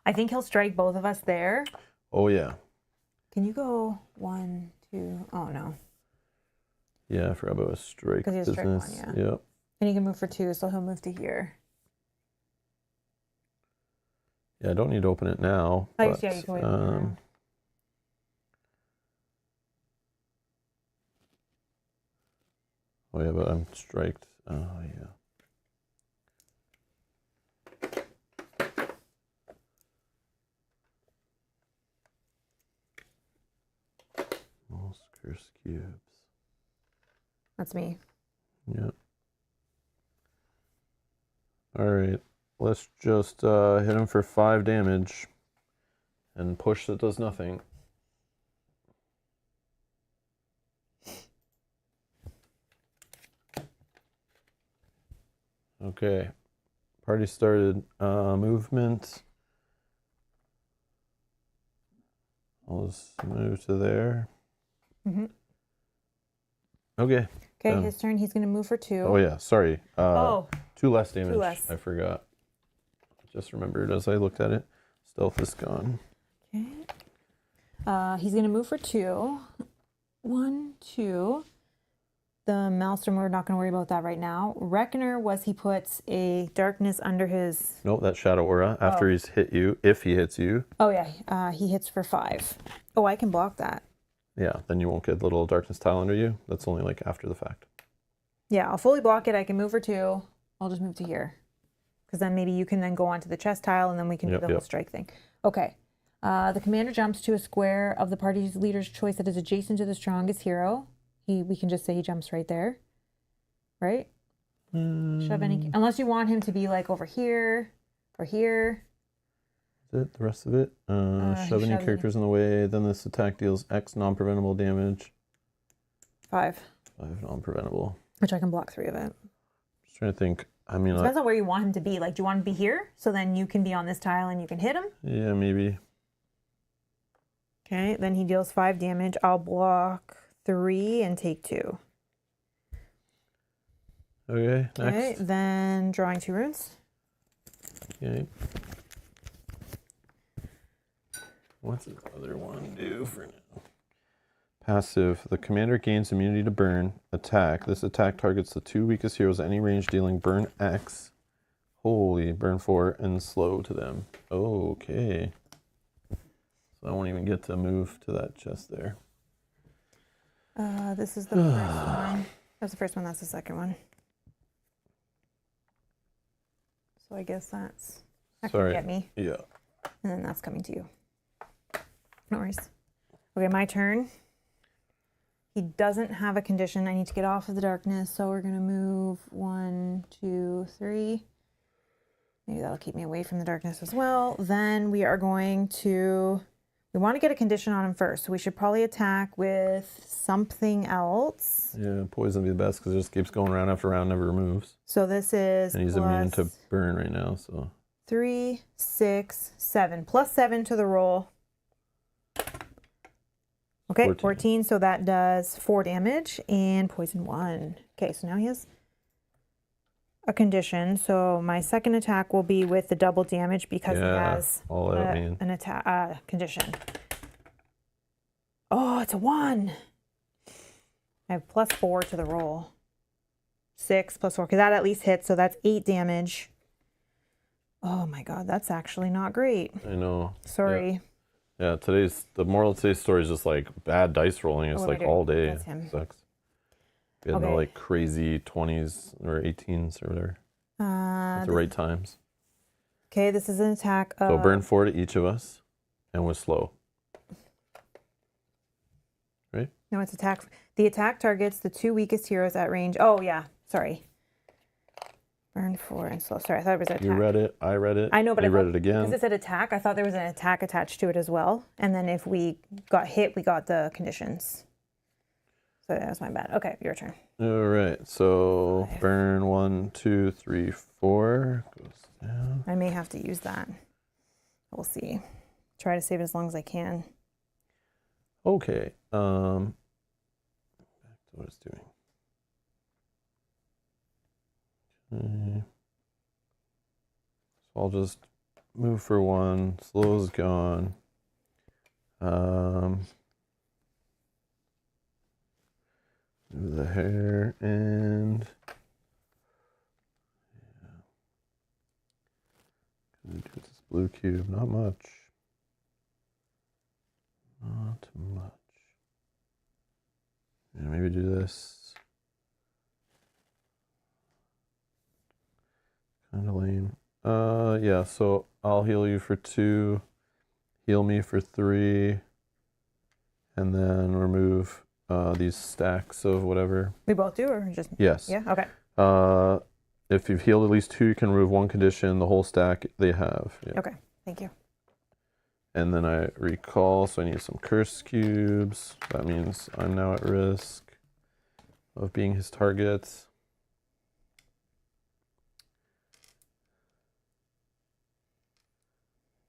[SPEAKER 2] I think he'll strike both of us there.
[SPEAKER 1] Oh yeah.
[SPEAKER 2] Can you go 1, 2? Oh no.
[SPEAKER 1] Yeah, I forgot about a strike
[SPEAKER 2] Because he has
[SPEAKER 1] business.
[SPEAKER 2] strike 1, yeah.
[SPEAKER 1] Yep.
[SPEAKER 2] And he can move for 2, so he'll move to here.
[SPEAKER 1] Yeah, I don't need to open it now.
[SPEAKER 2] Oh,
[SPEAKER 1] But,
[SPEAKER 2] yeah, you can wait now.
[SPEAKER 1] Oh yeah, but I'm striked. Oh yeah. Most cursed cubes.
[SPEAKER 2] That's me.
[SPEAKER 1] Yep. All right, let's just hit him for 5 damage and push that does nothing. Okay, party started. Movement. I'll just move to there. Okay.
[SPEAKER 2] Okay, his turn. He's going to move for 2.
[SPEAKER 1] Oh yeah, sorry. 2 less damage.
[SPEAKER 2] 2 less.
[SPEAKER 1] I forgot. Just remembered as I looked at it. Stealth is gone.
[SPEAKER 2] Okay. He's going to move for 2. 1, 2. The Maelstrom, we're not going to worry about that right now. Reckoner was he puts a darkness under his...
[SPEAKER 1] Nope, that's Shadow Aura after he's hit you, if he hits you.
[SPEAKER 2] Oh yeah, he hits for 5. Oh, I can block that.
[SPEAKER 1] Yeah, then you won't get the little darkness tile under you. That's only like after the fact.
[SPEAKER 2] Yeah, I'll fully block it. I can move for 2. I'll just move to here. Because then maybe you can then go onto the chest tile and then we can do the whole strike thing. Okay. The commander jumps to a square of the party's leader's choice that is adjacent to the strongest hero. We can just say he jumps right there. Right? Shove any... Unless you want him to be like over here or here.
[SPEAKER 1] Is it the rest of it? Shove any characters in the way. Then this attack deals X non-preventable damage.
[SPEAKER 2] 5.
[SPEAKER 1] 5 non-preventable.
[SPEAKER 2] Which I can block 3 of it.
[SPEAKER 1] Just trying to think. I mean,
[SPEAKER 2] depends on where you want him to be. Like, do you want him to be here? So then you can be on this tile and you can hit him?
[SPEAKER 1] Yeah, maybe.
[SPEAKER 2] Okay, then he deals 5 damage. I'll block 3 and take 2.
[SPEAKER 1] Okay, next.
[SPEAKER 2] Okay, then drawing 2 runes.
[SPEAKER 1] Okay. What's this other one do for now? Passive. The commander gains immunity to burn. Attack. This attack targets the 2 weakest heroes at any range, dealing burn X. Holy, burn 4 and slow to them. Okay. So I won't even get to move to that chest there.
[SPEAKER 2] This is the first one. That's the first one. That's the second one. So I guess that can get me.
[SPEAKER 1] Yeah.
[SPEAKER 2] And then that's coming to you. No worries. Okay, my turn. He doesn't have a condition. I need to get off of the darkness, so we're going to move 1, 2, 3. Maybe that'll keep me away from the darkness as well. Then we are going to... We want to get a condition on him first, so we should probably attack with something else.
[SPEAKER 1] Yeah, poison would be the best because it just keeps going round after round, never removes.
[SPEAKER 2] So this is
[SPEAKER 1] And he's immune to burn right now, so...
[SPEAKER 2] 3, 6, 7. Plus 7 to the roll. Okay, 14. So that does 4 damage and poison 1. Okay, so now he has a condition. So my second attack will be with the double damage because he has an attack condition. Oh, it's a 1. I have plus 4 to the roll. 6 plus 4, because that at least hits, so that's 8 damage. Oh my god, that's actually not great.
[SPEAKER 1] I know.
[SPEAKER 2] Sorry.
[SPEAKER 1] Yeah, the moral of today's story is just like bad dice rolling. It's like all day.
[SPEAKER 2] That's him.
[SPEAKER 1] Sucks. We had no like crazy 20s or 18s or whatever. At the right times.
[SPEAKER 2] Okay, this is an attack.
[SPEAKER 1] So burn 4 to each of us and with slow. Right?
[SPEAKER 2] No, it's attack. The attack targets the 2 weakest heroes at range. Oh, yeah. Sorry. Burn 4 and slow. Sorry, I thought it was an attack.
[SPEAKER 1] You read it. I read it.
[SPEAKER 2] I know, but
[SPEAKER 1] you read it again.
[SPEAKER 2] Because it said attack, I thought there was an attack attached to it as well. And then if we got hit, we got the conditions. So that was my bad. Okay, your turn.
[SPEAKER 1] All right. So burn 1, 2, 3, 4. Goes down.
[SPEAKER 2] I may have to use that. We'll see. Try to save it as long as I can.
[SPEAKER 1] Okay. Back to what it's doing. Okay. So I'll just move for 1. Slow is gone. Move the hair and do this blue cube. Not much. Not much. Yeah, maybe do this. Kind of lame. Yeah, so I'll heal you for 2, heal me for 3, and then remove these stacks of whatever.
[SPEAKER 2] We both do, or just?
[SPEAKER 1] Yes.
[SPEAKER 2] Yeah, okay.
[SPEAKER 1] If you've healed at least 2, you can remove 1 condition, the whole stack they have. Yeah.
[SPEAKER 2] Okay, thank you.
[SPEAKER 1] And then I recall, so I need some curse cubes. That means I'm now at risk of being his target.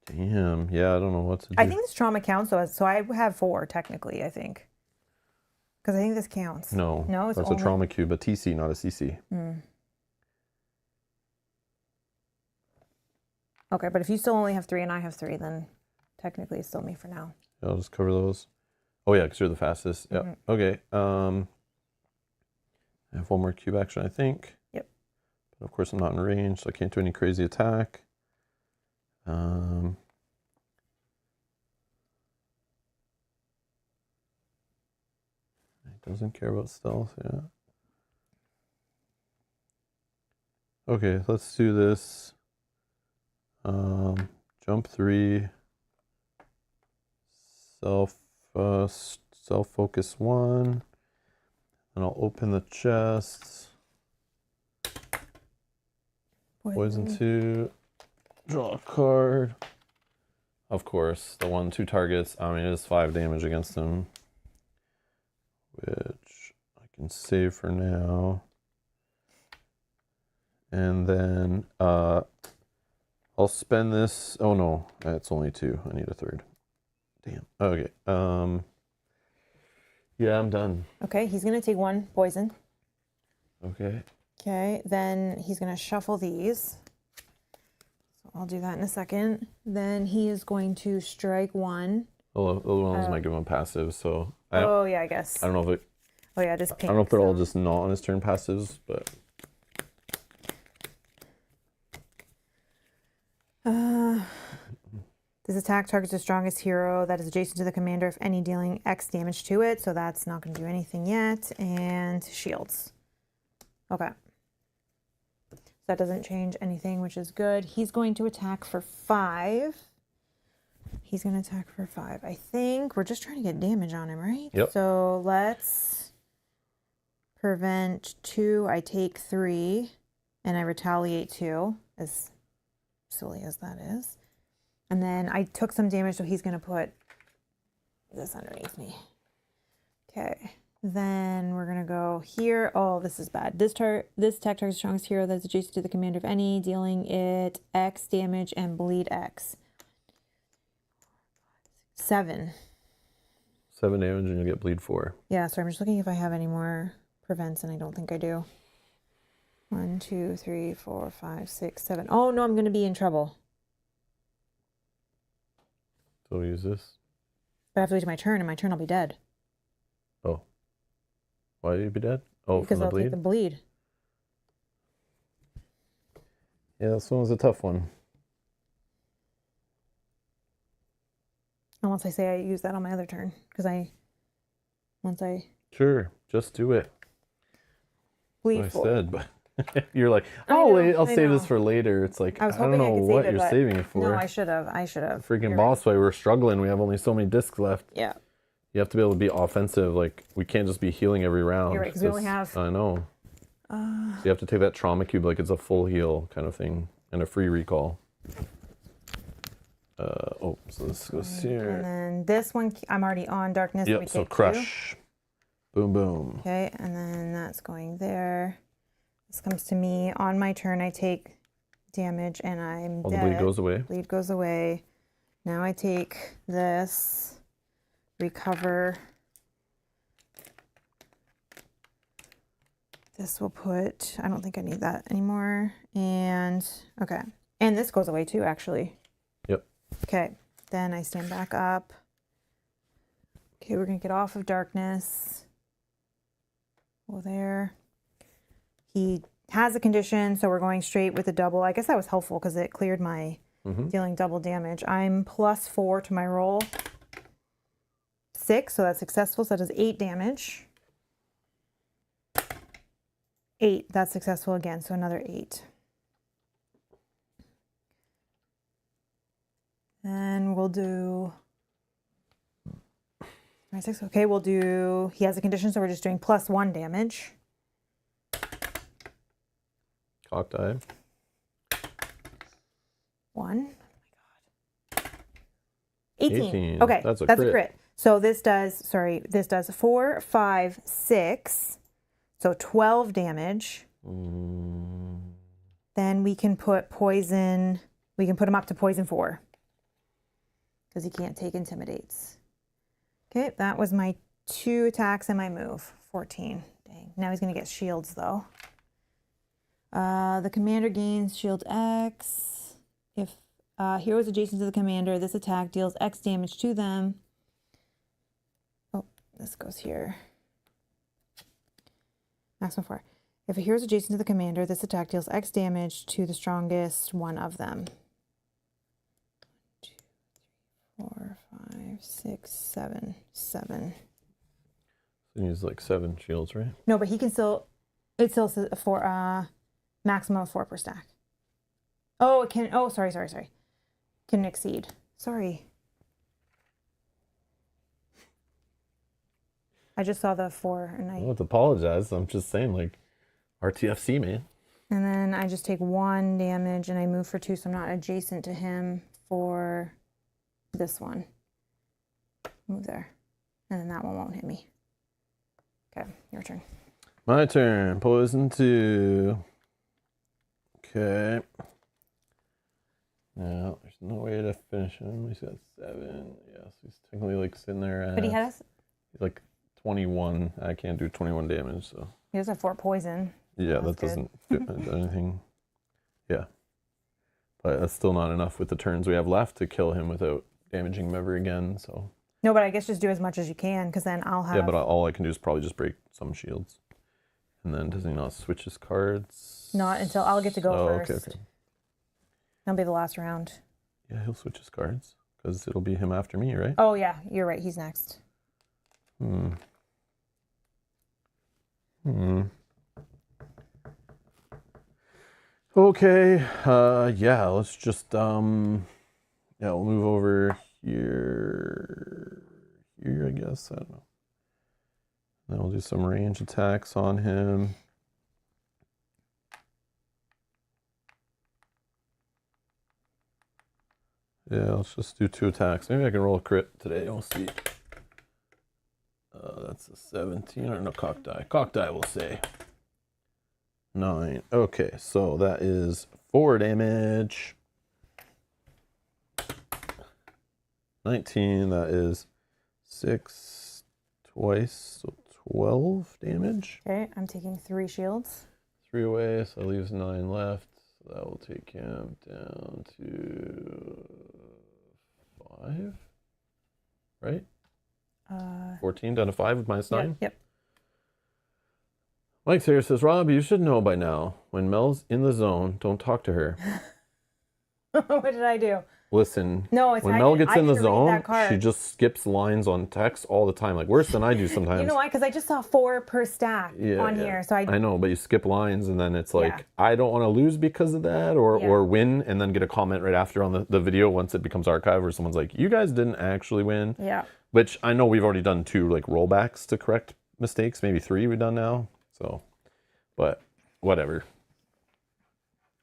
[SPEAKER 1] Damn, yeah, I don't know what to do.
[SPEAKER 2] I think this trauma counts, so I have 4 technically, I think. Because I think this counts.
[SPEAKER 1] No,
[SPEAKER 2] it's
[SPEAKER 1] that's a trauma cube, a TC, not a CC.
[SPEAKER 2] Okay, but if you still only have 3 and I have 3, then technically it's still me for now.
[SPEAKER 1] I'll just cover those. Oh yeah, because you're the fastest. Yeah. Okay. I have 1 more cube action, I think.
[SPEAKER 2] Yep.
[SPEAKER 1] But of course I'm not in range, so I can't do any crazy attack. It doesn't care about stealth, yeah. Okay, let's do this. Jump 3. Self-focus 1. And I'll open the chest. Poison 2. Draw a card. Of course, the 1, 2 targets. I mean, it is 5 damage against him, which I can save for now. And then I'll spend this. Oh no, it's only 2. I need a 3rd. Damn. Okay. Yeah, I'm done.
[SPEAKER 2] Okay, he's gonna take 1 poison.
[SPEAKER 1] Okay.
[SPEAKER 2] Okay, then he's gonna shuffle these. So I'll do that in a second. Then he is going to strike 1
[SPEAKER 1] The other ones might give him a passive, so
[SPEAKER 2] Oh yeah, I guess.
[SPEAKER 1] I don't know if it.
[SPEAKER 2] Oh yeah, just
[SPEAKER 1] I
[SPEAKER 2] pink.
[SPEAKER 1] don't know if they're all just not on his turn passives, but
[SPEAKER 2] this attack targets the strongest hero that is adjacent to the commander, if any, dealing X damage to it. So that's not going to do anything yet. And shields. Okay. So that doesn't change anything, which is good. He's going to attack for 5. He's going to attack for 5. I think we're just trying to get damage on him, right?
[SPEAKER 1] Yep.
[SPEAKER 2] So let's prevent 2. I take 3, and I retaliate 2, as silly as that is. And then I took some damage, so he's going to put this underneath me. Okay. Then we're going to go here. Oh, this is bad. This attack targets the strongest hero that is adjacent to the commander of any, dealing it X damage and bleed X. 7.
[SPEAKER 1] 7 damage and you'll get bleed 4.
[SPEAKER 2] Yeah, so I'm just looking if I have any more prevents, and I don't think I do. 1, 2, 3, 4, 5, 6, 7. Oh, no, I'm going to be in trouble.
[SPEAKER 1] So we'll use this.
[SPEAKER 2] But I have to wait till my turn, and my turn I'll be dead.
[SPEAKER 1] Oh. Why would you be dead? Oh,
[SPEAKER 2] Because
[SPEAKER 1] from the
[SPEAKER 2] I'll
[SPEAKER 1] bleed?
[SPEAKER 2] take the bleed.
[SPEAKER 1] Yeah, this one was a tough one.
[SPEAKER 2] Unless I say I use that on my other turn. Because
[SPEAKER 1] Sure, just do it.
[SPEAKER 2] bleed
[SPEAKER 1] What I
[SPEAKER 2] 4.
[SPEAKER 1] said, but you're like,
[SPEAKER 2] I
[SPEAKER 1] oh,
[SPEAKER 2] know,
[SPEAKER 1] wait, I'll
[SPEAKER 2] I
[SPEAKER 1] save
[SPEAKER 2] know.
[SPEAKER 1] this for later. It's like,
[SPEAKER 2] I was
[SPEAKER 1] I don't
[SPEAKER 2] hoping I
[SPEAKER 1] know
[SPEAKER 2] could
[SPEAKER 1] what
[SPEAKER 2] save it,
[SPEAKER 1] you're
[SPEAKER 2] but
[SPEAKER 1] saving it for.
[SPEAKER 2] No, I should have.
[SPEAKER 1] Freaking
[SPEAKER 2] You're
[SPEAKER 1] boss
[SPEAKER 2] right.
[SPEAKER 1] fight, we're struggling. We have only so many discs left.
[SPEAKER 2] Yeah.
[SPEAKER 1] You have to be able to be offensive. Like, we can't just be healing every round.
[SPEAKER 2] You're right, because we only have...
[SPEAKER 1] I know. So you have to take that trauma cube like it's a full heal kind of thing and a free recall. So this goes here.
[SPEAKER 2] And then this one, I'm already on darkness.
[SPEAKER 1] Yep,
[SPEAKER 2] we
[SPEAKER 1] so
[SPEAKER 2] take 2.
[SPEAKER 1] crush. Boom, boom.
[SPEAKER 2] Okay, and then that's going there. This comes to me. On my turn, I take damage, and I'm
[SPEAKER 1] All
[SPEAKER 2] dead.
[SPEAKER 1] the bleed goes away.
[SPEAKER 2] Bleed goes away. Now I take this, recover. This will put, I don't think I need that anymore. And, okay. And this goes away too, actually.
[SPEAKER 1] Yep.
[SPEAKER 2] Okay, then I stand back up. Okay, we're going to get off of darkness. Go there. He has a condition, so we're going straight with a double. I guess that was helpful because it cleared my dealing double damage. I'm +4 to my roll. 6, so that's successful. So that does 8 damage. 8, that's successful again, so another 8. And we'll do 6. Okay, we'll do, he has a condition, so we're just doing +1 damage.
[SPEAKER 1] Cocked eye.
[SPEAKER 2] 1. Oh my God. 18.
[SPEAKER 1] 18.
[SPEAKER 2] Okay,
[SPEAKER 1] That's a
[SPEAKER 2] a
[SPEAKER 1] crit.
[SPEAKER 2] crit. So this does, this does 4, 5, 6. So 12 damage. Then we can put poison, we can put him up to poison 4. Because he can't take intimidates. Okay, that was my 2 attacks and my move. 14. Dang. Now he's going to get shields, though. The commander gains shield X. If hero is adjacent to the commander, this attack deals X damage to them. Oh, this goes here. Maximum 4. If a hero is adjacent to the commander, this attack deals X damage to the strongest one of them. 4, 5, 6, 7, 7.
[SPEAKER 1] So you use like 7 shields, right?
[SPEAKER 2] No, but he can still, it still says for maximum of 4 per stack. Oh, it can, oh, sorry. Can exceed. Sorry. I just saw the 4 and
[SPEAKER 1] I don't have to apologize. I'm just saying, like, RTFC, man.
[SPEAKER 2] And then I just take 1 damage and I move for 2, so I'm not adjacent to him for this one. Move there. And then that one won't hit me. Okay, your turn.
[SPEAKER 1] My turn. Poison 2. Okay. Now, there's no way to finish him. He's got 7. Yes, he's technically like sitting there at...
[SPEAKER 2] But he has...
[SPEAKER 1] He's like 21. I can't do 21 damage, so...
[SPEAKER 2] He does have 4 poison.
[SPEAKER 1] Yeah,
[SPEAKER 2] That's
[SPEAKER 1] that doesn't fit anything. Yeah. But that's still not enough with the turns we have left to kill him without damaging him ever again, so...
[SPEAKER 2] No, but I guess just do as much as you can, because then I'll have...
[SPEAKER 1] Yeah, but all I can do is probably just break some shields. And then does he not switch his cards?
[SPEAKER 2] Not until I'll get to go first.
[SPEAKER 1] Okay.
[SPEAKER 2] That'll be the last round.
[SPEAKER 1] Yeah, he'll switch his cards, because it'll be him after me, right?
[SPEAKER 2] Oh, yeah, you're right. He's next.
[SPEAKER 1] Okay, yeah, let's just, yeah, we'll move over here, I guess, I don't know. Then we'll do some range attacks on him. Yeah, let's just do 2 attacks. Maybe I can roll a crit today, we'll see. That's a 17, or no, cock die. Cock die, we'll say. 9. Okay, so that is 4 damage. 19, that is 6 twice, so 12 damage.
[SPEAKER 2] Okay, I'm taking 3 shields.
[SPEAKER 1] 3 away, so that leaves 9 left. So that will take him down to 5, right? 14 down to 5 with minus 9?
[SPEAKER 2] Yep.
[SPEAKER 1] Mike Sayer says, Rob, you should know by now, when Mel's in the zone, don't talk to her.
[SPEAKER 2] What did I do?
[SPEAKER 1] Listen,
[SPEAKER 2] no, it's
[SPEAKER 1] when Mel gets in the zone, she just skips lines on text all the time, like worse than I do sometimes.
[SPEAKER 2] You know why? Because I just saw 4 per stack on here. So
[SPEAKER 1] I know, but you skip lines and then it's like, I don't want to lose because of that, or win and then get a comment right after on the video once it becomes archived where someone's like, you guys didn't actually win.
[SPEAKER 2] Yeah.
[SPEAKER 1] Which I know we've already done 2 like rollbacks to correct mistakes, maybe 3 we've done now. So, but whatever.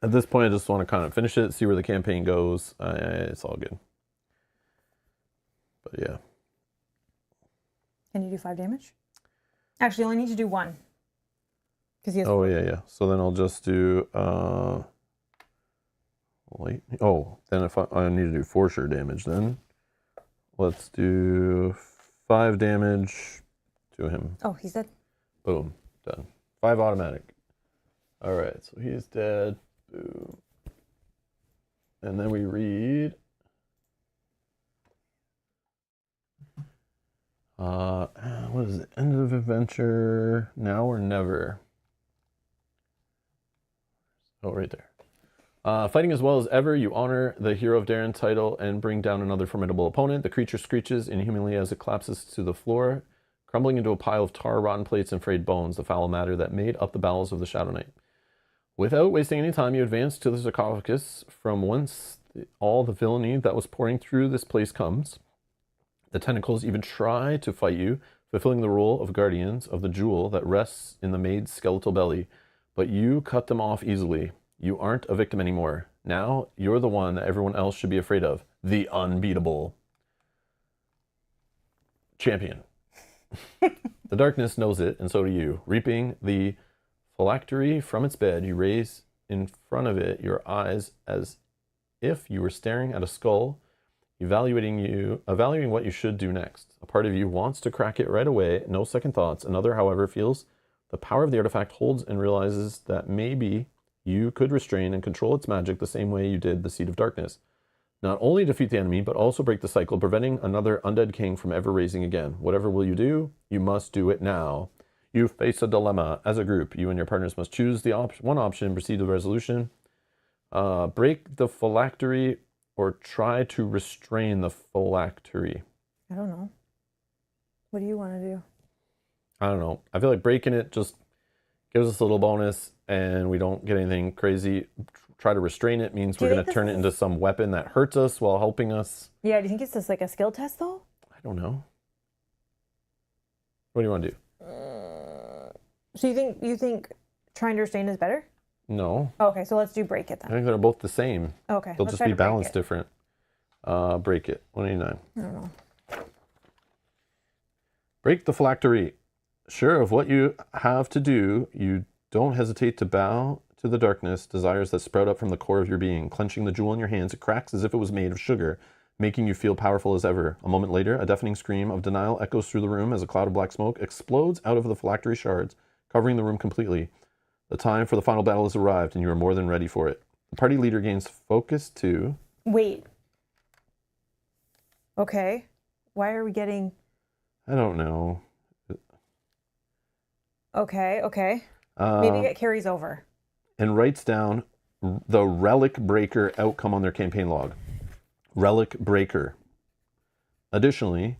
[SPEAKER 1] At this point, I just want to kind of finish it, see where the campaign goes. It's all good. But yeah.
[SPEAKER 2] Can you do 5 damage? Actually, you only need to do 1. Because he has.
[SPEAKER 1] Oh, yeah. So then I'll just do. Then if I need to do 4 sure damage, then let's do 5 damage to him.
[SPEAKER 2] Oh, he's dead.
[SPEAKER 1] Boom. Done. 5 automatic. All right, so he's dead. Boom. And then we read. What is it? End of adventure, now or never. Oh, right there. Fighting as well as ever, you honor the Hero of Darren title and bring down another formidable opponent. The creature screeches inhumanly as it collapses to the floor, crumbling into a pile of tar, rotten plates, and frayed bones, the foul matter that made up the bowels of the Shadow Knight. Without wasting any time, you advance to the sarcophagus from whence all the villainy that was pouring through this place comes. The tentacles even try to fight you, fulfilling the role of guardians of the jewel that rests in the maid's skeletal belly, but you cut them off easily. You aren't a victim anymore. Now you're the one that everyone else should be afraid of, the unbeatable champion. The darkness knows it, and so do you. Reaping the phylactery from its bed, you raise in front of it your eyes as if you were staring at a skull, evaluating what you should do next. A part of you wants to crack it right away, no second thoughts. Another, however, feels the power of the artifact holds and realizes that maybe you could restrain and control its magic the same way you did the Seed of Darkness. Not only defeat the enemy, but also break the cycle, preventing another undead king from ever raising again. Whatever will you do? You must do it now. You face a dilemma. As a group, you and your partners must choose the one option and proceed to the resolution. Break the phylactery or try to restrain the phylactery.
[SPEAKER 2] I don't know. What do you want to do?
[SPEAKER 1] I don't know. I feel like breaking it just gives us a little bonus and we don't get anything crazy. Try to restrain it means we're going to turn it into some weapon that hurts us while helping us.
[SPEAKER 2] Yeah, do you think it's just like a skill test though?
[SPEAKER 1] I don't know. What do you want to do?
[SPEAKER 2] So you think trying to restrain is better?
[SPEAKER 1] No.
[SPEAKER 2] Okay, so let's do break it then.
[SPEAKER 1] I think they're both the same.
[SPEAKER 2] Okay.
[SPEAKER 1] They'll just be balanced different. Break it. 189.
[SPEAKER 2] I don't know.
[SPEAKER 1] Break the phylactery. Sure of what you have to do, you don't hesitate to bow to the darkness, desires that sprout up from the core of your being. Clenching the jewel in your hands, it cracks as if it was made of sugar, making you feel powerful as ever. A moment later, a deafening scream of denial echoes through the room as a cloud of black smoke explodes out of the phylactery shards, covering the room completely. The time for the final battle has arrived, and you are more than ready for it. The party leader gains focus to...
[SPEAKER 2] Wait. Okay. Why are we getting...
[SPEAKER 1] I don't know.
[SPEAKER 2] Okay. Maybe it carries over.
[SPEAKER 1] And writes down the Relic Breaker outcome on their campaign log. Relic Breaker. Additionally,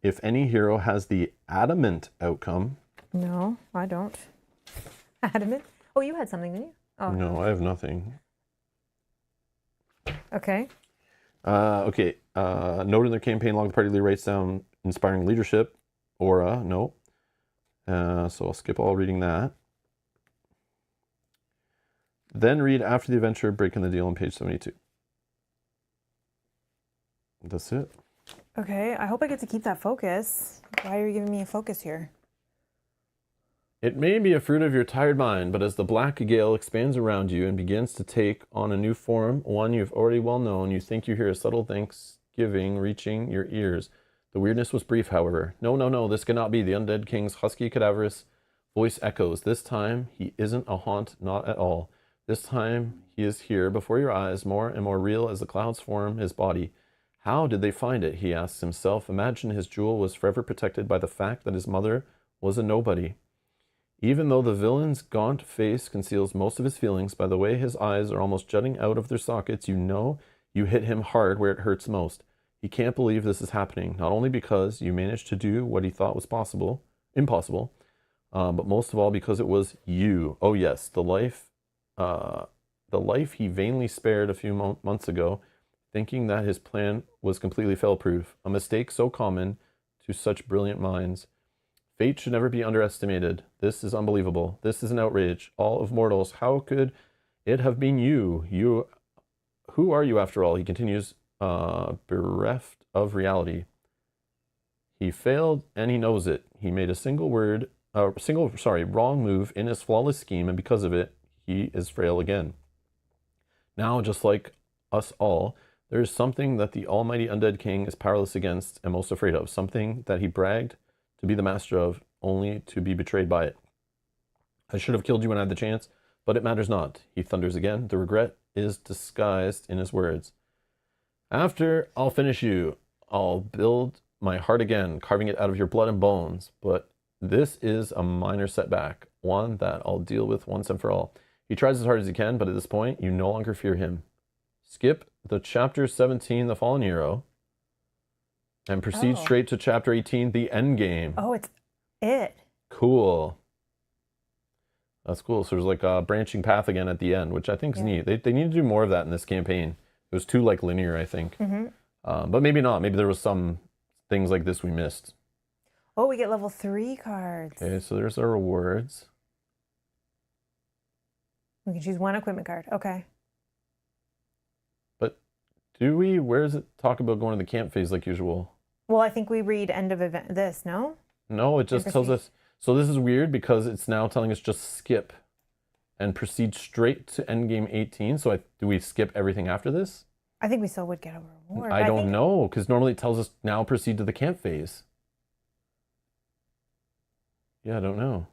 [SPEAKER 1] if any hero has the Adamant outcome...
[SPEAKER 2] No, I don't. Adamant? Oh, you had something, didn't you? Oh.
[SPEAKER 1] No, I have nothing.
[SPEAKER 2] Okay.
[SPEAKER 1] Okay. Note in their campaign log, the party leader writes down inspiring leadership. Aura, no. So I'll skip all reading that. Then read after the adventure, breaking the deal on page 72. That's it.
[SPEAKER 2] Okay, I hope I get to keep that focus. Why are you giving me a focus here?
[SPEAKER 1] It may be a fruit of your tired mind, but as the black gale expands around you and begins to take on a new form, one you've already well known, you think you hear a subtle thanksgiving reaching your ears. The weirdness was brief, however. No, this cannot be. The undead king's husky, cadaverous voice echoes. This time, he isn't a haunt, not at all. This time, he is here before your eyes, more and more real as the clouds form his body. How did they find it, he asks himself. Imagine his jewel was forever protected by the fact that his mother was a nobody. Even though the villain's gaunt face conceals most of his feelings, by the way his eyes are almost jutting out of their sockets, you know you hit him hard where it hurts most. He can't believe this is happening, not only because you managed to do what he thought was impossible, but most of all because it was you. Oh yes, the life he vainly spared a few months ago, thinking that his plan was completely fail-proof, a mistake so common to such brilliant minds. Fate should never be underestimated. This is unbelievable. This is an outrage. All of mortals, how could it have been you? Who are you after all? He continues, bereft of reality. He failed and he knows it. He made a wrong move in his flawless scheme, and because of it, he is frail again. Now, just like us all, there is something that the almighty undead king is powerless against and most afraid of, something that he bragged to be the master of, only to be betrayed by it. I should have killed you when I had the chance, but it matters not. He thunders again. The regret is disguised in his words. After I'll finish you, I'll build my heart again, carving it out of your blood and bones. But this is a minor setback, one that I'll deal with once and for all. He tries as hard as he can, but at this point, you no longer fear him. Skip the chapter 17, The Fallen Hero, and proceed straight to chapter 18, The End Game.
[SPEAKER 2] Oh, it's it.
[SPEAKER 1] Cool. That's cool. So there's like a branching path again at the end, which I think is neat. They need to do more of that in this campaign. It was too like linear, I think. But maybe not. Maybe there was some things like this we missed.
[SPEAKER 2] Oh, we get level 3 cards.
[SPEAKER 1] Okay, so there's our rewards.
[SPEAKER 2] We can choose one equipment card. Okay.
[SPEAKER 1] But where does it talk about going to the camp phase like usual?
[SPEAKER 2] Well, I think we read end of event this, no?
[SPEAKER 1] No, it just tells us. So this is weird because it's now telling us just skip and proceed straight to endgame 18. So do we skip everything after this?
[SPEAKER 2] I think we still would get a reward.
[SPEAKER 1] I don't know, because normally it tells us now proceed to the camp phase. Yeah, I don't know.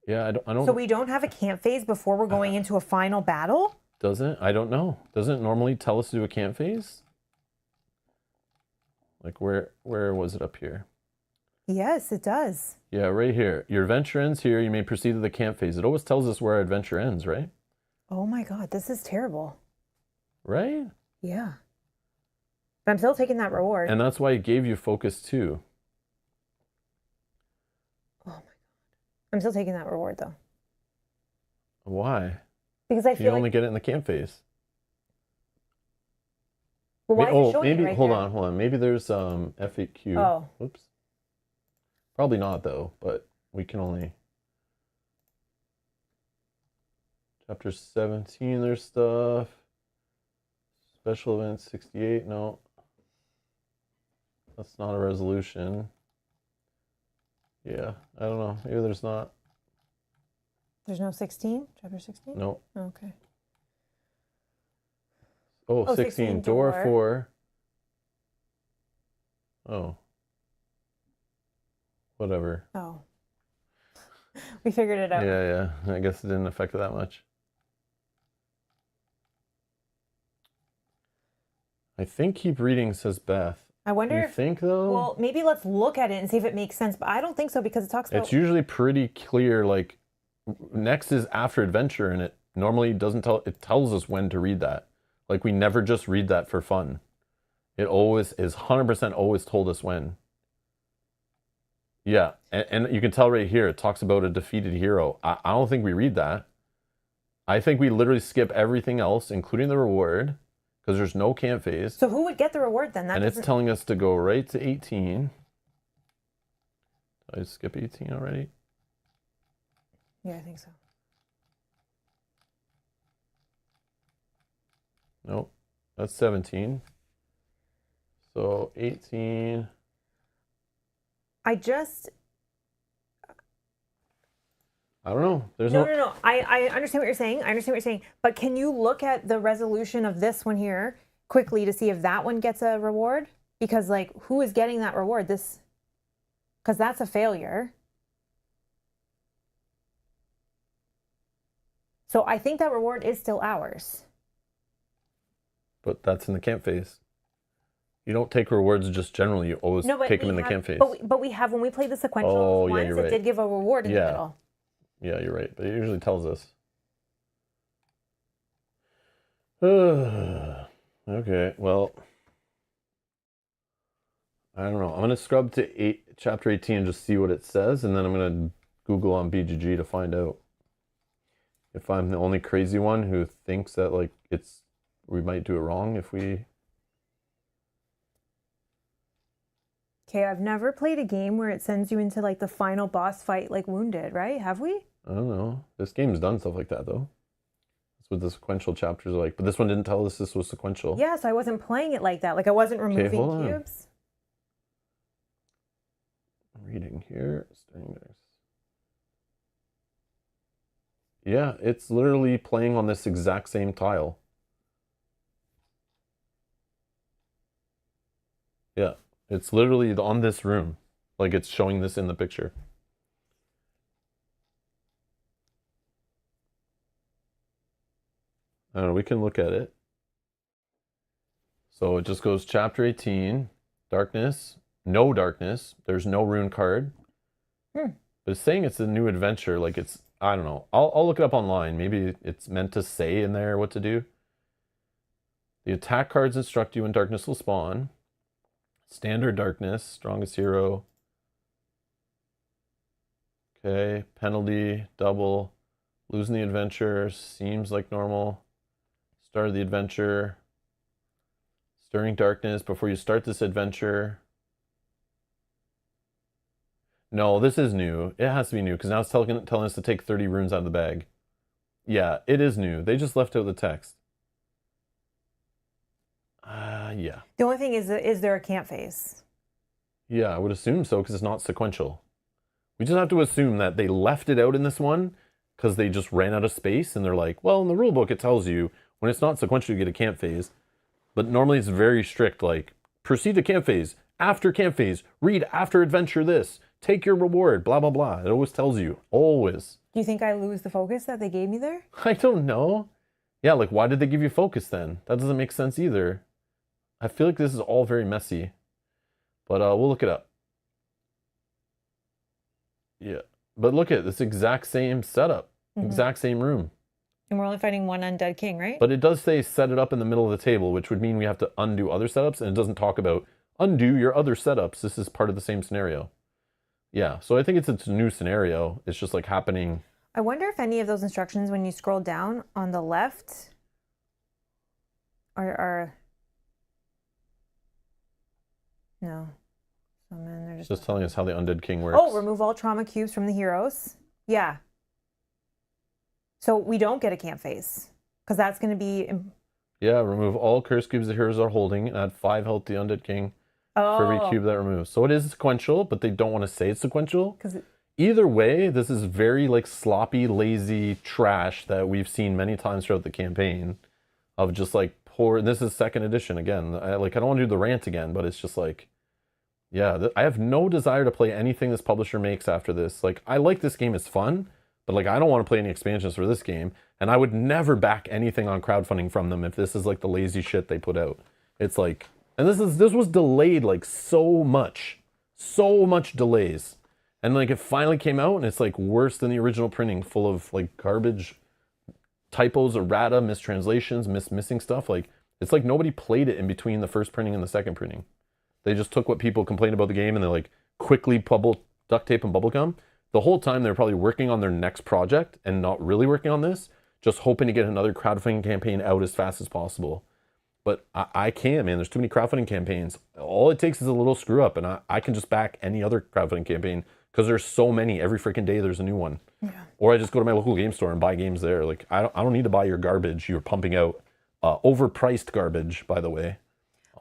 [SPEAKER 1] Yeah, I don't.
[SPEAKER 2] So we don't have a camp phase before we're going into a final battle?
[SPEAKER 1] Doesn't? I don't know. Doesn't it normally tell us to do a camp phase? Like where was it up here?
[SPEAKER 2] Yes, it does.
[SPEAKER 1] Yeah, right here. Your adventure ends here. You may proceed to the camp phase. It always tells us where our adventure ends, right?
[SPEAKER 2] Oh my God, this is terrible.
[SPEAKER 1] Right?
[SPEAKER 2] Yeah. But I'm still taking that reward.
[SPEAKER 1] And that's why it gave you focus too.
[SPEAKER 2] Oh my God. I'm still taking that reward though.
[SPEAKER 1] Why?
[SPEAKER 2] Because I feel
[SPEAKER 1] you only get it in the camp phase.
[SPEAKER 2] Well, why is it showing
[SPEAKER 1] maybe
[SPEAKER 2] right
[SPEAKER 1] hold
[SPEAKER 2] there?
[SPEAKER 1] on. Maybe there's FAQ.
[SPEAKER 2] Oh.
[SPEAKER 1] Oops. Probably not though, but we can only chapter 17 there's stuff. Special event 68, no. That's not a resolution. Yeah, I don't know. Maybe there's not.
[SPEAKER 2] There's no 16? Chapter 16?
[SPEAKER 1] No.
[SPEAKER 2] Okay.
[SPEAKER 1] Oh, 16. Door 4. Oh. Whatever.
[SPEAKER 2] Oh. We figured it out.
[SPEAKER 1] Yeah. I guess it didn't affect it that much. I think keep reading, says Beth.
[SPEAKER 2] I wonder
[SPEAKER 1] You
[SPEAKER 2] if,
[SPEAKER 1] think though?
[SPEAKER 2] well, maybe let's look at it and see if it makes sense, but I don't think so because it talks about...
[SPEAKER 1] It's usually pretty clear, like, next is after adventure, and it normally doesn't tell, it tells us when to read that. Like, we never just read that for fun. It always is 100% always told us when. Yeah, and you can tell right here, it talks about a defeated hero. I don't think we read that. I think we literally skip everything else, including the reward, because there's no camp phase.
[SPEAKER 2] So who would get the reward then?
[SPEAKER 1] And it's telling us to go right to 18. Did I skip 18 already?
[SPEAKER 2] Yeah, I think so.
[SPEAKER 1] Nope, that's 17. So 18.
[SPEAKER 2] I
[SPEAKER 1] don't know. There's
[SPEAKER 2] no. I understand what you're saying. I understand what you're saying. But can you look at the resolution of this one here quickly to see if that one gets a reward? Because, like, who is getting that reward? This, because that's a failure. So I think that reward is still ours.
[SPEAKER 1] But that's in the camp phase. You don't take rewards just generally. You always take them in the camp phase.
[SPEAKER 2] But we have, when we played the sequential ones, it did give a reward in the middle.
[SPEAKER 1] Yeah, you're right. But it usually tells us. Okay, well, I don't know. I'm going to scrub to chapter 18 and just see what it says, and then I'm going to Google on BGG to find out if I'm the only crazy one who thinks that, like, we might do it wrong if we...
[SPEAKER 2] Okay, I've never played a game where it sends you into, like, the final boss fight, like Wounded, right? Have we?
[SPEAKER 1] I don't know. This game's done stuff like that, though. That's what the sequential chapters are like. But this one didn't tell us this was sequential.
[SPEAKER 2] Yeah, so I wasn't playing it like that. Like, I wasn't removing cubes.
[SPEAKER 1] I'm reading here. Yeah, it's literally playing on this exact same tile. Yeah, it's literally on this room. Like, it's showing this in the picture. I don't know, we can look at it. So it just goes chapter 18, darkness, no darkness, there's no rune card. But it's saying it's a new adventure, like it's, I don't know. I'll look it up online. Maybe it's meant to say in there what to do. The attack cards instruct you when darkness will spawn. Standard darkness, strongest hero. Okay, penalty, double. Losing the adventure, seems like normal. Start of the adventure. Stirring darkness before you start this adventure. No, this is new. It has to be new because now it's telling us to take 30 runes out of the bag. Yeah, it is new. They just left out the text. Yeah.
[SPEAKER 2] The only thing is there a camp phase?
[SPEAKER 1] Yeah, I would assume so because it's not sequential. We just have to assume that they left it out in this one because they just ran out of space and they're like, well, in the rule book it tells you when it's not sequential you get a camp phase. But normally it's very strict, like proceed to camp phase, after camp phase, read after adventure this, take your reward, blah, blah, blah. It always tells you, always.
[SPEAKER 2] Do you think I lose the focus that they gave me there?
[SPEAKER 1] I don't know. Yeah, like why did they give you focus then? That doesn't make sense either. I feel like this is all very messy. But we'll look it up. Yeah. But look at this exact same setup. Exact same room.
[SPEAKER 2] And we're only fighting one undead king, right?
[SPEAKER 1] But it does say set it up in the middle of the table, which would mean we have to undo other setups. And it doesn't talk about undo your other setups. This is part of the same scenario. Yeah. So I think it's a new scenario. It's just like happening.
[SPEAKER 2] I wonder if any of those instructions, when you scroll down on the left, are... No. Summon, they're
[SPEAKER 1] just telling us how the undead king works.
[SPEAKER 2] Oh, remove all trauma cubes from the heroes. Yeah. So we don't get a camp phase because that's going to be...
[SPEAKER 1] Yeah, remove all curse cubes the heroes are holding and add 5 health to the undead king for every cube that removes. So it is sequential, but they don't want to say it's sequential. Either way, this is very like sloppy, lazy trash that we've seen many times throughout the campaign of just like poor... This is 2nd edition again. I don't want to do the rant again, but it's just like... Yeah, I have no desire to play anything this publisher makes after this. Like, I like this game, it's fun, but like, I don't want to play any expansions for this game, and I would never back anything on crowdfunding from them if this is like the lazy shit they put out. It's like, and this was delayed like so much delays. And like it finally came out and it's like worse than the original printing, full of like garbage, typos, errata, mistranslations, missing stuff. Like it's like nobody played it in between the first printing and the second printing. They just took what people complained about the game and they like quickly duct tape and bubble gum. The whole time they're probably working on their next project and not really working on this, just hoping to get another crowdfunding campaign out as fast as possible. But I can't, man. There's too many crowdfunding campaigns. All it takes is a little screw up, and I can just back any other crowdfunding campaign because there's so many. Every freaking day there's a new one. Yeah. Or I just go to my local game store and buy games there. Like I don't need to buy your garbage you're pumping out. Overpriced garbage, by the way,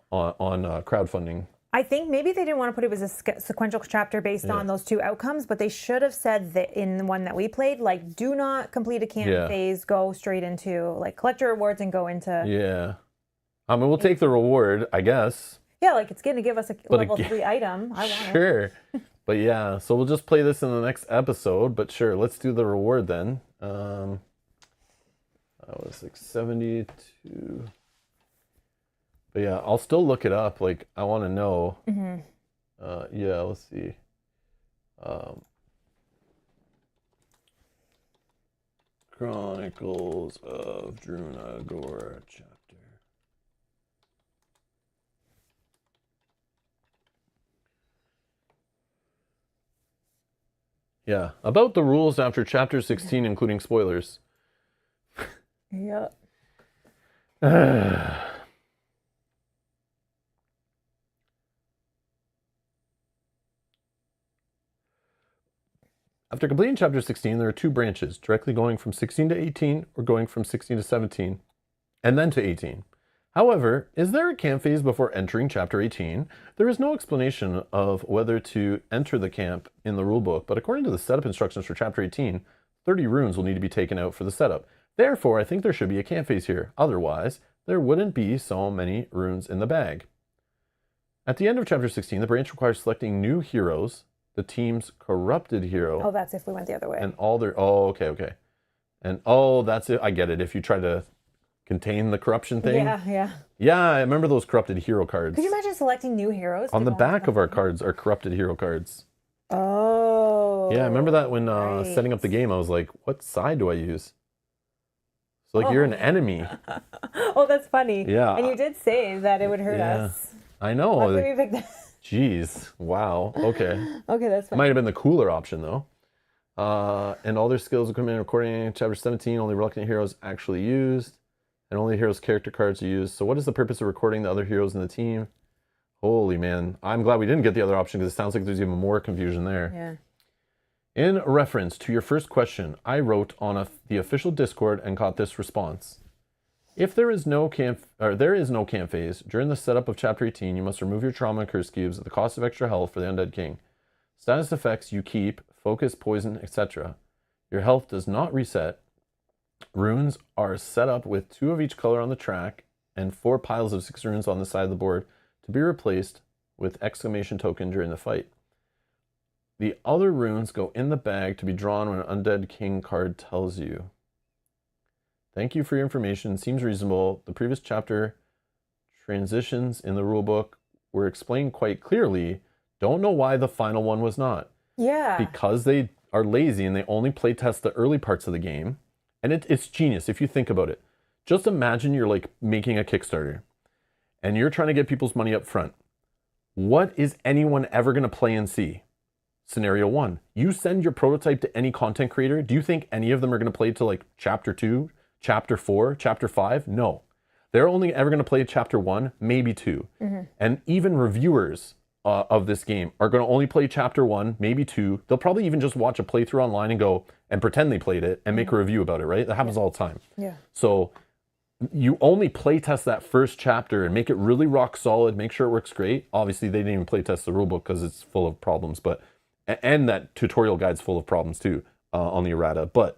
[SPEAKER 1] on crowdfunding.
[SPEAKER 2] I think maybe they didn't want to put it as a sequential chapter based on those two outcomes, but they should have said that in the one that we played, like, do not complete a camp phase, go straight into, like, collect your rewards and go into...
[SPEAKER 1] Yeah. I mean, we'll take the reward, I guess.
[SPEAKER 2] Yeah, like, it's going to give us a level 3 item. I want it.
[SPEAKER 1] Sure. But yeah, so we'll just play this in the next episode, but sure, let's do the reward then. That was like 72... But yeah, I'll still look it up. Like, I want to know. Mm-hmm. Yeah, let's see. Chronicles of Drunagor chapter. Yeah, about the rules after chapter 16, including spoilers.
[SPEAKER 2] Yeah.
[SPEAKER 1] After completing chapter 16, there are 2 branches, directly going from 16 to 18 or going from 16 to 17, and then to 18. However, is there a camp phase before entering chapter 18? There is no explanation of whether to enter the camp in the rulebook, but according to the setup instructions for chapter 18, 30 runes will need to be taken out for the setup. Therefore, I think there should be a camp phase here. Otherwise, there wouldn't be so many runes in the bag. At the end of chapter 16, the branch requires selecting new heroes, the team's corrupted hero.
[SPEAKER 2] Oh, that's if we went the other way.
[SPEAKER 1] And all their... Oh, okay. And that's it. I get it. If you try to contain the corruption thing.
[SPEAKER 2] Yeah.
[SPEAKER 1] Yeah, I remember those corrupted hero cards.
[SPEAKER 2] Could you imagine selecting new heroes?
[SPEAKER 1] On the back of our cards are corrupted hero cards.
[SPEAKER 2] Oh.
[SPEAKER 1] Yeah, I remember that when setting up the game, I was like, what side do I use? So like, you're an enemy.
[SPEAKER 2] Oh, that's funny.
[SPEAKER 1] Yeah.
[SPEAKER 2] And you did say that it would hurt us.
[SPEAKER 1] I know.
[SPEAKER 2] Why did we pick that?
[SPEAKER 1] Jeez. Wow. Okay.
[SPEAKER 2] Okay, that's fine.
[SPEAKER 1] Might have been the cooler option, though. And all their skills, equipment, and recording. Chapter 17, only reluctant heroes actually used. And only heroes' character cards are used. So what is the purpose of recording the other heroes in the team? Holy man. I'm glad we didn't get the other option because it sounds like there's even more confusion there. Yeah. In reference to your first question, I wrote on the official Discord and got this response. If there is no camp phase, during the setup of Chapter 18, you must remove your trauma and curse cubes at the cost of extra health for the Undead King. Status effects you keep, focus, poison, etc. Your health does not reset. Runes are set up with 2 of each color on the track and 4 piles of 6 runes on the side of the board to be replaced with exclamation token during the fight. The other runes go in the bag to be drawn when an Undead King card tells you. Thank you for your information. Seems reasonable. The previous chapter transitions in the rulebook were explained quite clearly. Don't know why the final one was not.
[SPEAKER 2] Yeah.
[SPEAKER 1] Because they are lazy and they only play test the early parts of the game. And it's genius if you think about it. Just imagine you're like making a Kickstarter and you're trying to get people's money up front. What is anyone ever going to play and see? Scenario 1. You send your prototype to any content creator. Do you think any of them are going to play to like chapter 2? Chapter 4, chapter 5? No. They're only ever going to play chapter 1, maybe 2. Mm-hmm. And even reviewers of this game are going to only play chapter 1, maybe 2. They'll probably even just watch a playthrough online and go and pretend they played it and make a review about it, right? That happens all the time.
[SPEAKER 2] Yeah.
[SPEAKER 1] So you only play test that first chapter and make it really rock solid, make sure it works great. Obviously, they didn't even play test the rulebook because it's full of problems, and that tutorial guide's full of problems too on the errata. But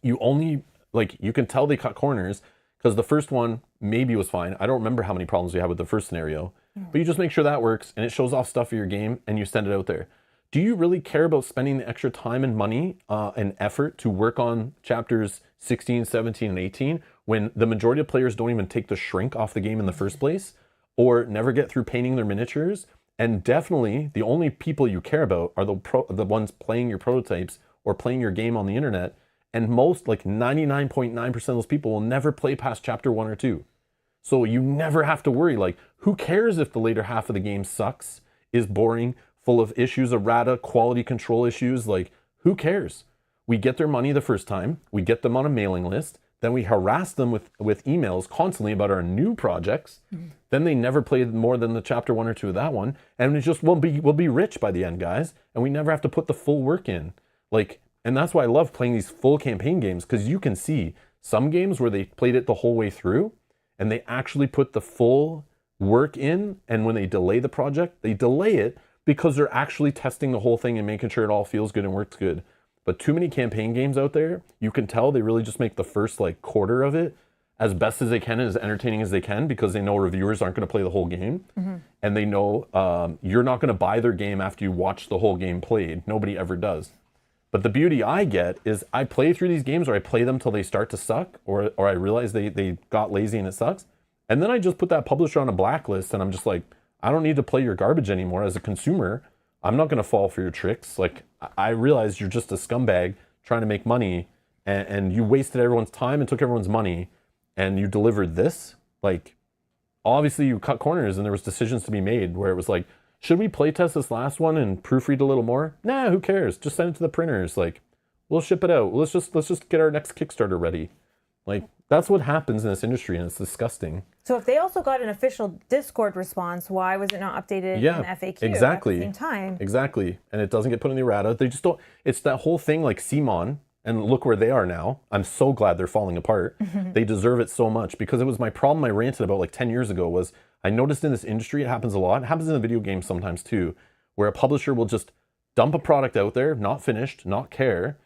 [SPEAKER 1] you only... Like, you can tell they cut corners because the first one maybe was fine. I don't remember how many problems we had with the first scenario. But you just make sure that works and it shows off stuff for your game and you send it out there. Do you really care about spending the extra time and money and effort to work on chapters 16, 17, and 18 when the majority of players don't even take the shrink off the game in the first place? or never get through painting their miniatures. And definitely the only people you care about are the ones playing your prototypes or playing your game on the internet. And most, like 99.9% of those people will never play past chapter 1 or 2. So you never have to worry. Like, who cares if the later half of the game sucks, is boring, full of issues, errata, quality control issues? Like, who cares? We get their money the first time. We get them on a mailing list. Then we harass them with emails constantly about our new projects. Then they never play more than the chapter 1 or 2 of that one. And it just we'll be rich by the end, guys. And we never have to put the full work in. Like, and that's why I love playing these full campaign games, because you can see some games where they played it the whole way through and they actually put the full work in. And when they delay the project, they delay it because they're actually testing the whole thing and making sure it all feels good and works good. But too many campaign games out there, you can tell they really just make the first like quarter of it as best as they can and as entertaining as they can, because they know reviewers aren't going to play the whole game. And they know you're not going to buy their game after you watch the whole game played. Nobody ever does. But the beauty I get is I play through these games, or I play them till they start to suck, or I realize they got lazy and it sucks. And then I just put that publisher on a blacklist, and I'm just like, I don't need to play your garbage anymore. As a consumer, I'm not going to fall for your tricks. Like, I realize you're just a scumbag trying to make money, and you wasted everyone's time and took everyone's money, and you delivered this. Like, obviously you cut corners, and there was decisions to be made where it was like, should we playtest this last one and proofread a little more? Nah, who cares? Just send it to the printers. Like, we'll ship it out. Let's just get our next Kickstarter ready. Like, that's what happens in this industry, and it's disgusting.
[SPEAKER 2] So if they also got an official Discord response, why was it not updated in FAQ
[SPEAKER 1] exactly.
[SPEAKER 2] at the same time?
[SPEAKER 1] Exactly. And it doesn't get put in the errata. They just don't. It's that whole thing like CMON, and look where they are now. I'm so glad they're falling apart. They deserve it so much, because it was my problem I ranted about like 10 years ago was I noticed in this industry, it happens a lot. It happens in the video games sometimes too, where a publisher will just dump a product out there, not finished, not care.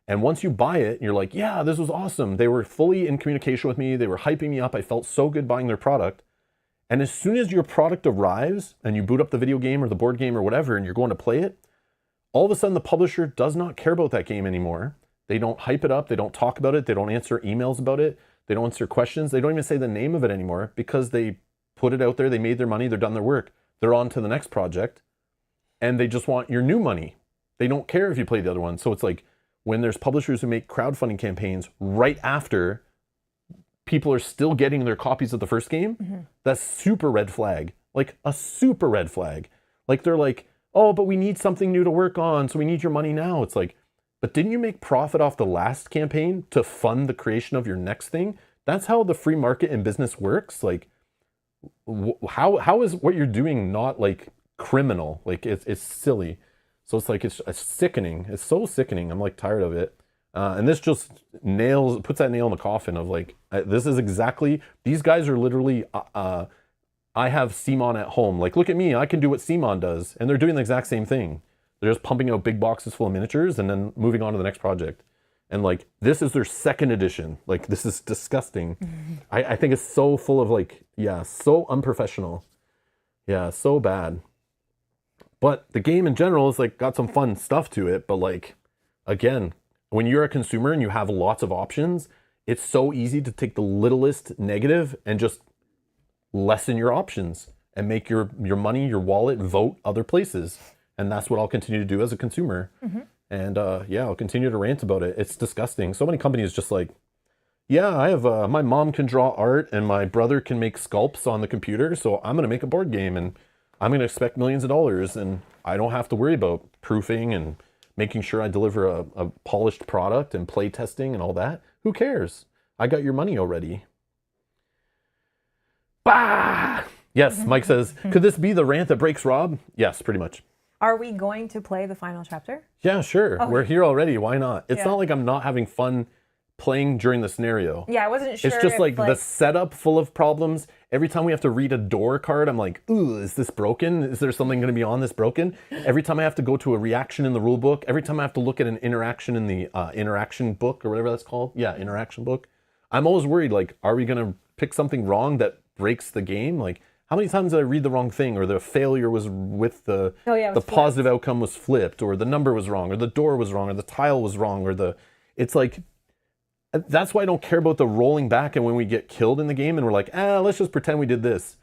[SPEAKER 1] And once you buy it, you're like, yeah, this was awesome. They were fully in communication with me. They were hyping me up. I felt so good buying their product. And as soon as your product arrives and you boot up the video game or the board game or whatever, and you're going to play it, all of a sudden the publisher does not care about that game anymore. They don't hype it up. They don't talk about it. They don't answer emails about it. They don't answer questions. They don't even say the name of it anymore, because they put it out there. They made their money. They're done their work. They're on to the next project, and they just want your new money. They don't care if you play the other one. So it's like, when there's publishers who make crowdfunding campaigns right after people are still getting their copies of the first game, that's super red flag. Like a super red flag. Like they're like, oh, but we need something new to work on, so we need your money now. It's like, but didn't you make profit off the last campaign to fund the creation of your next thing? That's how the free market in business works. Like, how is what you're doing not like criminal? Like it's silly. So it's like, it's sickening. It's so sickening. I'm like tired of it. And this just puts that nail in the coffin of like, this is exactly, these guys are literally, I have CMON at home. Like, look at me, I can do what CMON does. And they're doing the exact same thing. They're just pumping out big boxes full of miniatures and then moving on to the next project. And like, this is their second edition. Like, this is disgusting. I think it's so full of like, yeah, so unprofessional. Yeah, so bad. But the game in general is like got some fun stuff to it. But like, again, when you're a consumer and you have lots of options, it's so easy to take the littlest negative and just lessen your options and make your money, your wallet vote other places. And that's what I'll continue to do as a consumer. And yeah, I'll continue to rant about it. It's disgusting. So many companies just like, yeah, I have my mom can draw art and my brother can make sculpts on the computer. So I'm going to make a board game and I'm going to expect millions of dollars, and I don't have to worry about proofing and making sure I deliver a polished product and play testing and all that. Who cares? I got your money already. Bah! Yes, Mike says, could this be the rant that breaks Rob? Yes, pretty much.
[SPEAKER 2] Are we going to play the final chapter?
[SPEAKER 1] Yeah, sure. We're here already. Why not? It's not like I'm not having fun playing during the scenario.
[SPEAKER 2] Yeah, I wasn't sure.
[SPEAKER 1] It's just like the setup full of problems. Every time we have to read a door card, I'm like, ooh, is this broken? Is there something going to be on this broken? Every time I have to go to a reaction in the rule book, every time I have to look at an interaction in the interaction book or whatever that's called. Yeah, interaction book. I'm always worried, like, are we going to pick something wrong that breaks the game? Like, how many times did I read the wrong thing, or the failure was with the positive outcome was flipped, or the number was wrong, or the door was wrong, or the tile was wrong, or it's like, that's why I don't care about the rolling back and when we get killed in the game and we're like, let's just pretend we did this.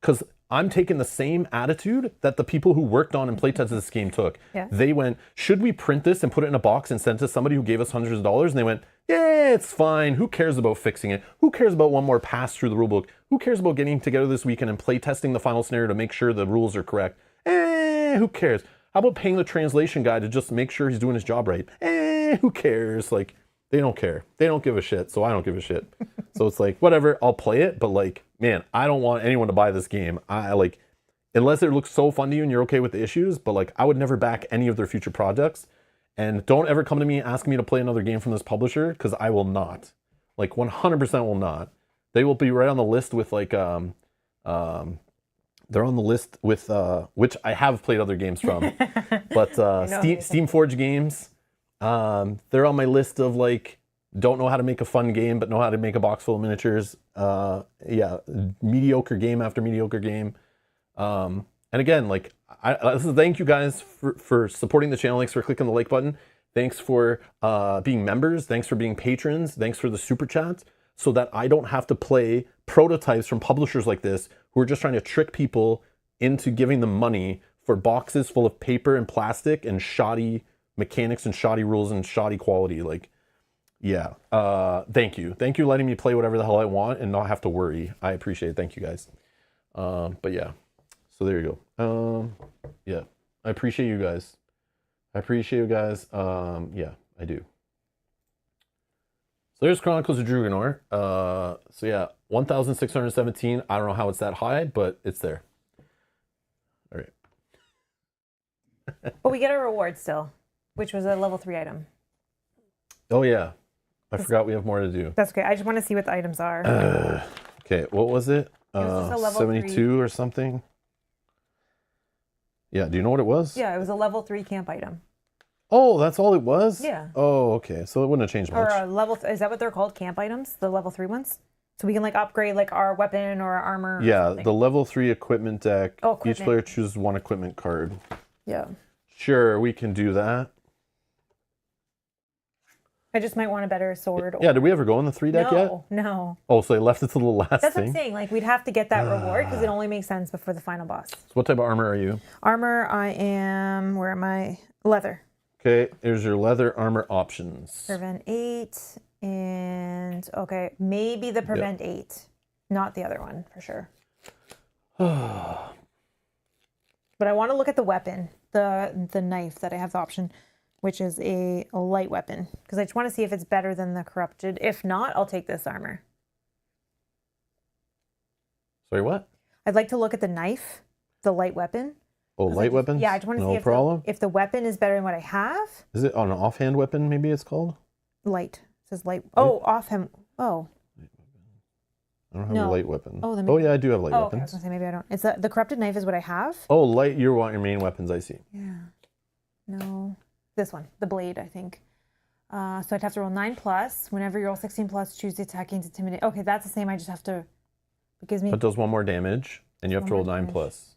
[SPEAKER 1] because I'm taking the same attitude that the people who worked on and playtested this game took.
[SPEAKER 2] Yeah.
[SPEAKER 1] They went, should we print this and put it in a box and send it to somebody who gave us hundreds of dollars? And they went, yeah, it's fine. Who cares about fixing it? Who cares about one more pass through the rulebook? Who cares about getting together this weekend and playtesting the final scenario to make sure the rules are correct? Who cares? How about paying the translation guy to just make sure he's doing his job right? Who cares? Like, they don't care. They don't give a shit, so I don't give a shit. So it's like, whatever, I'll play it, but like, man, I don't want anyone to buy this game. I like, unless it looks so fun to you and you're okay with the issues, but like, I would never back any of their future projects. And don't ever come to me asking me to play another game from this publisher, because I will not. Like, 100% will not. They will be right on the list with like, they're on the list with, which I have played other games from, but Steamforge games. They're on my list of like, don't know how to make a fun game, but know how to make a box full of miniatures. Yeah, mediocre game after mediocre game. And again, like, thank you guys for supporting the channel. Thanks for clicking the like button. Thanks for being members. Thanks for being patrons. Thanks for the super chats, so that I don't have to play prototypes from publishers like this who are just trying to trick people into giving them money for boxes full of paper and plastic and shoddy mechanics and shoddy rules and shoddy quality. Like, yeah, thank you letting me play whatever the hell I want and not have to worry. I appreciate it. Thank you guys. But yeah, so there you go. Yeah, I appreciate you guys. Yeah, I do. So there's Chronicles of Drunagor. So yeah, 1,617. I don't know how it's that high, but it's there. All right.
[SPEAKER 2] But we get a reward still, which was a level 3 item.
[SPEAKER 1] Oh yeah, I forgot we have more to do.
[SPEAKER 2] That's okay. I just want to see what the items are.
[SPEAKER 1] Okay, what was it?
[SPEAKER 2] It was just a level
[SPEAKER 1] 72
[SPEAKER 2] 3.
[SPEAKER 1] or something. Yeah, do you know what it was?
[SPEAKER 2] Yeah, it was a level 3 camp item.
[SPEAKER 1] Oh, that's all it was?
[SPEAKER 2] Yeah.
[SPEAKER 1] Oh, okay. So it wouldn't have changed much.
[SPEAKER 2] Or a level, is that what they're called? Camp items? The level 3 ones? So we can like upgrade like our weapon or our armor.
[SPEAKER 1] Yeah,
[SPEAKER 2] or
[SPEAKER 1] the level 3 equipment deck.
[SPEAKER 2] Oh, equipment.
[SPEAKER 1] Each player chooses one equipment card.
[SPEAKER 2] Yeah.
[SPEAKER 1] Sure, we can do that.
[SPEAKER 2] I just might want a better sword.
[SPEAKER 1] Yeah, did we ever go in the 3 deck yet?
[SPEAKER 2] No.
[SPEAKER 1] Oh, so they left it to the last
[SPEAKER 2] That's
[SPEAKER 1] thing?
[SPEAKER 2] what I'm saying. Like, we'd have to get that reward because it only makes sense before the final boss.
[SPEAKER 1] So what type of armor are you?
[SPEAKER 2] Armor, I am... Where am I? Leather.
[SPEAKER 1] Okay, here's your leather armor options.
[SPEAKER 2] Prevent 8 and... Okay, maybe the prevent 8. Not the other one, for sure. But I want to look at the weapon. The knife that I have the option, which is a light weapon. Because I just want to see if it's better than the corrupted. If not, I'll take this armor.
[SPEAKER 1] Sorry, what?
[SPEAKER 2] I'd like to look at the knife, the light weapon.
[SPEAKER 1] Oh, light weapons?
[SPEAKER 2] Yeah, I just want to
[SPEAKER 1] no
[SPEAKER 2] see
[SPEAKER 1] problem.
[SPEAKER 2] if the weapon is better than what I have.
[SPEAKER 1] Is it on an offhand weapon, maybe it's called?
[SPEAKER 2] Light. It says light. Oh, offhand. Oh.
[SPEAKER 1] I don't have a light weapon.
[SPEAKER 2] Oh,
[SPEAKER 1] yeah, I do have light
[SPEAKER 2] Okay, I
[SPEAKER 1] weapons.
[SPEAKER 2] was going to say maybe I don't. It's the corrupted knife is what I have.
[SPEAKER 1] Oh, light, you want your main weapons, I see.
[SPEAKER 2] Yeah. No. This one. The blade, I think. So I'd have to roll 9+. Whenever you roll 16+, choose the attacking to intimidate. Okay, that's the same. I just have to... It gives me...
[SPEAKER 1] It does one more damage, and you have to roll 9+.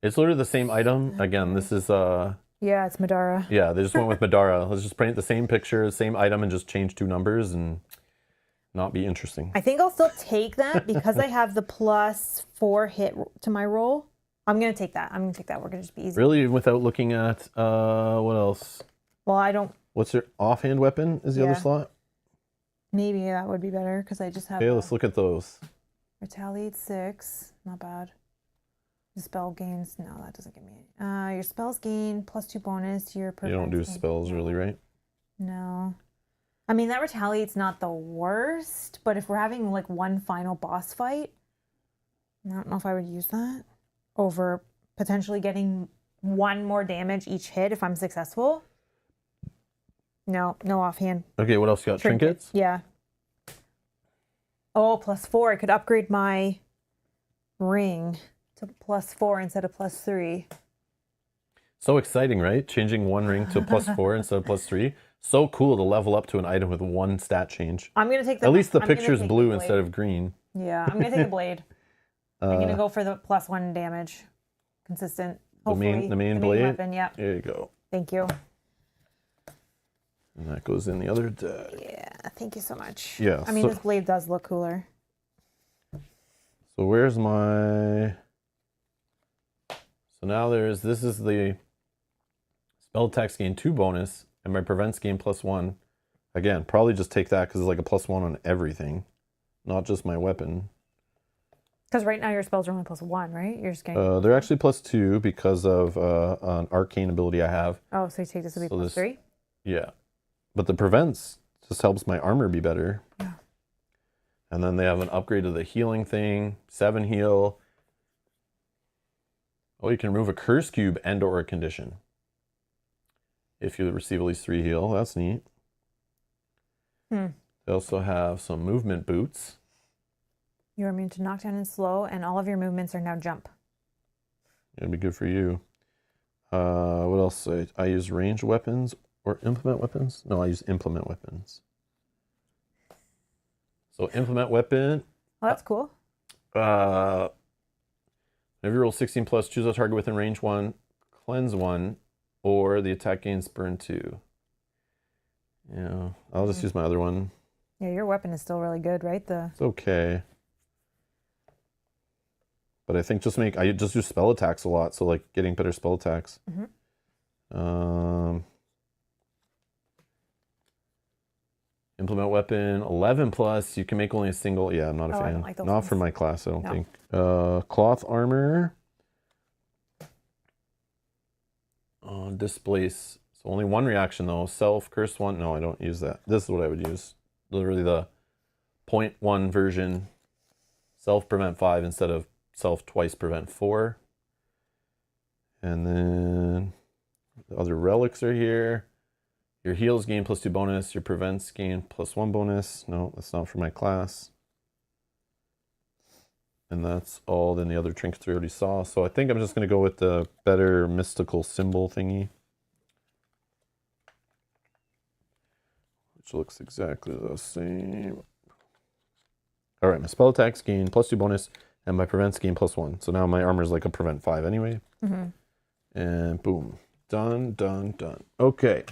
[SPEAKER 1] It's literally the same item. Again, this is...
[SPEAKER 2] Yeah, it's Madara.
[SPEAKER 1] Yeah, they just went with Madara. Let's just print the same picture, same item, and just change 2 numbers and not be interesting.
[SPEAKER 2] I think I'll still take that because I have the +4 hit to my roll. I'm going to take that. I'm going to take that. We're going to just be easy.
[SPEAKER 1] Really? Without looking at... what else?
[SPEAKER 2] Well, I don't...
[SPEAKER 1] What's your offhand weapon is the other slot?
[SPEAKER 2] Maybe that would be better because I just have...
[SPEAKER 1] Okay, let's look at those.
[SPEAKER 2] Retaliate 6. Not bad. The spell gains... No, that doesn't give me... your spells gain +2 bonus to your...
[SPEAKER 1] You don't do spells really, right?
[SPEAKER 2] No. I mean, that retaliate's not the worst, but if we're having like one final boss fight, I don't know if I would use that over potentially getting 1 more damage each hit if I'm successful. No offhand.
[SPEAKER 1] Okay, what else you got? Trinkets?
[SPEAKER 2] Yeah. Oh, +4. I could upgrade my ring to +4 instead of +3.
[SPEAKER 1] So exciting, right? Changing one ring to +4 instead of +3. So cool to level up to an item with 1 stat change.
[SPEAKER 2] I'm going to take the...
[SPEAKER 1] At least the picture's blue instead of green.
[SPEAKER 2] Yeah, I'm going to take the blade. I'm going to go for the +1 damage. Consistent. Hopefully.
[SPEAKER 1] The main blade?
[SPEAKER 2] Weapon, yeah.
[SPEAKER 1] There you go.
[SPEAKER 2] Thank you.
[SPEAKER 1] And that goes in the other deck.
[SPEAKER 2] Yeah, thank you so much.
[SPEAKER 1] Yeah.
[SPEAKER 2] I mean, this blade does look cooler.
[SPEAKER 1] So So where's my... So now this is the spell attacks gain 2 bonus, and my prevents gain +1. Again, probably just take that because it's like a +1 on everything, not just my weapon.
[SPEAKER 2] Because right now your spells are only +1, right? You're just getting...
[SPEAKER 1] They're actually +2 because of an arcane ability I have.
[SPEAKER 2] Oh, so you take this to be +3?
[SPEAKER 1] Yeah. But the prevents just helps my armor be better.
[SPEAKER 2] Yeah.
[SPEAKER 1] And then they have an upgrade to the healing thing, 7 heal. Oh, you can remove a curse cube and or a condition. If you receive at least 3 heal, that's neat. They also have some movement boots.
[SPEAKER 2] You're immune to knockdown and slow, and all of your movements are now jump.
[SPEAKER 1] It'd be good for you. What else? I use ranged weapons or implement weapons? No, I use implement weapons. So implement weapon.
[SPEAKER 2] Oh, that's cool.
[SPEAKER 1] Whenever you roll 16 plus, choose a target within range 1, cleanse 1, or the attack gains burn 2. Yeah, I'll just use my other one.
[SPEAKER 2] Yeah, your weapon is still really good, right?
[SPEAKER 1] It's okay. But I think I just do spell attacks a lot, so like getting better spell attacks. Implement weapon 11 plus. You can make only a single. Yeah, I'm not a fan.
[SPEAKER 2] I don't like those
[SPEAKER 1] not
[SPEAKER 2] ones.
[SPEAKER 1] for my class, I don't think. Cloth armor. Displace. So only 1 reaction though. Self curse 1. No, I don't use that. This is what I would use. Literally the 0.1 version. Self prevent 5 instead of self twice prevent 4. And then the other relics are here. Your heals gain +2 bonus. Your prevents gain +1 bonus. No, that's not for my class. And that's all. Then the other trinkets we already saw. So I think I'm just going to go with the better mystical symbol thingy, which looks exactly the same. All right, my spell attacks gain +2 bonus, and my prevents gain +1. So now my armor is like a prevent 5 anyway. And boom, done. Okay.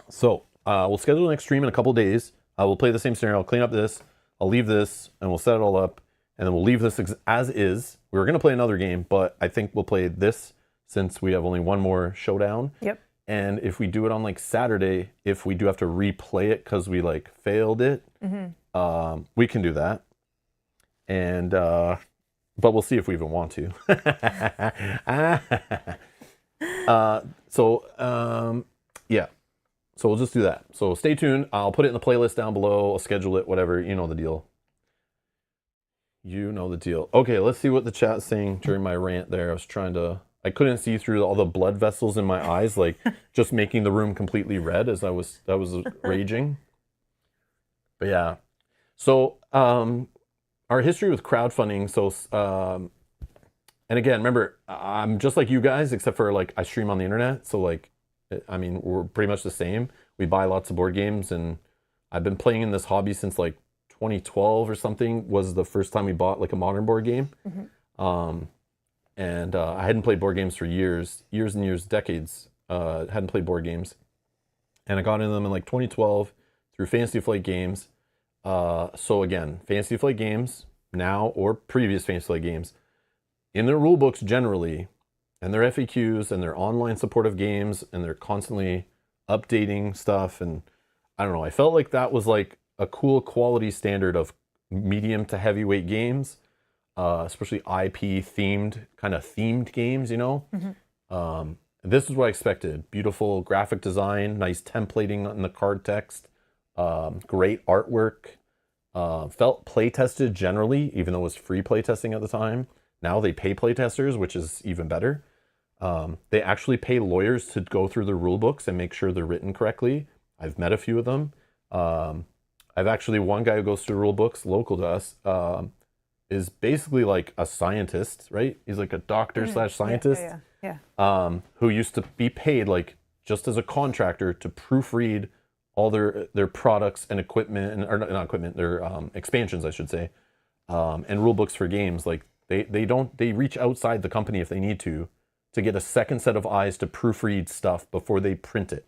[SPEAKER 1] So we'll schedule the next stream in a couple days. We'll play the same scenario. I'll clean up this. I'll leave this, and we'll set it all up. And then we'll leave this as is. We were going to play another game, but I think we'll play this since we have only one more showdown.
[SPEAKER 2] Yep.
[SPEAKER 1] And if we do it on like Saturday, if we do have to replay it because we like failed it, we can do that. And but we'll see if we even want to. Yeah. So we'll just do that. So stay tuned. I'll put it in the playlist down below. I'll schedule it, whatever. You know the deal. You know the deal. Okay, let's see what the chat's saying during my rant there. I couldn't see through all the blood vessels in my eyes, like just making the room completely red as I was raging. But yeah. So our history with crowdfunding. So and again, remember, I'm just like you guys, except for like I stream on the internet. So like, I mean, we're pretty much the same. We buy lots of board games, and I've been playing in this hobby since like 2012 or something was the first time we bought like a modern board game. And I hadn't played board games for years and years, decades. Hadn't played board games. And I got into them in like 2012 through Fantasy Flight Games. So again, Fantasy Flight Games now or previous Fantasy Flight Games, in their rule books generally, and their FAQs and their online support of games, and they're constantly updating stuff. And I don't know, I felt like that was like a cool quality standard of medium to heavyweight games, especially IP themed, kind of themed games, you know? This is what I expected. Beautiful graphic design, nice templating in the card text, great artwork, felt play tested generally, even though it was free play testing at the time. Now they pay play testers, which is even better. They actually pay lawyers to go through the rule books and make sure they're written correctly. I've met a few of them. I've actually, one guy who goes through rule books local to us is basically like a scientist, right? He's like a doctor slash scientist who used to be paid like just as a contractor to proofread all their products and equipment, or not equipment, their expansions, I should say, and rule books for games. Like they reach outside the company if they need to get a second set of eyes to proofread stuff before they print it,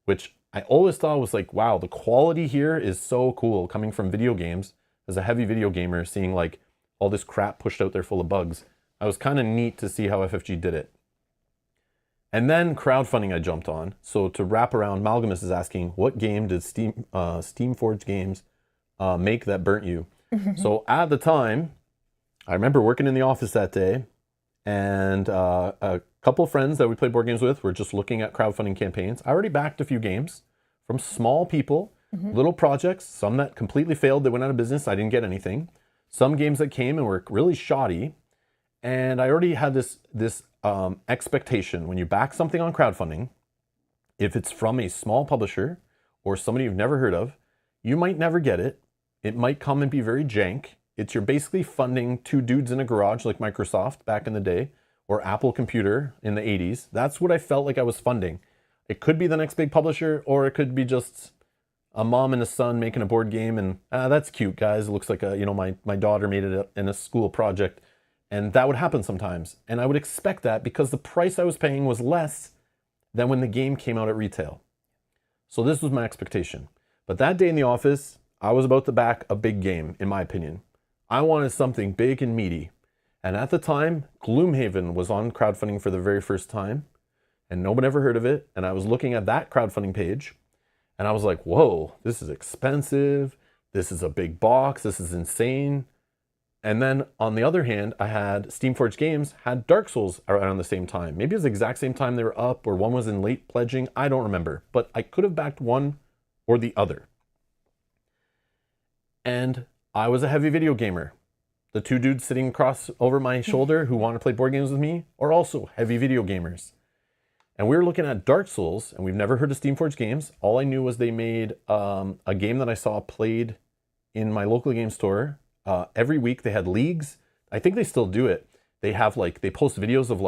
[SPEAKER 1] which I always thought was like, wow, the quality here is so cool coming from video games. As a heavy video gamer, seeing like all this crap pushed out there full of bugs. I was kind of neat to see how FFG did it. And then crowdfunding I jumped on. So to wrap around, Malgamus is asking, what game did Steamforged Games make that burnt you? So at the time, I remember working in the office that day, and a couple of friends that we played board games with were just looking at crowdfunding campaigns. I already backed a few games from small people, little projects, some that completely failed, they went out of business, I didn't get anything. Some games that came and were really shoddy. And I already had this expectation when you back something on crowdfunding, if it's from a small publisher or somebody you've never heard of, you might never get it. It might come and be very jank. You're basically funding two dudes in a garage like Microsoft back in the day, or Apple Computer in the 80s. That's what I felt like I was funding. It could be the next big publisher, or it could be just a mom and a son making a board game, and that's cute, guys. It looks like my daughter made it in a school project. And that would happen sometimes. And I would expect that because the price I was paying was less than when the game came out at retail. So this was my expectation. But that day in the office, I was about to back a big game, in my opinion. I wanted something big and meaty. And at the time, Gloomhaven was on crowdfunding for the very first time. And no one ever heard of it. And I was looking at that crowdfunding page. And I was like, whoa, this is expensive. This is a big box. This is insane. And then on the other hand, I had Steamforged Games had Dark Souls around the same time. Maybe it was the exact same time they were up, or one was in late pledging. I don't remember, but I could have backed one or the other. And I was a heavy video gamer. The two dudes sitting across over my shoulder who want to play board games with me are also heavy video gamers. And we were looking at Dark Souls, and we've never heard of Steamforged Games. All I knew was they made a game that I saw played in my local game store. Every week they had leagues. I think they still do it. They have they post videos of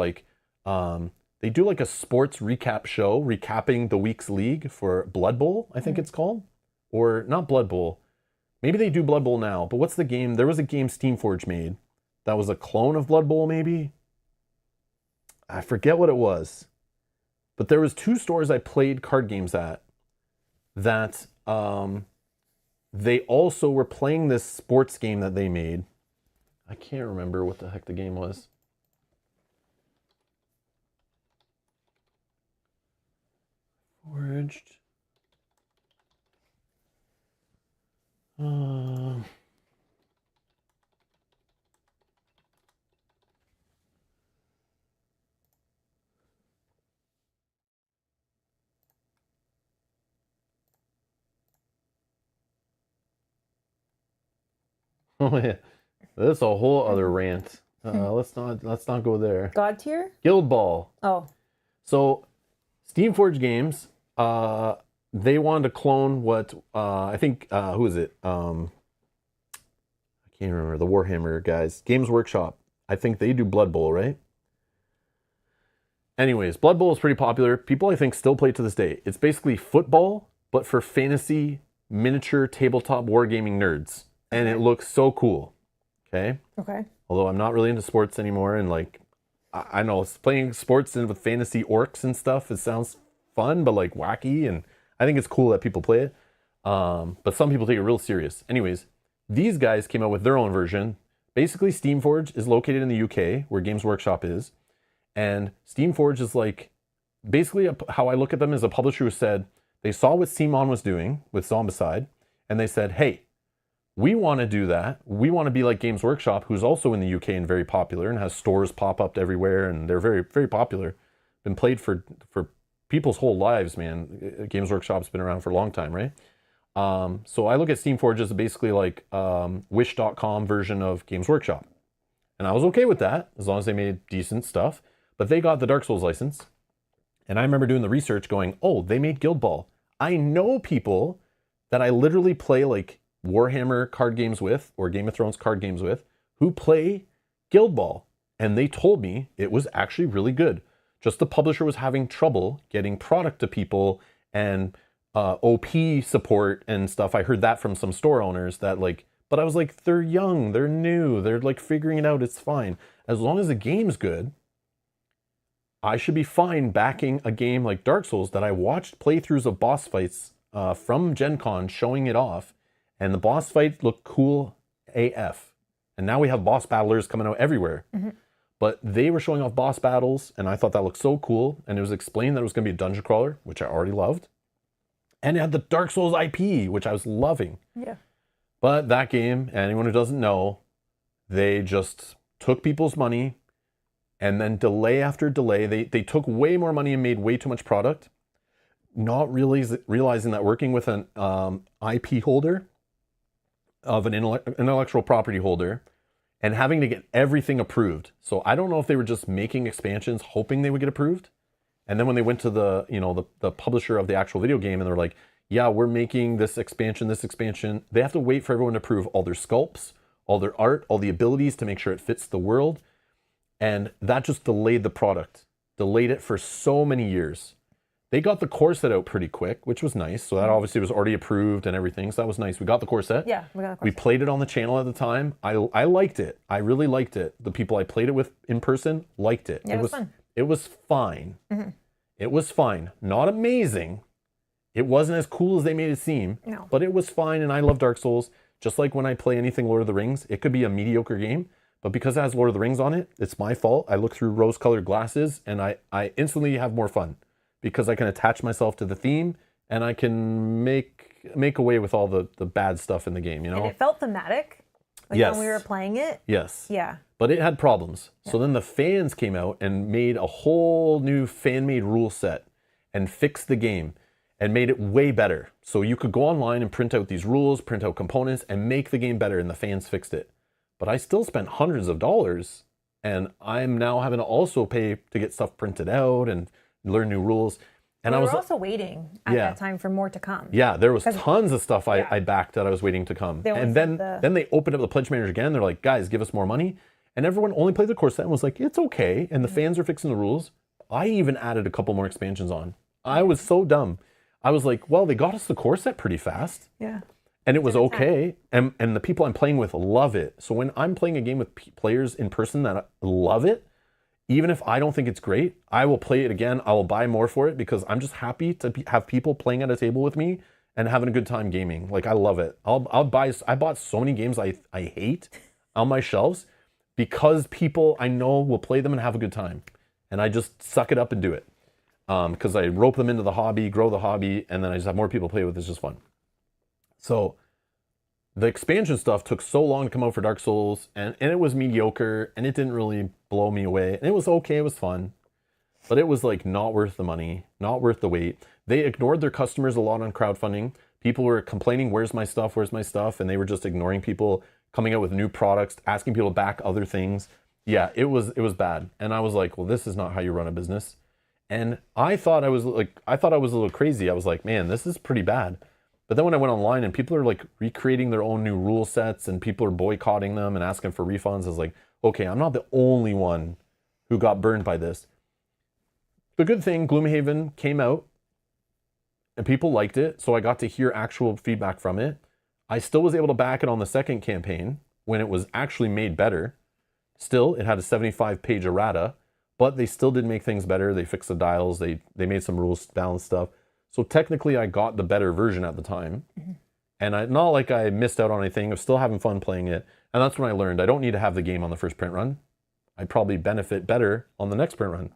[SPEAKER 1] they do a sports recap show recapping the week's league for Blood Bowl, I think it's called. Or not Blood Bowl. Maybe they do Blood Bowl now, but what's the game? There was a game Steamforged made that was a clone of Blood Bowl maybe. I forget what it was. But there was two stores I played card games at that they also were playing this sports game that they made. I can't remember what the heck the game was. Forged. Oh yeah, that's a whole other rant. Let's not go there.
[SPEAKER 2] God tier?
[SPEAKER 1] Guild Ball.
[SPEAKER 2] Oh.
[SPEAKER 1] So, Steamforged Games, they wanted to clone what I think who is it? I can't remember, the Warhammer guys. Games Workshop. I think they do Blood Bowl, right? Anyways, Blood Bowl is pretty popular. People I think still play it to this day. It's basically football, but for fantasy miniature tabletop wargaming nerds. And it looks so cool. Okay?
[SPEAKER 2] Okay.
[SPEAKER 1] Although I'm not really into sports anymore, and I know playing sports with fantasy orcs and stuff, it sounds fun, but wacky, and I think it's cool that people play it. But some people take it real serious. Anyways, these guys came out with their own version. Basically, Steamforged is located in the UK, where Games Workshop is. And Steamforged is basically how I look at them as a publisher who said, they saw what CMON was doing with Zombicide, and they said, hey, we want to do that. We want to be like Games Workshop, who's also in the UK and very popular and has stores pop up everywhere, and they're very, very popular. Been played for people's whole lives, man. Games Workshop's been around for a long time, right? So I look at Steamforged as basically Wish.com version of Games Workshop. And I was okay with that, as long as they made decent stuff. But they got the Dark Souls license. And I remember doing the research going, oh, they made Guild Ball. I know people that I literally play Warhammer card games with, or Game of Thrones card games with, who play Guild Ball. And they told me it was actually really good. Just the publisher was having trouble getting product to people, and OP support and stuff. I heard that from some store owners that but I was they're young, they're new, they're figuring it out, it's fine. As long as the game's good, I should be fine backing a game like Dark Souls that I watched playthroughs of boss fights from Gen Con showing it off. And the boss fight looked cool AF. And now we have boss battlers coming out everywhere. But they were showing off boss battles, and I thought that looked so cool. And it was explained that it was going to be a dungeon crawler, which I already loved. And it had the Dark Souls IP, which I was loving.
[SPEAKER 2] Yeah.
[SPEAKER 1] But that game, anyone who doesn't know, they just took people's money, and then delay after delay, they took way more money and made way too much product, not really realizing that working with an IP holder, of an intellectual property holder, and having to get everything approved. So I don't know if they were just making expansions hoping they would get approved. And then when they went to the, the publisher of the actual video game and they're like, yeah, we're making this expansion, they have to wait for everyone to approve all their sculpts, all their art, all the abilities to make sure it fits the world. And that just delayed the product, delayed it for so many years. They got the core set out pretty quick, which was nice. So that obviously was already approved and everything. So that was nice. We got the core set.
[SPEAKER 2] Yeah, we got the core
[SPEAKER 1] We
[SPEAKER 2] set.
[SPEAKER 1] played it on the channel at the time. I liked it. I really liked it. The people I played it with in person liked it.
[SPEAKER 2] Yeah, it was fun.
[SPEAKER 1] It was fine. It was fine. Not amazing. It wasn't as cool as they made it seem.
[SPEAKER 2] No.
[SPEAKER 1] But it was fine, and I love Dark Souls. Just like when I play anything Lord of the Rings, it could be a mediocre game, but because it has Lord of the Rings on it, it's my fault. I look through rose-colored glasses, and I instantly have more fun because I can attach myself to the theme, and I can make away with all the bad stuff in the game,
[SPEAKER 2] And it felt thematic. Like
[SPEAKER 1] Yes.
[SPEAKER 2] when we were playing it.
[SPEAKER 1] Yes.
[SPEAKER 2] Yeah.
[SPEAKER 1] But it had problems. So then the fans came out and made a whole new fan-made rule set and fixed the game and made it way better. So you could go online and print out these rules, print out components, and make the game better, and the fans fixed it. But I still spent hundreds of dollars, and I'm now having to also pay to get stuff printed out and learn new rules. And
[SPEAKER 2] We
[SPEAKER 1] I
[SPEAKER 2] were
[SPEAKER 1] was
[SPEAKER 2] also waiting at that time for more to come.
[SPEAKER 1] yeah, there was tons of stuff I backed that I was waiting to come.
[SPEAKER 2] They only
[SPEAKER 1] And
[SPEAKER 2] sent
[SPEAKER 1] then they opened up the pledge manager again. They're like, guys, give us more money. And everyone only played the core set and was like, it's okay. And the fans are fixing the rules. I even added a couple more expansions on. I was so dumb. I was like, well, they got us the core set pretty fast.
[SPEAKER 2] Yeah.
[SPEAKER 1] And it was okay. And the people I'm playing with love it. So when I'm playing a game with players in person that love it, even if I don't think it's great, I will play it again. I will buy more for it because I'm just happy to have people playing at a table with me and having a good time gaming. Like, I love it. I bought so many games I hate on my shelves because people I know will play them and have a good time. And I just suck it up and do it. Because I rope them into the hobby, grow the hobby, and then I just have more people play with it. It's just fun. So the expansion stuff took so long to come out for Dark Souls, and it was mediocre, and it didn't really blow me away. And it was okay, it was fun, but it was like not worth the money, not worth the wait. They ignored their customers a lot on crowdfunding. People were complaining, where's my stuff, where's my stuff? And they were just ignoring people, coming out with new products, asking people to back other things. Yeah, it was bad. And I was like, well, this is not how you run a business. And I thought I was a little crazy. I was like, man, this is pretty bad. But then when I went online and people are like recreating their own new rule sets and people are boycotting them and asking for refunds, I was like, okay, I'm not the only one who got burned by this. The good thing, Gloomhaven came out and people liked it, so I got to hear actual feedback from it. I still was able to back it on the second campaign when it was actually made better. Still, it had a 75-page errata, but they still did make things better. They fixed the dials, they made some rules balance stuff. So technically I got the better version at the time. And not like I missed out on anything. I was still having fun playing it. And that's when I learned I don't need to have the game on the first print run. I'd probably benefit better on the next print run.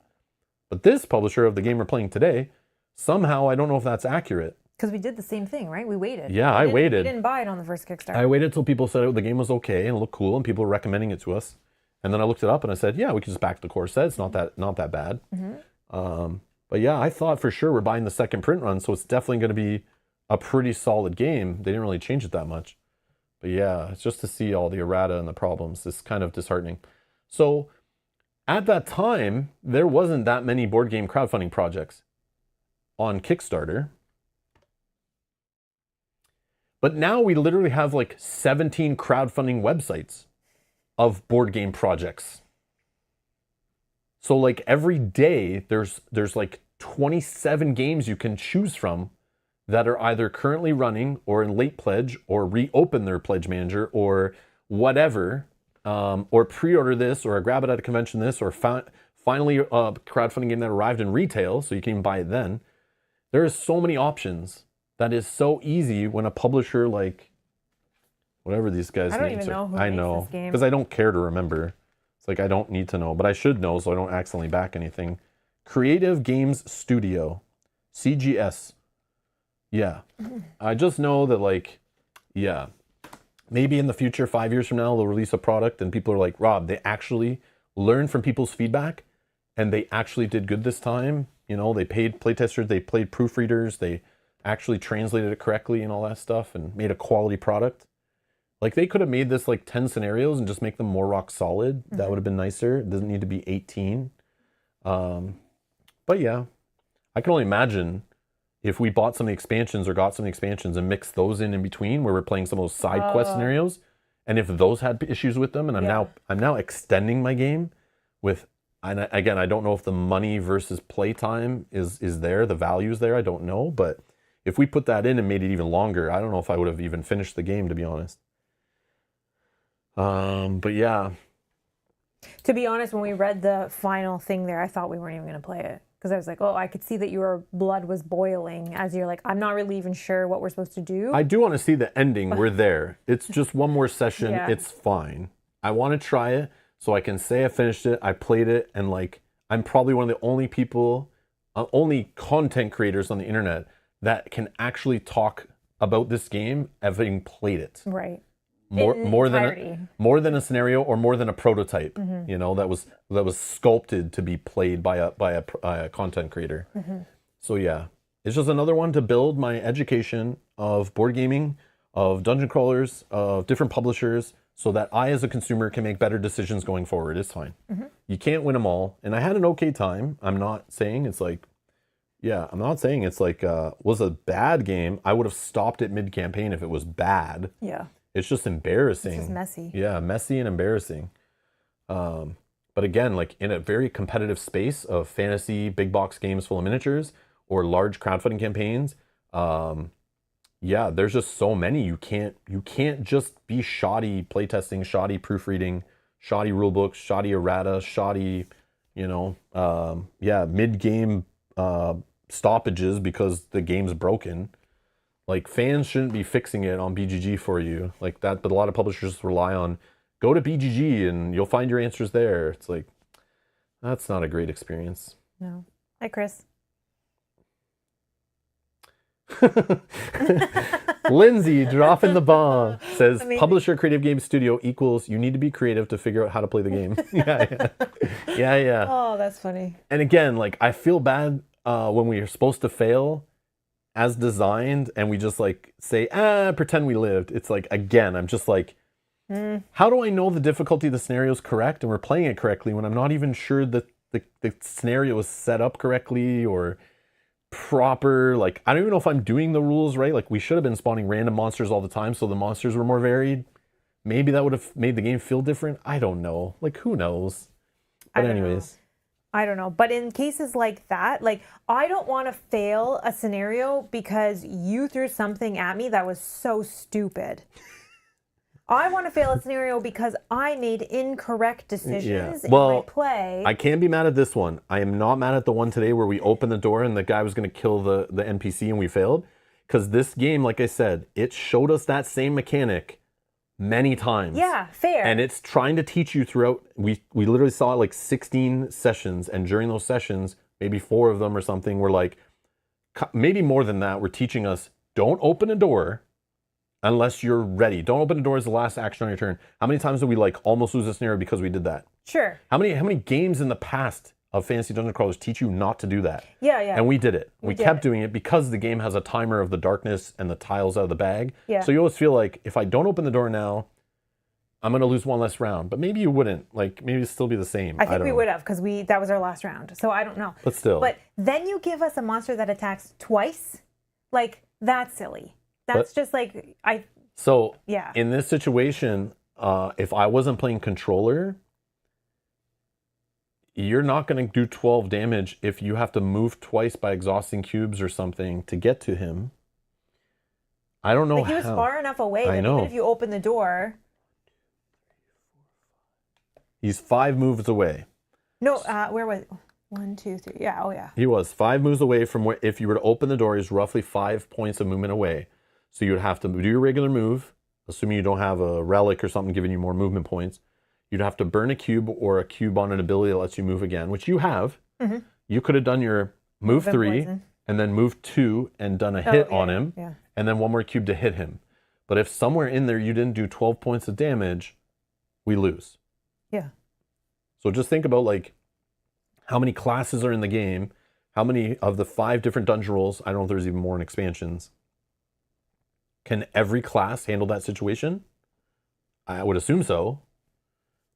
[SPEAKER 1] But this publisher of the game we're playing today, somehow I don't know if that's accurate.
[SPEAKER 2] Because we did the same thing, right? We waited.
[SPEAKER 1] Yeah, I waited.
[SPEAKER 2] We didn't buy it on the first Kickstarter.
[SPEAKER 1] I waited till people said the game was okay and looked cool and people were recommending it to us. And then I looked it up and I said, yeah, we can just back the core set. It's not that bad. But yeah, I thought for sure we're buying the second print run, so it's definitely going to be a pretty solid game. They didn't really change it that much. But yeah, it's just to see all the errata and the problems. It's kind of disheartening. So at that time, there wasn't that many board game crowdfunding projects on Kickstarter. But now we literally have like 17 crowdfunding websites of board game projects. So like every day there's like 27 games you can choose from that are either currently running or in late pledge or reopen their pledge manager or whatever, or pre-order this or grab it at a convention this or finally a crowdfunding game that arrived in retail so you can even buy it then. There is so many options that is so easy when a publisher like Whatever these guys'
[SPEAKER 2] I don't
[SPEAKER 1] names
[SPEAKER 2] even know
[SPEAKER 1] are.
[SPEAKER 2] who
[SPEAKER 1] I
[SPEAKER 2] makes
[SPEAKER 1] know
[SPEAKER 2] this game.
[SPEAKER 1] because I don't care to remember. It's like I don't need to know, but I should know so I don't accidentally back anything. Creative Games Studio, CGS. Yeah, I just know that like, yeah, maybe in the future, 5 years from now, they'll release a product and people are like, Rob, they actually learned from people's feedback and they actually did good this time. You know, they paid playtesters, they played proofreaders, they actually translated it correctly and all that stuff and made a quality product. Like they could have made this like 10 scenarios and just make them more rock solid. That would have been nicer. It doesn't need to be 18. But yeah, I can only imagine if we bought some of the expansions or got some of the expansions and mixed those in between where we're playing some of those side quest scenarios. And if those had issues with them, and I'm now extending my game with, and again, I don't know if the money versus playtime is there, the value's there, I don't know. But if we put that in and made it even longer, I don't know if I would have even finished the game, to be honest. But yeah.
[SPEAKER 2] To be honest, when we read the final thing there, I thought we weren't even going to play it. Because I was like, oh, I could see that your blood was boiling as you're like, I'm not really even sure what we're supposed to do.
[SPEAKER 1] I do want to see the ending. We're there. It's just one more session.
[SPEAKER 2] Yeah.
[SPEAKER 1] It's fine. I want to try it so I can say I finished it, I played it, and like, I'm probably one of the only people, only content creators on the internet that can actually talk about this game having played it.
[SPEAKER 2] Right.
[SPEAKER 1] More than a scenario or more than a prototype, you know, that was sculpted to be played by a content creator. So yeah, it's just another one to build my education of board gaming, of dungeon crawlers, of different publishers, so that I as a consumer can make better decisions going forward. It's fine. You can't win them all, and I had an okay time. I'm not saying it's like, was a bad game. I would have stopped it mid-campaign if it was bad.
[SPEAKER 2] Yeah.
[SPEAKER 1] It's just embarrassing.
[SPEAKER 2] It's just messy.
[SPEAKER 1] Yeah, messy and embarrassing. But again, like in a very competitive space of fantasy, big box games full of miniatures, or large crowdfunding campaigns, yeah, there's just so many. You can't just be shoddy playtesting, shoddy proofreading, shoddy rulebooks, shoddy errata, shoddy, mid-game stoppages because the game's broken. Like, fans shouldn't be fixing it on BGG for you like that, but a lot of publishers rely on, go to BGG and you'll find your answers there. It's like, that's not a great experience.
[SPEAKER 2] No. Hi, Chris.
[SPEAKER 1] Lindsay dropping the bomb says,
[SPEAKER 2] Amazing.
[SPEAKER 1] Publisher Creative Game Studio equals you need to be creative to figure out how to play the game. Yeah.
[SPEAKER 2] Oh, that's funny.
[SPEAKER 1] And again, like, I feel bad when we are supposed to fail as designed and we just like say, pretend we lived. It's like, again, I'm just like, how do I know the difficulty of the scenario is correct and we're playing it correctly when I'm not even sure that the scenario is set up correctly or proper? Like, I don't even know if I'm doing the rules right. Like, we should have been spawning random monsters all the time so the monsters were more varied. Maybe that would have made the game feel different. I don't know. Like, who knows? But anyways.
[SPEAKER 2] I don't know. But in cases like that, like, I don't want to fail a scenario because you threw something at me that was so stupid. I want to fail a scenario because I made incorrect decisions in my play.
[SPEAKER 1] I can't be mad at this one. I am not mad at the one today where we opened the door and the guy was going to kill the NPC and we failed. Because this game, like I said, it showed us that same mechanic many times.
[SPEAKER 2] Yeah, fair.
[SPEAKER 1] And it's trying to teach you throughout. We literally saw like 16 sessions, and during those sessions, maybe 4 of them or something, were like, maybe more than that, we're teaching us, don't open a door unless you're ready. Don't open a door as the last action on your turn. How many times did we like almost lose a scenario because we did that?
[SPEAKER 2] Sure.
[SPEAKER 1] How many games in the past of Fantasy Dungeon Crawlers teach you not to do that?
[SPEAKER 2] Yeah.
[SPEAKER 1] And we did it. We kept doing it because the game has a timer of the darkness and the tiles out of the bag.
[SPEAKER 2] Yeah.
[SPEAKER 1] So you always feel like, if I don't open the door now, I'm going to lose one less round. But maybe you wouldn't. Like, maybe it'd still be the same.
[SPEAKER 2] I think we would have, because that was our last round. So I don't know.
[SPEAKER 1] But still.
[SPEAKER 2] But then you give us a monster that attacks twice? Like, that's silly. That's just like,
[SPEAKER 1] So,
[SPEAKER 2] yeah.
[SPEAKER 1] In this situation, if I wasn't playing controller, you're not going to do 12 damage if you have to move twice by exhausting cubes or something to get to him. I don't know how.
[SPEAKER 2] He was far enough away that even if you open the door.
[SPEAKER 1] He's 5 moves away.
[SPEAKER 2] No, where was 1, 2, 3? Yeah, oh yeah.
[SPEAKER 1] He was 5 moves away from where, if you were to open the door, he's roughly 5 points of movement away. So you would have to do your regular move, assuming you don't have a relic or something giving you more movement points, you'd have to burn a cube or a cube on an ability that lets you move again, which you have.
[SPEAKER 2] Mm-hmm.
[SPEAKER 1] You could have done your move 3
[SPEAKER 2] poison.
[SPEAKER 1] and then move 2 and done a hit on him,
[SPEAKER 2] Yeah.
[SPEAKER 1] and then one more cube to hit him. But if somewhere in there you didn't do 12 points of damage, we lose.
[SPEAKER 2] Yeah.
[SPEAKER 1] So just think about like how many classes are in the game, how many of the 5 different dungeon rolls, I don't know if there's even more in expansions. Can every class handle that situation? I would assume so.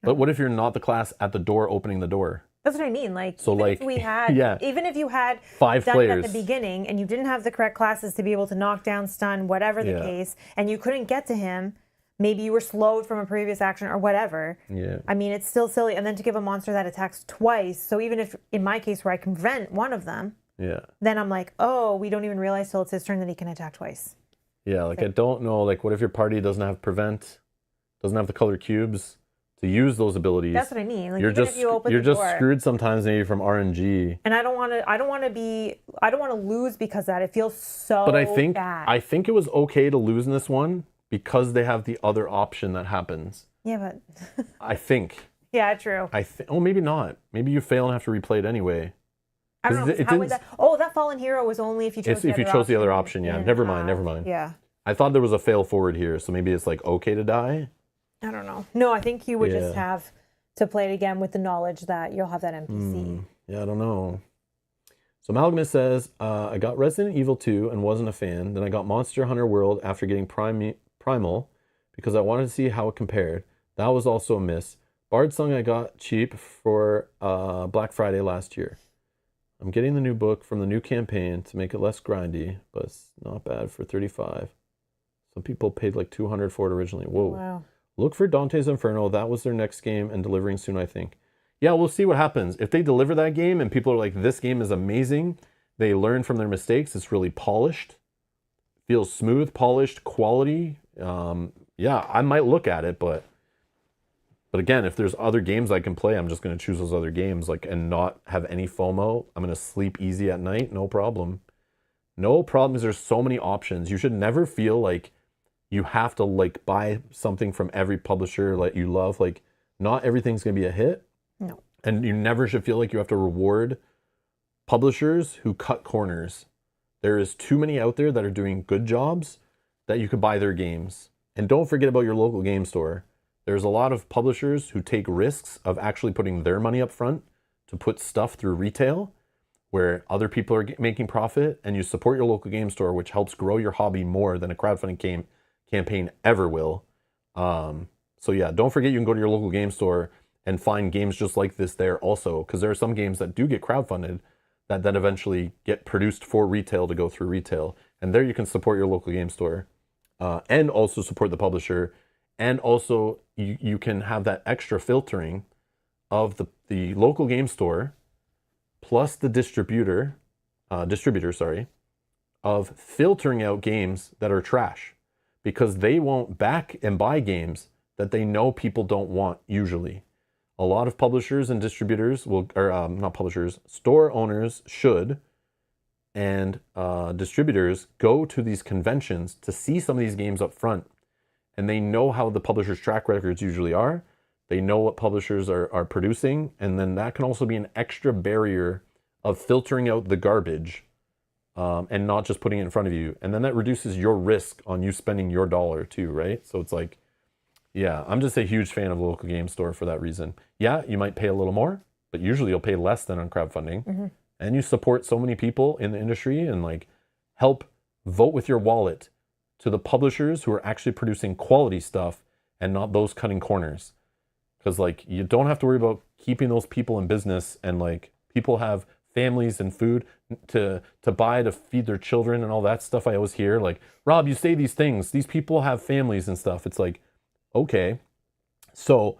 [SPEAKER 1] But what if you're not the class at the door opening the door?
[SPEAKER 2] That's what I mean. Like,
[SPEAKER 1] So,
[SPEAKER 2] even
[SPEAKER 1] like,
[SPEAKER 2] if we had,
[SPEAKER 1] yeah.
[SPEAKER 2] even if you had
[SPEAKER 1] 5
[SPEAKER 2] done
[SPEAKER 1] players
[SPEAKER 2] it at the beginning and you didn't have the correct classes to be able to knock down, stun, whatever the
[SPEAKER 1] Yeah.
[SPEAKER 2] case, and you couldn't get to him, maybe you were slowed from a previous action or whatever.
[SPEAKER 1] Yeah.
[SPEAKER 2] I mean, it's still silly. And then to give a monster that attacks twice. So even if, in my case, where I can prevent one of them,
[SPEAKER 1] Yeah.
[SPEAKER 2] then I'm like, oh, we don't even realize till it's his turn that he can attack twice.
[SPEAKER 1] Yeah, like I don't know, like what if your party doesn't have prevent, doesn't have the color cubes to use those abilities?
[SPEAKER 2] That's what I mean. Like,
[SPEAKER 1] You're
[SPEAKER 2] even
[SPEAKER 1] just
[SPEAKER 2] if you open
[SPEAKER 1] you're
[SPEAKER 2] the
[SPEAKER 1] just
[SPEAKER 2] door,
[SPEAKER 1] screwed sometimes maybe from RNG.
[SPEAKER 2] and I don't want to lose because of that. It feels so
[SPEAKER 1] But
[SPEAKER 2] bad.
[SPEAKER 1] I think it was okay to lose in this one because they have the other option that happens.
[SPEAKER 2] Yeah, but
[SPEAKER 1] I think.
[SPEAKER 2] yeah, true.
[SPEAKER 1] Oh, maybe not. Maybe you fail and have to replay it anyway.
[SPEAKER 2] I don't know.
[SPEAKER 1] 'Cause it
[SPEAKER 2] How would
[SPEAKER 1] didn't-
[SPEAKER 2] that? Oh, that fallen hero was only if you chose.
[SPEAKER 1] It's if you chose the other option. Yeah, never mind.
[SPEAKER 2] Yeah,
[SPEAKER 1] I thought there was a fail forward here, so maybe it's like okay to die.
[SPEAKER 2] I don't know. No, I think you would just
[SPEAKER 1] Yeah.
[SPEAKER 2] have to play it again with the knowledge that you'll have that NPC.
[SPEAKER 1] Yeah, I don't know. So Malgmus says, I got Resident Evil 2 and wasn't a fan. Then I got Monster Hunter World after getting Primal because I wanted to see how it compared. That was also a miss. Bard Song I got cheap for Black Friday last year. I'm getting the new book from the new campaign to make it less grindy, but it's not bad for $35. Some people paid like $200 for it originally. Whoa.
[SPEAKER 2] Wow.
[SPEAKER 1] Look for Dante's Inferno. That was their next game and delivering soon, I think. Yeah, we'll see what happens. If they deliver that game and people are like, this game is amazing, they learn from their mistakes, it's really polished, feels smooth, polished, quality. Yeah, I might look at it, but again, if there's other games I can play, I'm just going to choose those other games and not have any FOMO. I'm going to sleep easy at night, no problem. No problem, there's so many options. You should never feel like you have to like buy something from every publisher that you love. Like, not everything's going to be a hit.
[SPEAKER 2] No.
[SPEAKER 1] And you never should feel like you have to reward publishers who cut corners. There is too many out there that are doing good jobs that you could buy their games. And don't forget about your local game store. There's a lot of publishers who take risks of actually putting their money up front to put stuff through retail where other people are making profit, and you support your local game store, which helps grow your hobby more than a crowdfunding campaign ever will. So yeah, don't forget you can go to your local game store and find games just like this there also, because there are some games that do get crowdfunded that then eventually get produced for retail to go through retail. And there you can support your local game store and also support the publisher. And also you can have that extra filtering of the local game store plus the distributor, of filtering out games that are trash, because they won't back and buy games that they know people don't want usually. A lot of publishers and distributors not publishers, store owners should, and distributors go to these conventions to see some of these games up front, and they know how the publisher's track records usually are. They know what publishers are producing, and then that can also be an extra barrier of filtering out the garbage and not just putting it in front of you. And then that reduces your risk on you spending your dollar too, right? So it's like, yeah, I'm just a huge fan of the local game store for that reason. Yeah, you might pay a little more, but usually you'll pay less than on crowdfunding. Mm-hmm. And you support so many people in the industry and like help vote with your wallet to the publishers who are actually producing quality stuff and not those cutting corners. Because like you don't have to worry about keeping those people in business, and like people have families and food to buy to feed their children and all that stuff. I always hear like, Rob, you say these things, these people have families and stuff. It's like, okay, so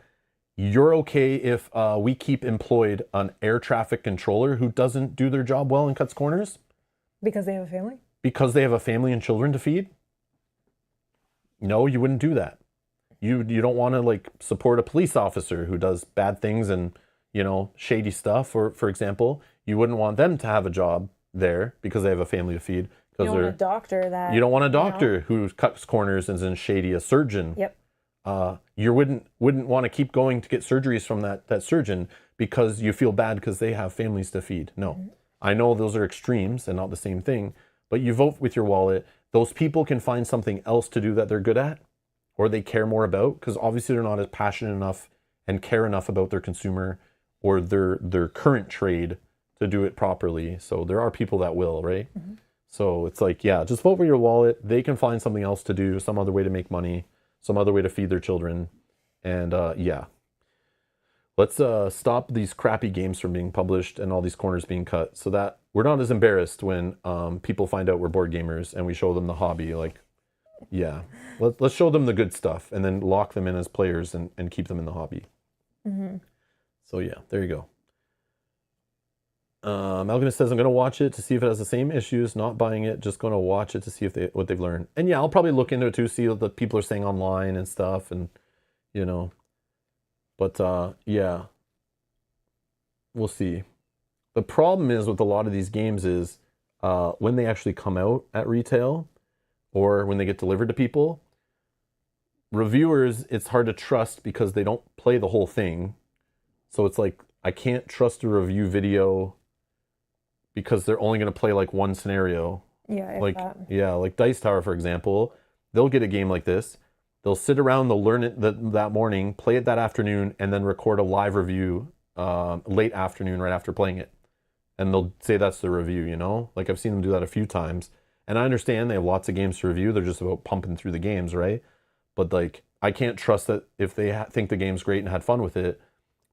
[SPEAKER 1] you're okay if we keep employed an air traffic controller who doesn't do their job well and cuts corners?
[SPEAKER 2] Because they have a family?
[SPEAKER 1] Because they have a family and children to feed? No, you wouldn't do that. You don't want to like support a police officer who does bad things and, you know, shady stuff. Or for example, you wouldn't want them to have a job there because they have a family to feed,
[SPEAKER 2] You don't want a doctor that...
[SPEAKER 1] You don't want a doctor who cuts corners and is shady, a surgeon.
[SPEAKER 2] Yep.
[SPEAKER 1] You wouldn't want to keep going to get surgeries from that surgeon because you feel bad because they have families to feed. No. I know those are extremes and not the same thing, but you vote with your wallet. Those people can find something else to do that they're good at or they care more about, because obviously they're not as passionate enough and care enough about their consumer or their current trade to do it properly. So there are people that will, right? So it's like, yeah, just vote with your wallet. They can find something else to do, some other way to make money, some other way to feed their children. And yeah, let's stop these crappy games from being published and all these corners being cut so that we're not as embarrassed when people find out we're board gamers and we show them the hobby. Like, yeah, let's show them the good stuff and then lock them in as players and keep them in the hobby. So yeah, there you go. Malcolm says, I'm going to watch it to see if it has the same issues, not buying it, just going to watch it to see if what they've learned. And yeah, I'll probably look into it too, see what the people are saying online and stuff, and, you know, but yeah, we'll see. The problem is with a lot of these games is when they actually come out at retail or when they get delivered to people, reviewers, it's hard to trust because they don't play the whole thing. So it's like, I can't trust a review video because they're only going to play like one scenario.
[SPEAKER 2] Yeah,
[SPEAKER 1] like like Dice Tower, for example, they'll get a game like this. They'll sit around, they'll learn it that morning, play it that afternoon, and then record a live review late afternoon right after playing it. And they'll say that's the review, you know? Like I've seen them do that a few times. And I understand they have lots of games to review. They're just about pumping through the games, right? But like, I can't trust that if they think the game's great and had fun with it,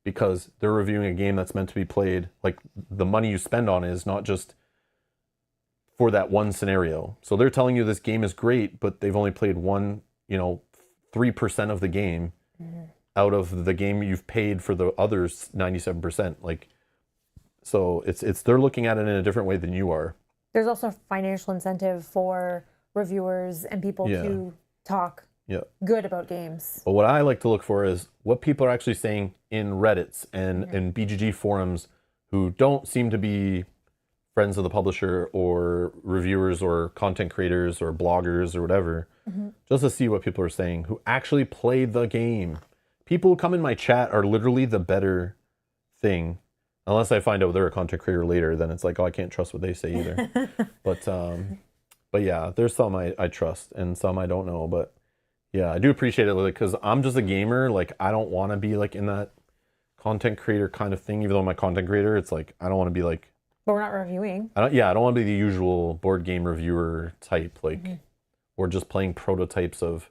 [SPEAKER 1] because they're reviewing a game that's meant to be played. Like the money you spend on it is not just for that one scenario. So they're telling you this game is great, but they've only played 3% of the game out of the game you've paid for the others 97%. Like, so it's they're looking at it in a different way than you are.
[SPEAKER 2] There's also financial incentive for reviewers and people to talk good about games.
[SPEAKER 1] But what I like to look for is what people are actually saying in Reddits and in BGG forums who don't seem to be friends of the publisher or reviewers or content creators or bloggers or whatever, just to see what people are saying who actually play the game. People who come in my chat are literally the better thing. Unless I find out they're a content creator later, then it's like, oh, I can't trust what they say either. But yeah, there's some I trust and some I don't know. But yeah, I do appreciate it because I'm just a gamer. Like, I don't want to be like in that content creator kind of thing. Even though I'm a content creator, it's like I don't want to be like.
[SPEAKER 2] But we're not reviewing.
[SPEAKER 1] I don't want to be the usual board game reviewer type, like, or just playing prototypes of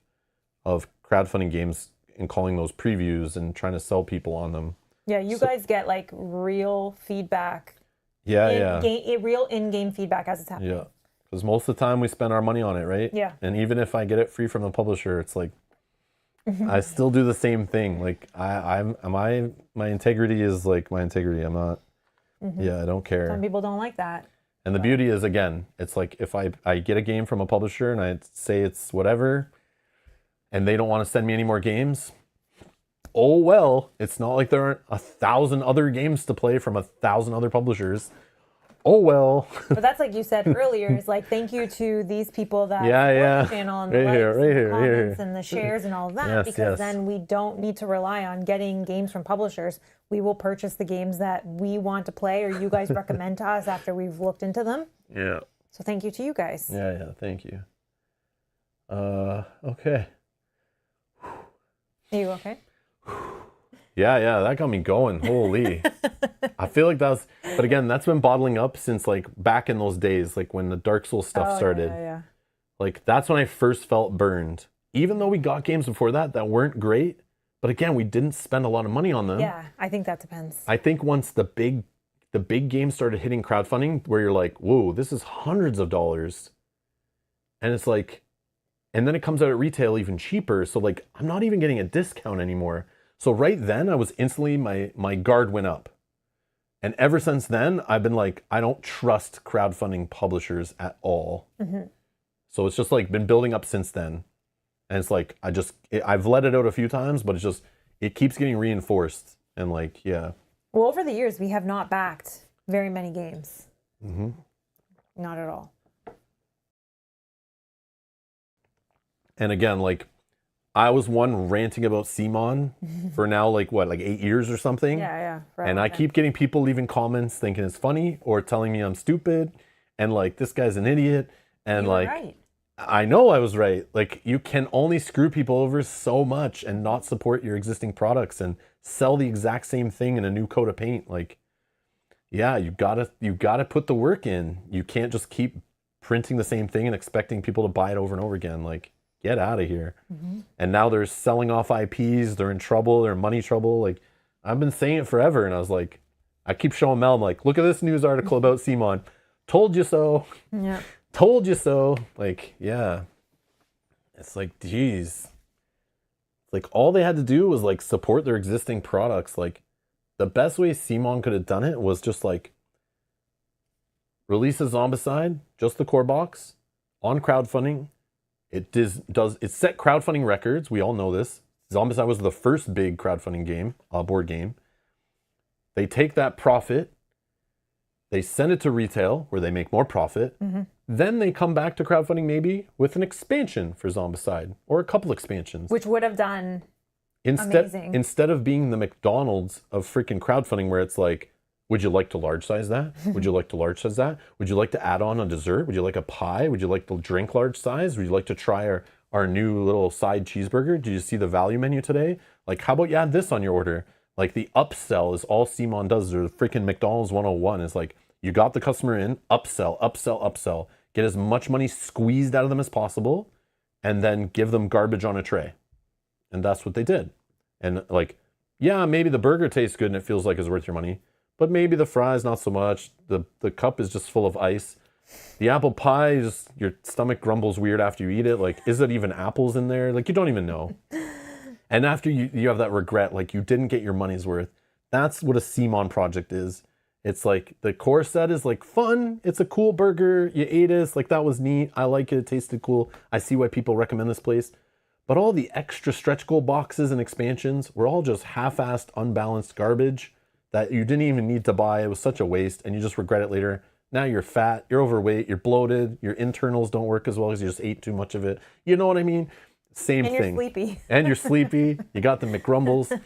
[SPEAKER 1] crowdfunding games and calling those previews and trying to sell people on them.
[SPEAKER 2] Yeah, you guys get like real feedback.
[SPEAKER 1] Yeah,
[SPEAKER 2] real in-game feedback as it's happening.
[SPEAKER 1] Yeah, because most of the time we spend our money on it, right?
[SPEAKER 2] Yeah.
[SPEAKER 1] And even if I get it free from the publisher, it's like I still do the same thing. Like my integrity is like my integrity. I'm not. Yeah, I don't care.
[SPEAKER 2] Some people don't like that.
[SPEAKER 1] And the beauty is, again, it's like if I get a game from a publisher and I say it's whatever, and they don't want to send me any more games. Oh, well, it's not like there aren't 1,000 other games to play from 1,000 other publishers. Oh, well.
[SPEAKER 2] But that's like you said earlier, is like, thank you to these people that
[SPEAKER 1] support
[SPEAKER 2] the channel and the likes and the comments and the shares and all of that, because then we don't need to rely on getting games from publishers. We will purchase the games that we want to play or you guys recommend to us after we've looked into them.
[SPEAKER 1] Yeah.
[SPEAKER 2] So thank you to you guys.
[SPEAKER 1] Yeah, thank you. Okay.
[SPEAKER 2] Are you okay?
[SPEAKER 1] Yeah, that got me going. Holy. I feel like but again, that's been bottling up since like back in those days, like when the Dark Souls stuff started.
[SPEAKER 2] Yeah.
[SPEAKER 1] Like that's when I first felt burned. Even though we got games before that weren't great, but again, we didn't spend a lot of money on them.
[SPEAKER 2] Yeah, I think that depends.
[SPEAKER 1] I think once the big games started hitting crowdfunding, where you're like, whoa, this is hundreds of dollars. And it's like, and then it comes out at retail even cheaper. So like, I'm not even getting a discount anymore. So right then I was instantly, my guard went up. And ever since then, I've been like, I don't trust crowdfunding publishers at all. So it's just like been building up since then. And it's like, I've let it out a few times, but it keeps getting reinforced. And like, yeah.
[SPEAKER 2] Well, over the years, we have not backed very many games. Not at all.
[SPEAKER 1] And again, like, I was one ranting about Simon for now, like 8 years or something.
[SPEAKER 2] Yeah.
[SPEAKER 1] And I keep getting people leaving comments thinking it's funny or telling me I'm stupid and like this guy's an idiot. And
[SPEAKER 2] You were
[SPEAKER 1] like,
[SPEAKER 2] right.
[SPEAKER 1] I know I was right. Like, you can only screw people over so much and not support your existing products and sell the exact same thing in a new coat of paint. Like, yeah, you gotta put the work in. You can't just keep printing the same thing and expecting people to buy it over and over again. Like, get out of here. And now they're selling off IPs. They're in trouble. They're in money trouble. Like, I've been saying it forever. And I was like, I keep showing Mel, I'm like, look at this news article about Simon. Told you so.
[SPEAKER 2] Yeah.
[SPEAKER 1] Told you so. Like, yeah. It's like, geez. Like, all they had to do was like support their existing products. Like, the best way Simon could have done it was just like release a Zombicide, just the core box, on crowdfunding. It set crowdfunding records. We all know this. Zombicide was the first big crowdfunding game, board game. They take that profit, they send it to retail where they make more profit. Then they come back to crowdfunding maybe with an expansion for Zombicide or a couple expansions.
[SPEAKER 2] Which would have done amazing.
[SPEAKER 1] Instead of being the McDonald's of freaking crowdfunding where it's like, would you like to large size that? Would you like to large size that? Would you like to add on a dessert? Would you like a pie? Would you like to drink large size? Would you like to try our new little side cheeseburger? Did you see the value menu today? Like, how about you add this on your order? Like, the upsell is all Simon does. Or the freaking McDonald's 101 is like, you got the customer in, upsell, upsell, upsell. Get as much money squeezed out of them as possible, and then give them garbage on a tray. And that's what they did. And like, yeah, maybe the burger tastes good and it feels like it's worth your money, but maybe the fries not so much. The cup is just full of ice. The apple pie, just your stomach grumbles weird after you eat it. Like, is it even apples in there? Like, you don't even know. And after you have that regret, like you didn't get your money's worth. That's what a Simon project is. It's like the core set is like fun. It's a cool burger. You ate it. It's like, that was neat. I like it. It tasted cool. I see why people recommend this place. But all the extra stretch goal boxes and expansions were all just half-assed, unbalanced garbage that you didn't even need to buy. It was such a waste, and you just regret it later. Now you're fat, you're overweight, you're bloated, your internals don't work as well because you just ate too much of it. You know what I mean? Same thing.
[SPEAKER 2] And you're sleepy.
[SPEAKER 1] And you're sleepy. You got the McGrumbles.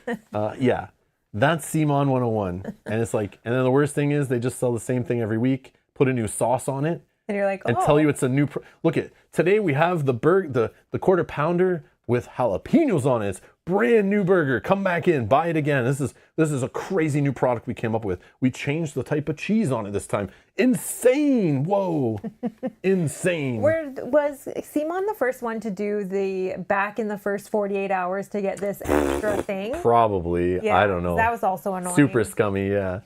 [SPEAKER 1] Yeah. That's Simon 101. And it's like, and then the worst thing is they just sell the same thing every week, put a new sauce on it,
[SPEAKER 2] And you're like,
[SPEAKER 1] and tell you it's a new... Look at, today we have the quarter pounder with jalapenos on it. It's brand new burger. Come back in, buy it again. This is a crazy new product we came up with. We changed the type of cheese on it this time. Insane. Whoa. Insane.
[SPEAKER 2] Was Simon the first one to do the back in the first 48 hours to get this extra thing?
[SPEAKER 1] Probably.
[SPEAKER 2] Yeah,
[SPEAKER 1] I don't know.
[SPEAKER 2] that was also annoying.
[SPEAKER 1] Super scummy, yeah.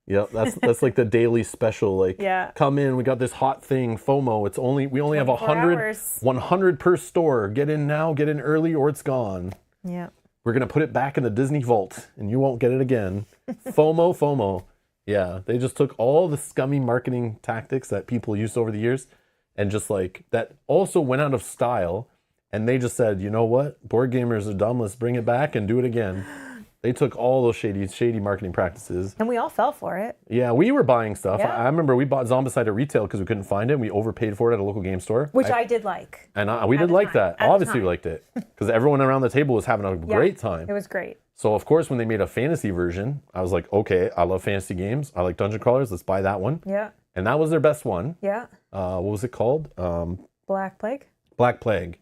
[SPEAKER 1] Yep, that's like the daily special. Like,
[SPEAKER 2] Yeah.
[SPEAKER 1] come in, we got this hot thing, FOMO. We only have
[SPEAKER 2] 24
[SPEAKER 1] 100 per store. Get in now, get in early, or it's gone.
[SPEAKER 2] Yeah.
[SPEAKER 1] We're gonna put it back in the Disney vault, and you won't get it again. FOMO. Yeah, they just took all the scummy marketing tactics that people used over the years, and just like that also went out of style. And they just said, you know what, board gamers are dumb. Let's bring it back and do it again. They took all those shady marketing practices.
[SPEAKER 2] And we all fell for it.
[SPEAKER 1] Yeah, we were buying stuff.
[SPEAKER 2] Yeah.
[SPEAKER 1] I remember we bought Zombicide at retail because we couldn't find it. And we overpaid for it at a local game store.
[SPEAKER 2] Which I did like.
[SPEAKER 1] And we did
[SPEAKER 2] the
[SPEAKER 1] like
[SPEAKER 2] time.
[SPEAKER 1] that.
[SPEAKER 2] At the
[SPEAKER 1] Obviously, we
[SPEAKER 2] time.
[SPEAKER 1] liked it because everyone around the table was having a
[SPEAKER 2] Yeah,
[SPEAKER 1] great time.
[SPEAKER 2] It was great.
[SPEAKER 1] So, of course, when they made a fantasy version, I was like, okay, I love fantasy games. I like dungeon crawlers. Let's buy that one.
[SPEAKER 2] Yeah.
[SPEAKER 1] And that was their best one.
[SPEAKER 2] Yeah.
[SPEAKER 1] What was it called?
[SPEAKER 2] Black Plague.
[SPEAKER 1] Black Plague.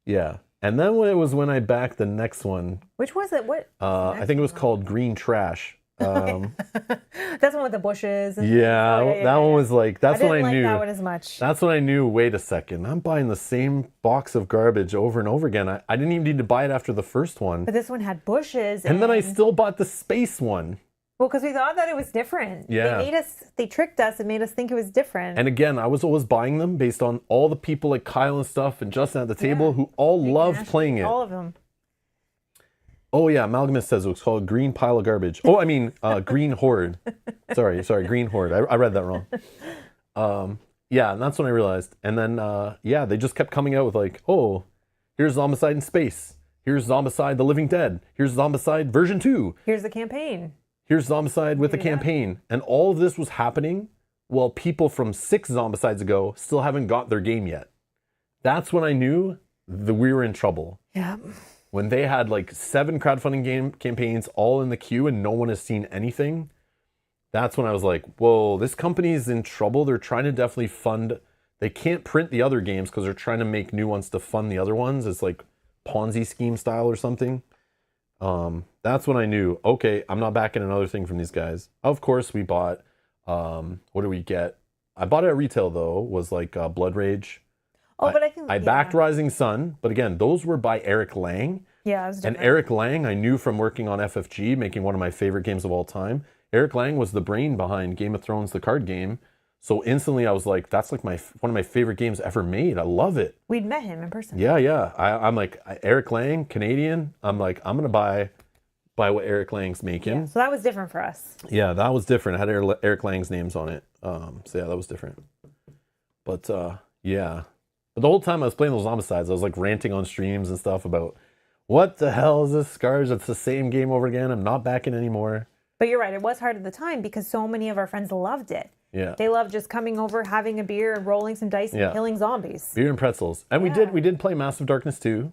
[SPEAKER 1] Yeah. And then when I backed the next one,
[SPEAKER 2] Which was it? What?
[SPEAKER 1] I think it was called Green Trash.
[SPEAKER 2] That's the one with the bushes. And
[SPEAKER 1] Yeah,
[SPEAKER 2] things.
[SPEAKER 1] that one was like, that's
[SPEAKER 2] I
[SPEAKER 1] when
[SPEAKER 2] didn't
[SPEAKER 1] I
[SPEAKER 2] like
[SPEAKER 1] knew.
[SPEAKER 2] that one as much.
[SPEAKER 1] That's when I knew, wait a second, I'm buying the same box of garbage over and over again. I didn't even need to buy it after the first one.
[SPEAKER 2] But this one had bushes.
[SPEAKER 1] And then I still bought the space one.
[SPEAKER 2] Well, because we thought that it was different.
[SPEAKER 1] Yeah.
[SPEAKER 2] They tricked us and made us think it was different.
[SPEAKER 1] And again, I was always buying them based on all the people like Kyle and stuff and Justin at the table who all loved playing it.
[SPEAKER 2] All of them.
[SPEAKER 1] Oh yeah, Amalgamous says it was called Green Pile of Garbage. Oh, I mean, Green Horde. Sorry, Green Horde. I read that wrong. Yeah, and that's when I realized. And then, they just kept coming out with like, oh, here's Zombicide in space. Here's Zombicide the Living Dead. Here's Zombicide version 2.
[SPEAKER 2] Here's the campaign.
[SPEAKER 1] Here's Zombicide with a campaign. And all of this was happening while people from 6 Zombicides ago still haven't got their game yet. That's when I knew we were in trouble.
[SPEAKER 2] Yeah.
[SPEAKER 1] When they had like 7 crowdfunding campaigns all in the queue and no one has seen anything, that's when I was like, whoa, this company is in trouble. They're trying to definitely fund. They can't print the other games because they're trying to make new ones to fund the other ones. It's like Ponzi scheme style or something. That's when I knew, okay, I'm not backing another thing from these guys. Of course, we bought, what did we get? I bought it at retail though, was like Blood Rage.
[SPEAKER 2] Oh, but I think
[SPEAKER 1] I backed Rising Sun, but again, those were by Eric Lang.
[SPEAKER 2] Yeah, it was different.
[SPEAKER 1] And Eric Lang, I knew from working on FFG, making one of my favorite games of all time. Eric Lang was the brain behind Game of Thrones, the card game. So instantly I was like, that's like one of my favorite games ever made. I love it.
[SPEAKER 2] We'd met him in person.
[SPEAKER 1] Yeah. I'm like, Eric Lang, Canadian. I'm like, I'm going to buy what Eric Lang's making.
[SPEAKER 2] Yeah, so that was different for us.
[SPEAKER 1] Yeah, that was different. It had Eric Lang's names on it. So yeah, that was different. But yeah. But the whole time I was playing those Zombicides, I was like ranting on streams and stuff about, what the hell is this Scars? It's the same game over again. I'm not backing anymore.
[SPEAKER 2] But you're right, it was hard at the time because so many of our friends loved it.
[SPEAKER 1] Yeah.
[SPEAKER 2] They loved just coming over, having a beer, and rolling some dice and killing zombies.
[SPEAKER 1] Beer and pretzels. And we did play Massive Darkness 2.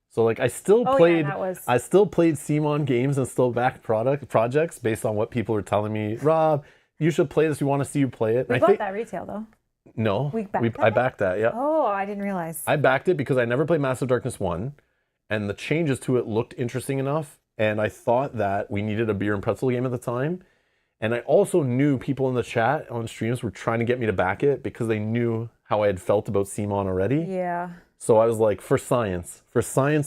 [SPEAKER 1] So like I still played CMON games and still backed projects based on what people were telling me. Rob, you should play this. We want to see you play it.
[SPEAKER 2] We bought that retail though.
[SPEAKER 1] No. I backed that, yeah.
[SPEAKER 2] Oh, I didn't realize.
[SPEAKER 1] I backed it because I never played Massive Darkness 1 and the changes to it looked interesting enough. And I thought that we needed a beer and pretzel game at the time. And I also knew people in the chat on streams were trying to get me to back it because they knew how I had felt about CMON already.
[SPEAKER 2] Yeah.
[SPEAKER 1] So I was like, for science,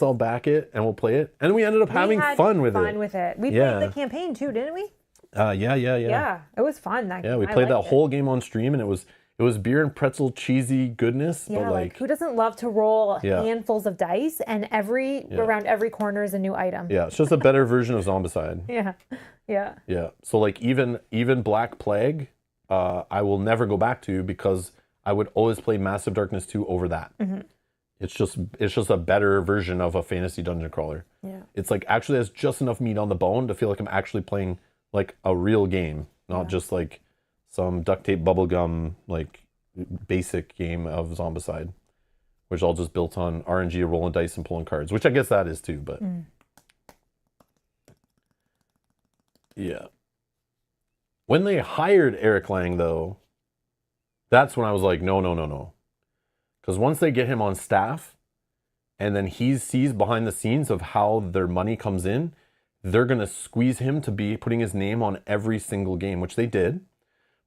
[SPEAKER 1] I'll back it and we'll play it. And we ended up having fun with it.
[SPEAKER 2] We played the campaign too, didn't we?
[SPEAKER 1] Yeah.
[SPEAKER 2] Yeah, it was fun.
[SPEAKER 1] We played that whole game on stream and it was beer and pretzel cheesy goodness.
[SPEAKER 2] Yeah,
[SPEAKER 1] but
[SPEAKER 2] like who doesn't love to roll handfuls of dice and around every corner is a new item.
[SPEAKER 1] Yeah, it's just a better version of Zombicide.
[SPEAKER 2] Yeah.
[SPEAKER 1] So like even Black Plague, I will never go back to because I would always play Massive Darkness 2 over that. Mm-hmm. It's just a better version of a fantasy dungeon crawler.
[SPEAKER 2] Yeah.
[SPEAKER 1] It's like actually has just enough meat on the bone to feel like I'm actually playing like a real game, not just like some duct tape bubblegum like basic game of Zombicide, which all just built on RNG, rolling dice and pulling cards, which I guess that is too, but yeah. When they hired Eric Lang though, that's when I was like, no. Because once they get him on staff and then he sees behind the scenes of how their money comes in, they're going to squeeze him to be putting his name on every single game, which they did.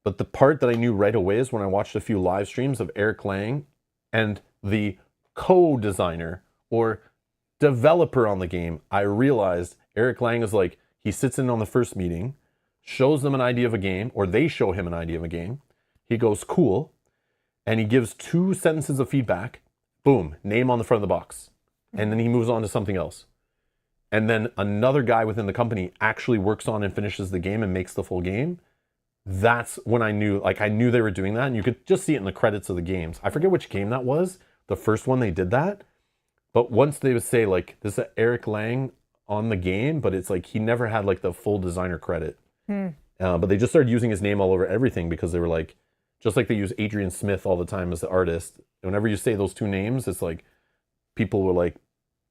[SPEAKER 1] But the part that I knew right away is when I watched a few live streams of Eric Lang and the co-designer or developer on the game, I realized Eric Lang is like, he sits in on the first meeting, shows them an idea of a game, or they show him an idea of a game. He goes, cool. And he gives 2 sentences of feedback. Boom, name on the front of the box. And then he moves on to something else. And then another guy within the company actually works on and finishes the game and makes the full game. That's when I knew they were doing that. And you could just see it in the credits of the games. I forget which game that was. The first one they did that. But once they would say like, this is Eric Lang on the game, but it's like he never had like the full designer credit. But they just started using his name all over everything because they were like, just like they use Adrian Smith all the time as the artist. Whenever you say those 2 names, it's like people will like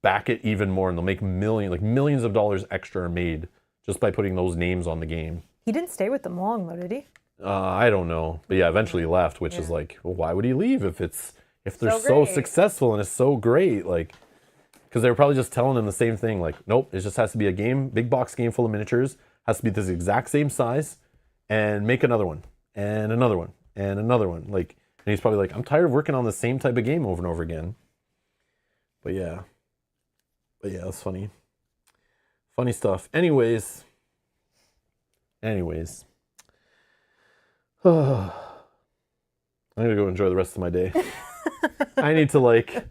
[SPEAKER 1] back it even more and they'll make millions of dollars extra made just by putting those names on the game.
[SPEAKER 2] He didn't stay with them long though, did he?
[SPEAKER 1] I don't know. But yeah, eventually he left, which is like, well, why would he leave if they're so successful and it's so great? Like, because they were probably just telling him the same thing. Like, nope, it just has to be a game, big box game full of miniatures, has to be this exact same size, and make another one, and another one, and another one. Like, and he's probably like, I'm tired of working on the same type of game over and over again. But yeah, that's funny. Funny stuff. Anyways. I'm gonna go enjoy the rest of my day. I need to like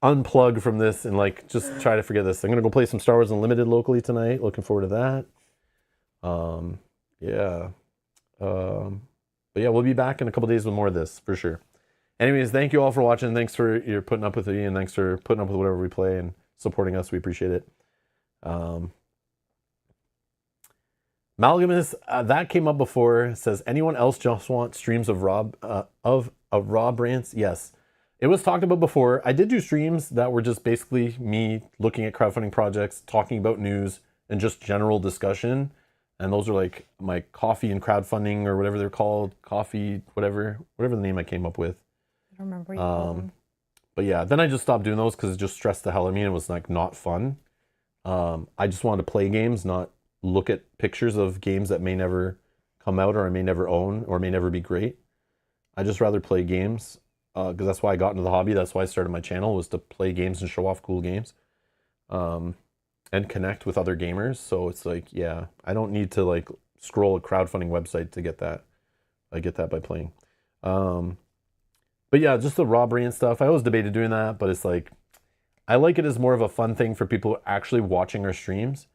[SPEAKER 1] unplug from this and like just try to forget this. I'm gonna go play some Star Wars Unlimited locally tonight. Looking forward to that. But yeah, we'll be back in a couple days with more of this for sure. Anyways, thank you all for watching. Thanks for your putting up with me, and thanks for putting up with whatever we play and supporting us. We appreciate it. Malgamus, that came up before. Says anyone else just want streams of Rob rants? Yes. It was talked about before. I did do streams that were just basically me looking at crowdfunding projects, talking about news, and just general discussion. And those are like my coffee and crowdfunding or whatever they're called. Coffee, whatever the name I came up with.
[SPEAKER 2] I don't remember what you called them.
[SPEAKER 1] But yeah, then I just stopped doing those because it just stressed the hell out of me and it was like not fun. I just wanted to play games, not look at pictures of games that may never come out or I may never own or may never be great. I just rather play games because that's why I got into the hobby. That's why I started my channel, was to play games and show off cool games and connect with other gamers. So it's like, yeah, I don't need to like scroll a crowdfunding website to get that. I get that by playing. But yeah, just the raw brain stuff. I always debated doing that, but it's like, I like it as more of a fun thing for people actually watching our streams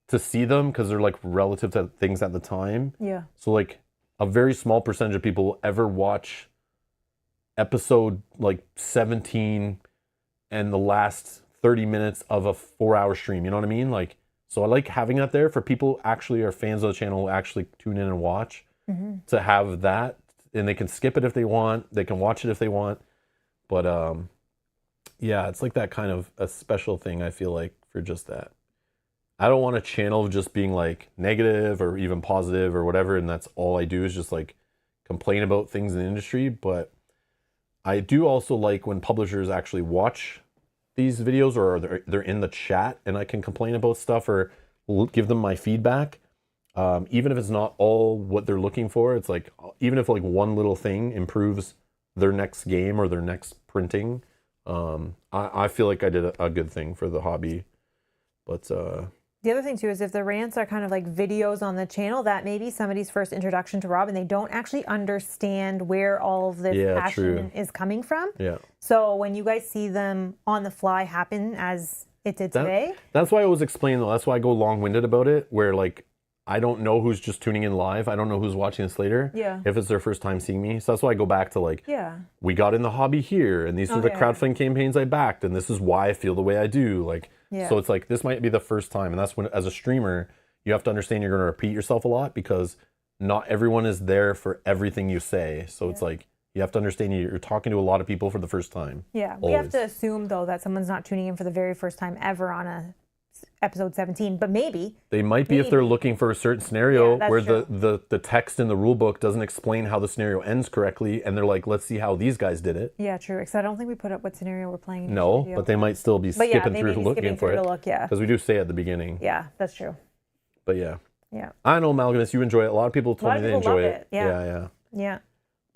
[SPEAKER 1] to see them because they're like relative to things at the time.
[SPEAKER 2] Yeah.
[SPEAKER 1] So like a very small percentage of people will ever watch episode like 17 and the last 30 minutes of a 4-hour stream. You know what I mean? Like, so I like having that there for people who actually are fans of the channel, who actually tune in and watch, to have that, and they can skip it if they want. They can watch it if they want. But yeah, it's like that kind of a special thing, I feel like, for just that. I don't want a channel of just being like negative or even positive or whatever, and that's all I do is just like complain about things in the industry. But I do also like when publishers actually watch these videos or they're in the chat and I can complain about stuff or give them my feedback. Even if it's not all what they're looking for, it's like, even if like one little thing improves their next game or their next printing, I feel like I did a good thing for the hobby. But
[SPEAKER 2] the other thing too is if the rants are kind of like videos on the channel, that may be somebody's first introduction to Rob and they don't actually understand where all of this passion is coming from.
[SPEAKER 1] Yeah.
[SPEAKER 2] So when you guys see them on the fly happen as it did today.
[SPEAKER 1] That's why I was explaining though. That's why I go long-winded about it, where like I don't know who's just tuning in live. I don't know who's watching this later.
[SPEAKER 2] Yeah.
[SPEAKER 1] If it's their first time seeing me. So that's why I go back to like,
[SPEAKER 2] yeah,
[SPEAKER 1] we got in the hobby here and these are the crowdfunding campaigns I backed and this is why I feel the way I do. Like, so it's like, this might be the first time. And that's when, as a streamer, you have to understand you're going to repeat yourself a lot because not everyone is there for everything you say. So it's like, you have to understand you're talking to a lot of people for the first time.
[SPEAKER 2] Yeah. We have to assume though that someone's not tuning in for the very first time ever on a episode 17, but maybe
[SPEAKER 1] they might be if they're looking for a certain scenario where
[SPEAKER 2] true.
[SPEAKER 1] the text in the rule book doesn't explain how the scenario ends correctly, and they're like, let's see how these guys did it.
[SPEAKER 2] Yeah, true. Because I don't think we put up what scenario we're playing.
[SPEAKER 1] No, but they might still be skipping through to looking for it. Because we do say at the beginning.
[SPEAKER 2] Yeah, that's true.
[SPEAKER 1] But yeah.
[SPEAKER 2] Yeah.
[SPEAKER 1] I know, Malgamus, you enjoy it. A lot of people told me they enjoy it.
[SPEAKER 2] Yeah.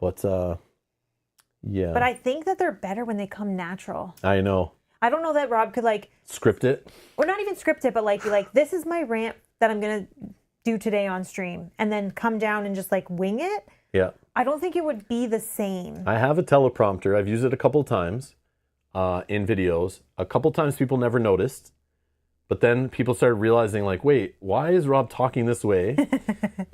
[SPEAKER 1] But yeah.
[SPEAKER 2] But I think that they're better when they come natural.
[SPEAKER 1] I know.
[SPEAKER 2] I don't know that Rob could like
[SPEAKER 1] script it,
[SPEAKER 2] or not even script it, but like be like, this is my rant that I'm gonna do today on stream, and then come down and just like wing it.
[SPEAKER 1] Yeah.
[SPEAKER 2] I don't think it would be the same.
[SPEAKER 1] I have a teleprompter. I've used it a couple times in videos. A couple times people never noticed, but then people started realizing like, wait, why is Rob talking this way?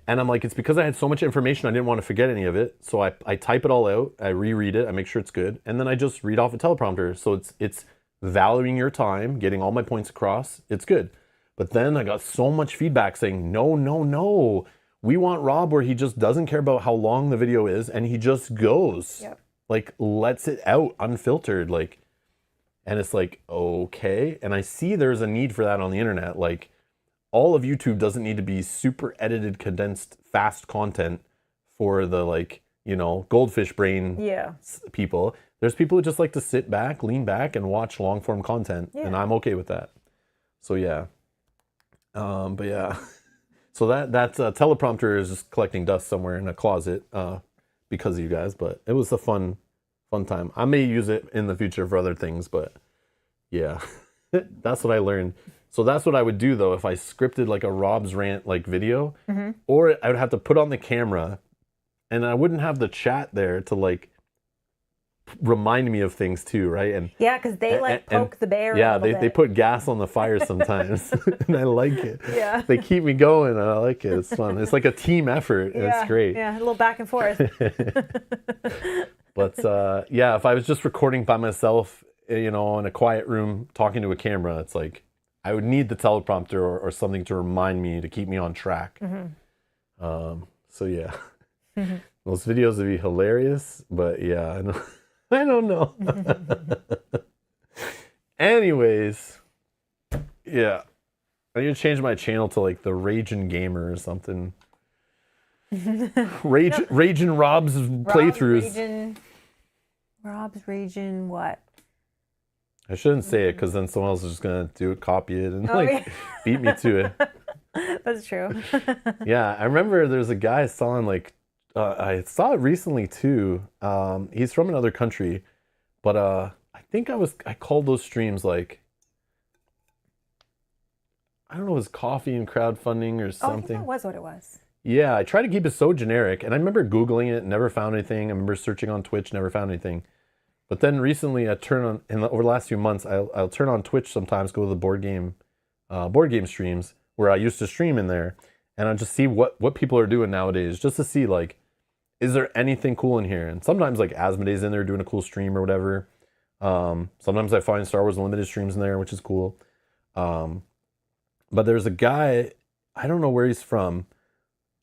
[SPEAKER 1] And I'm like, it's because I had so much information I didn't want to forget any of it. So I type it all out, I reread it, I make sure it's good, and then I just read off a teleprompter. So it's valuing your time, getting all my points across. It's good. But then I got so much feedback saying, no. We want Rob where he just doesn't care about how long the video is and he just goes.
[SPEAKER 2] Yep.
[SPEAKER 1] Like, lets it out unfiltered. Like, and it's like, okay. And I see there's a need for that on the internet. Like, all of YouTube doesn't need to be super edited, condensed, fast content for the, like, you know, goldfish brain people. There's people who just like to sit back, lean back, and watch long form content, and I'm okay with that. So yeah, but yeah, so that teleprompter is just collecting dust somewhere in a closet because of you guys. But it was a fun time. I may use it in the future for other things, but yeah, that's what I learned. So that's what I would do though if I scripted like a Rob's rant like video, or I would have to put on the camera, and I wouldn't have the chat there to like remind me of things too, right? And
[SPEAKER 2] yeah, because they like poke the bear.
[SPEAKER 1] Yeah, they put gas on the fire sometimes, and I like it. Yeah, they keep me going, and I like it. It's fun. It's like a team effort, and it's great.
[SPEAKER 2] Yeah, a little back and forth.
[SPEAKER 1] But yeah, if I was just recording by myself, you know, in a quiet room talking to a camera, it's like I would need the teleprompter or something to remind me to keep me on track. So yeah, those videos would be hilarious. But yeah, I know. I don't know. Anyways, yeah. I need to change my channel to like the Raging Gamer or something. Raging Rob's playthroughs.
[SPEAKER 2] Rob's Raging what?
[SPEAKER 1] I shouldn't say it because then someone else is just gonna copy it and beat me to it.
[SPEAKER 2] That's true.
[SPEAKER 1] Yeah, I remember there's a guy I saw in like I saw it recently too. He's from another country, but I think I called those streams like, I don't know, it was coffee and crowdfunding or something.
[SPEAKER 2] I think that was what it was.
[SPEAKER 1] Yeah, I tried to keep it so generic, and I remember Googling it, never found anything. I remember searching on Twitch, never found anything. But then recently, over the last few months, I'll turn on Twitch sometimes, go to the board game streams where I used to stream in there, and I'll just see what people are doing nowadays, just to see like, is there anything cool in here? And sometimes like Asmodee's in there doing a cool stream or whatever. Sometimes I find Star Wars Unlimited streams in there, which is cool. But there's a guy, I don't know where he's from,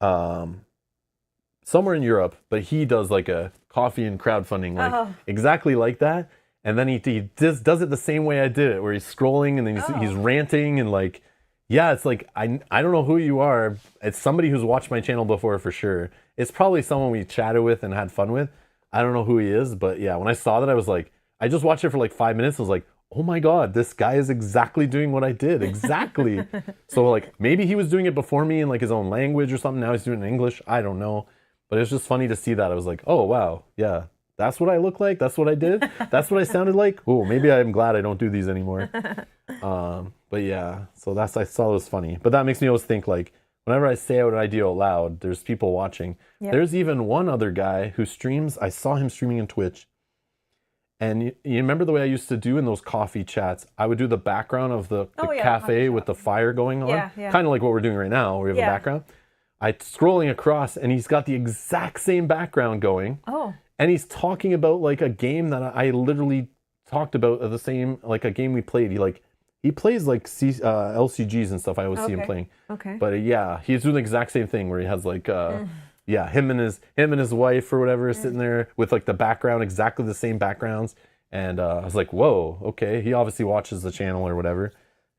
[SPEAKER 1] somewhere in Europe, but he does like a coffee and crowdfunding, like exactly like that. And then he just does it the same way I did it, where he's scrolling and then he's ranting and like, yeah, it's like, I don't know who you are. It's somebody who's watched my channel before for sure. It's probably someone we chatted with and had fun with. I don't know who he is, but yeah, when I saw that, I was like, I just watched it for like 5 minutes. I was like, oh my God, this guy is exactly doing what I did. Exactly. So like, maybe he was doing it before me in like his own language or something. Now he's doing it in English. I don't know. But it was just funny to see that. I was like, oh, wow. Yeah, that's what I look like. That's what I did. That's what I sounded like. Oh, maybe I'm glad I don't do these anymore. But yeah, so I saw it was funny. But that makes me always think like, whenever I say out an idea out loud, there's people watching. Yep. There's even one other guy who streams. I saw him streaming in Twitch. And you remember the way I used to do in those coffee chats? I would do the background of the cafe with the fire going on. Yeah. Kind of like what we're doing right now. We have a background. Scrolling across, and he's got the exact same background going. Oh. And he's talking about like a game that I literally talked about, the same, like a game we played. He plays like LCGs and stuff. I always see him playing. Okay. But yeah, he's doing the exact same thing where he has like him and his wife or whatever sitting there with like the background, exactly the same backgrounds. And I was like, whoa, okay. He obviously watches the channel or whatever,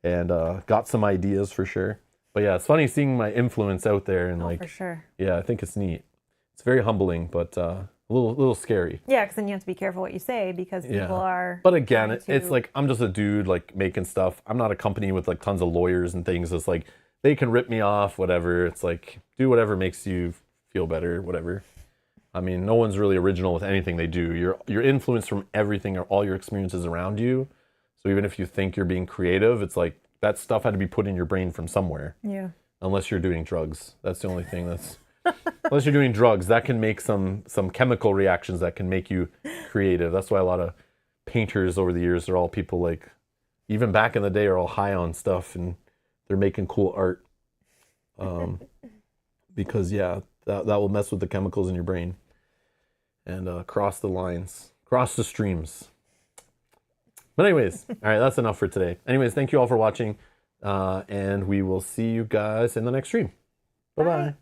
[SPEAKER 1] and got some ideas for sure. But yeah, it's funny seeing my influence out there, and like, for sure. Yeah, I think it's neat. It's very humbling, but a little scary.
[SPEAKER 2] Yeah, because then you have to be careful what you say, because people are.
[SPEAKER 1] But again, it's like, I'm just a dude like making stuff. I'm not a company with like tons of lawyers and things. It's like they can rip me off, whatever. It's like, do whatever makes you feel better, whatever. I mean, no one's really original with anything they do. You're influenced from everything or all your experiences around you. So even if you think you're being creative, it's like that stuff had to be put in your brain from somewhere. Yeah. Unless you're doing drugs. That's the only thing that's... Unless you're doing drugs, that can make some chemical reactions that can make you creative. That's why a lot of painters over the years are all people like, even back in the day, are all high on stuff and they're making cool art. Because yeah, that will mess with the chemicals in your brain and cross the lines, cross the streams. But anyways, all right, that's enough for today. Anyways, thank you all for watching, and we will see you guys in the next stream. Bye-bye.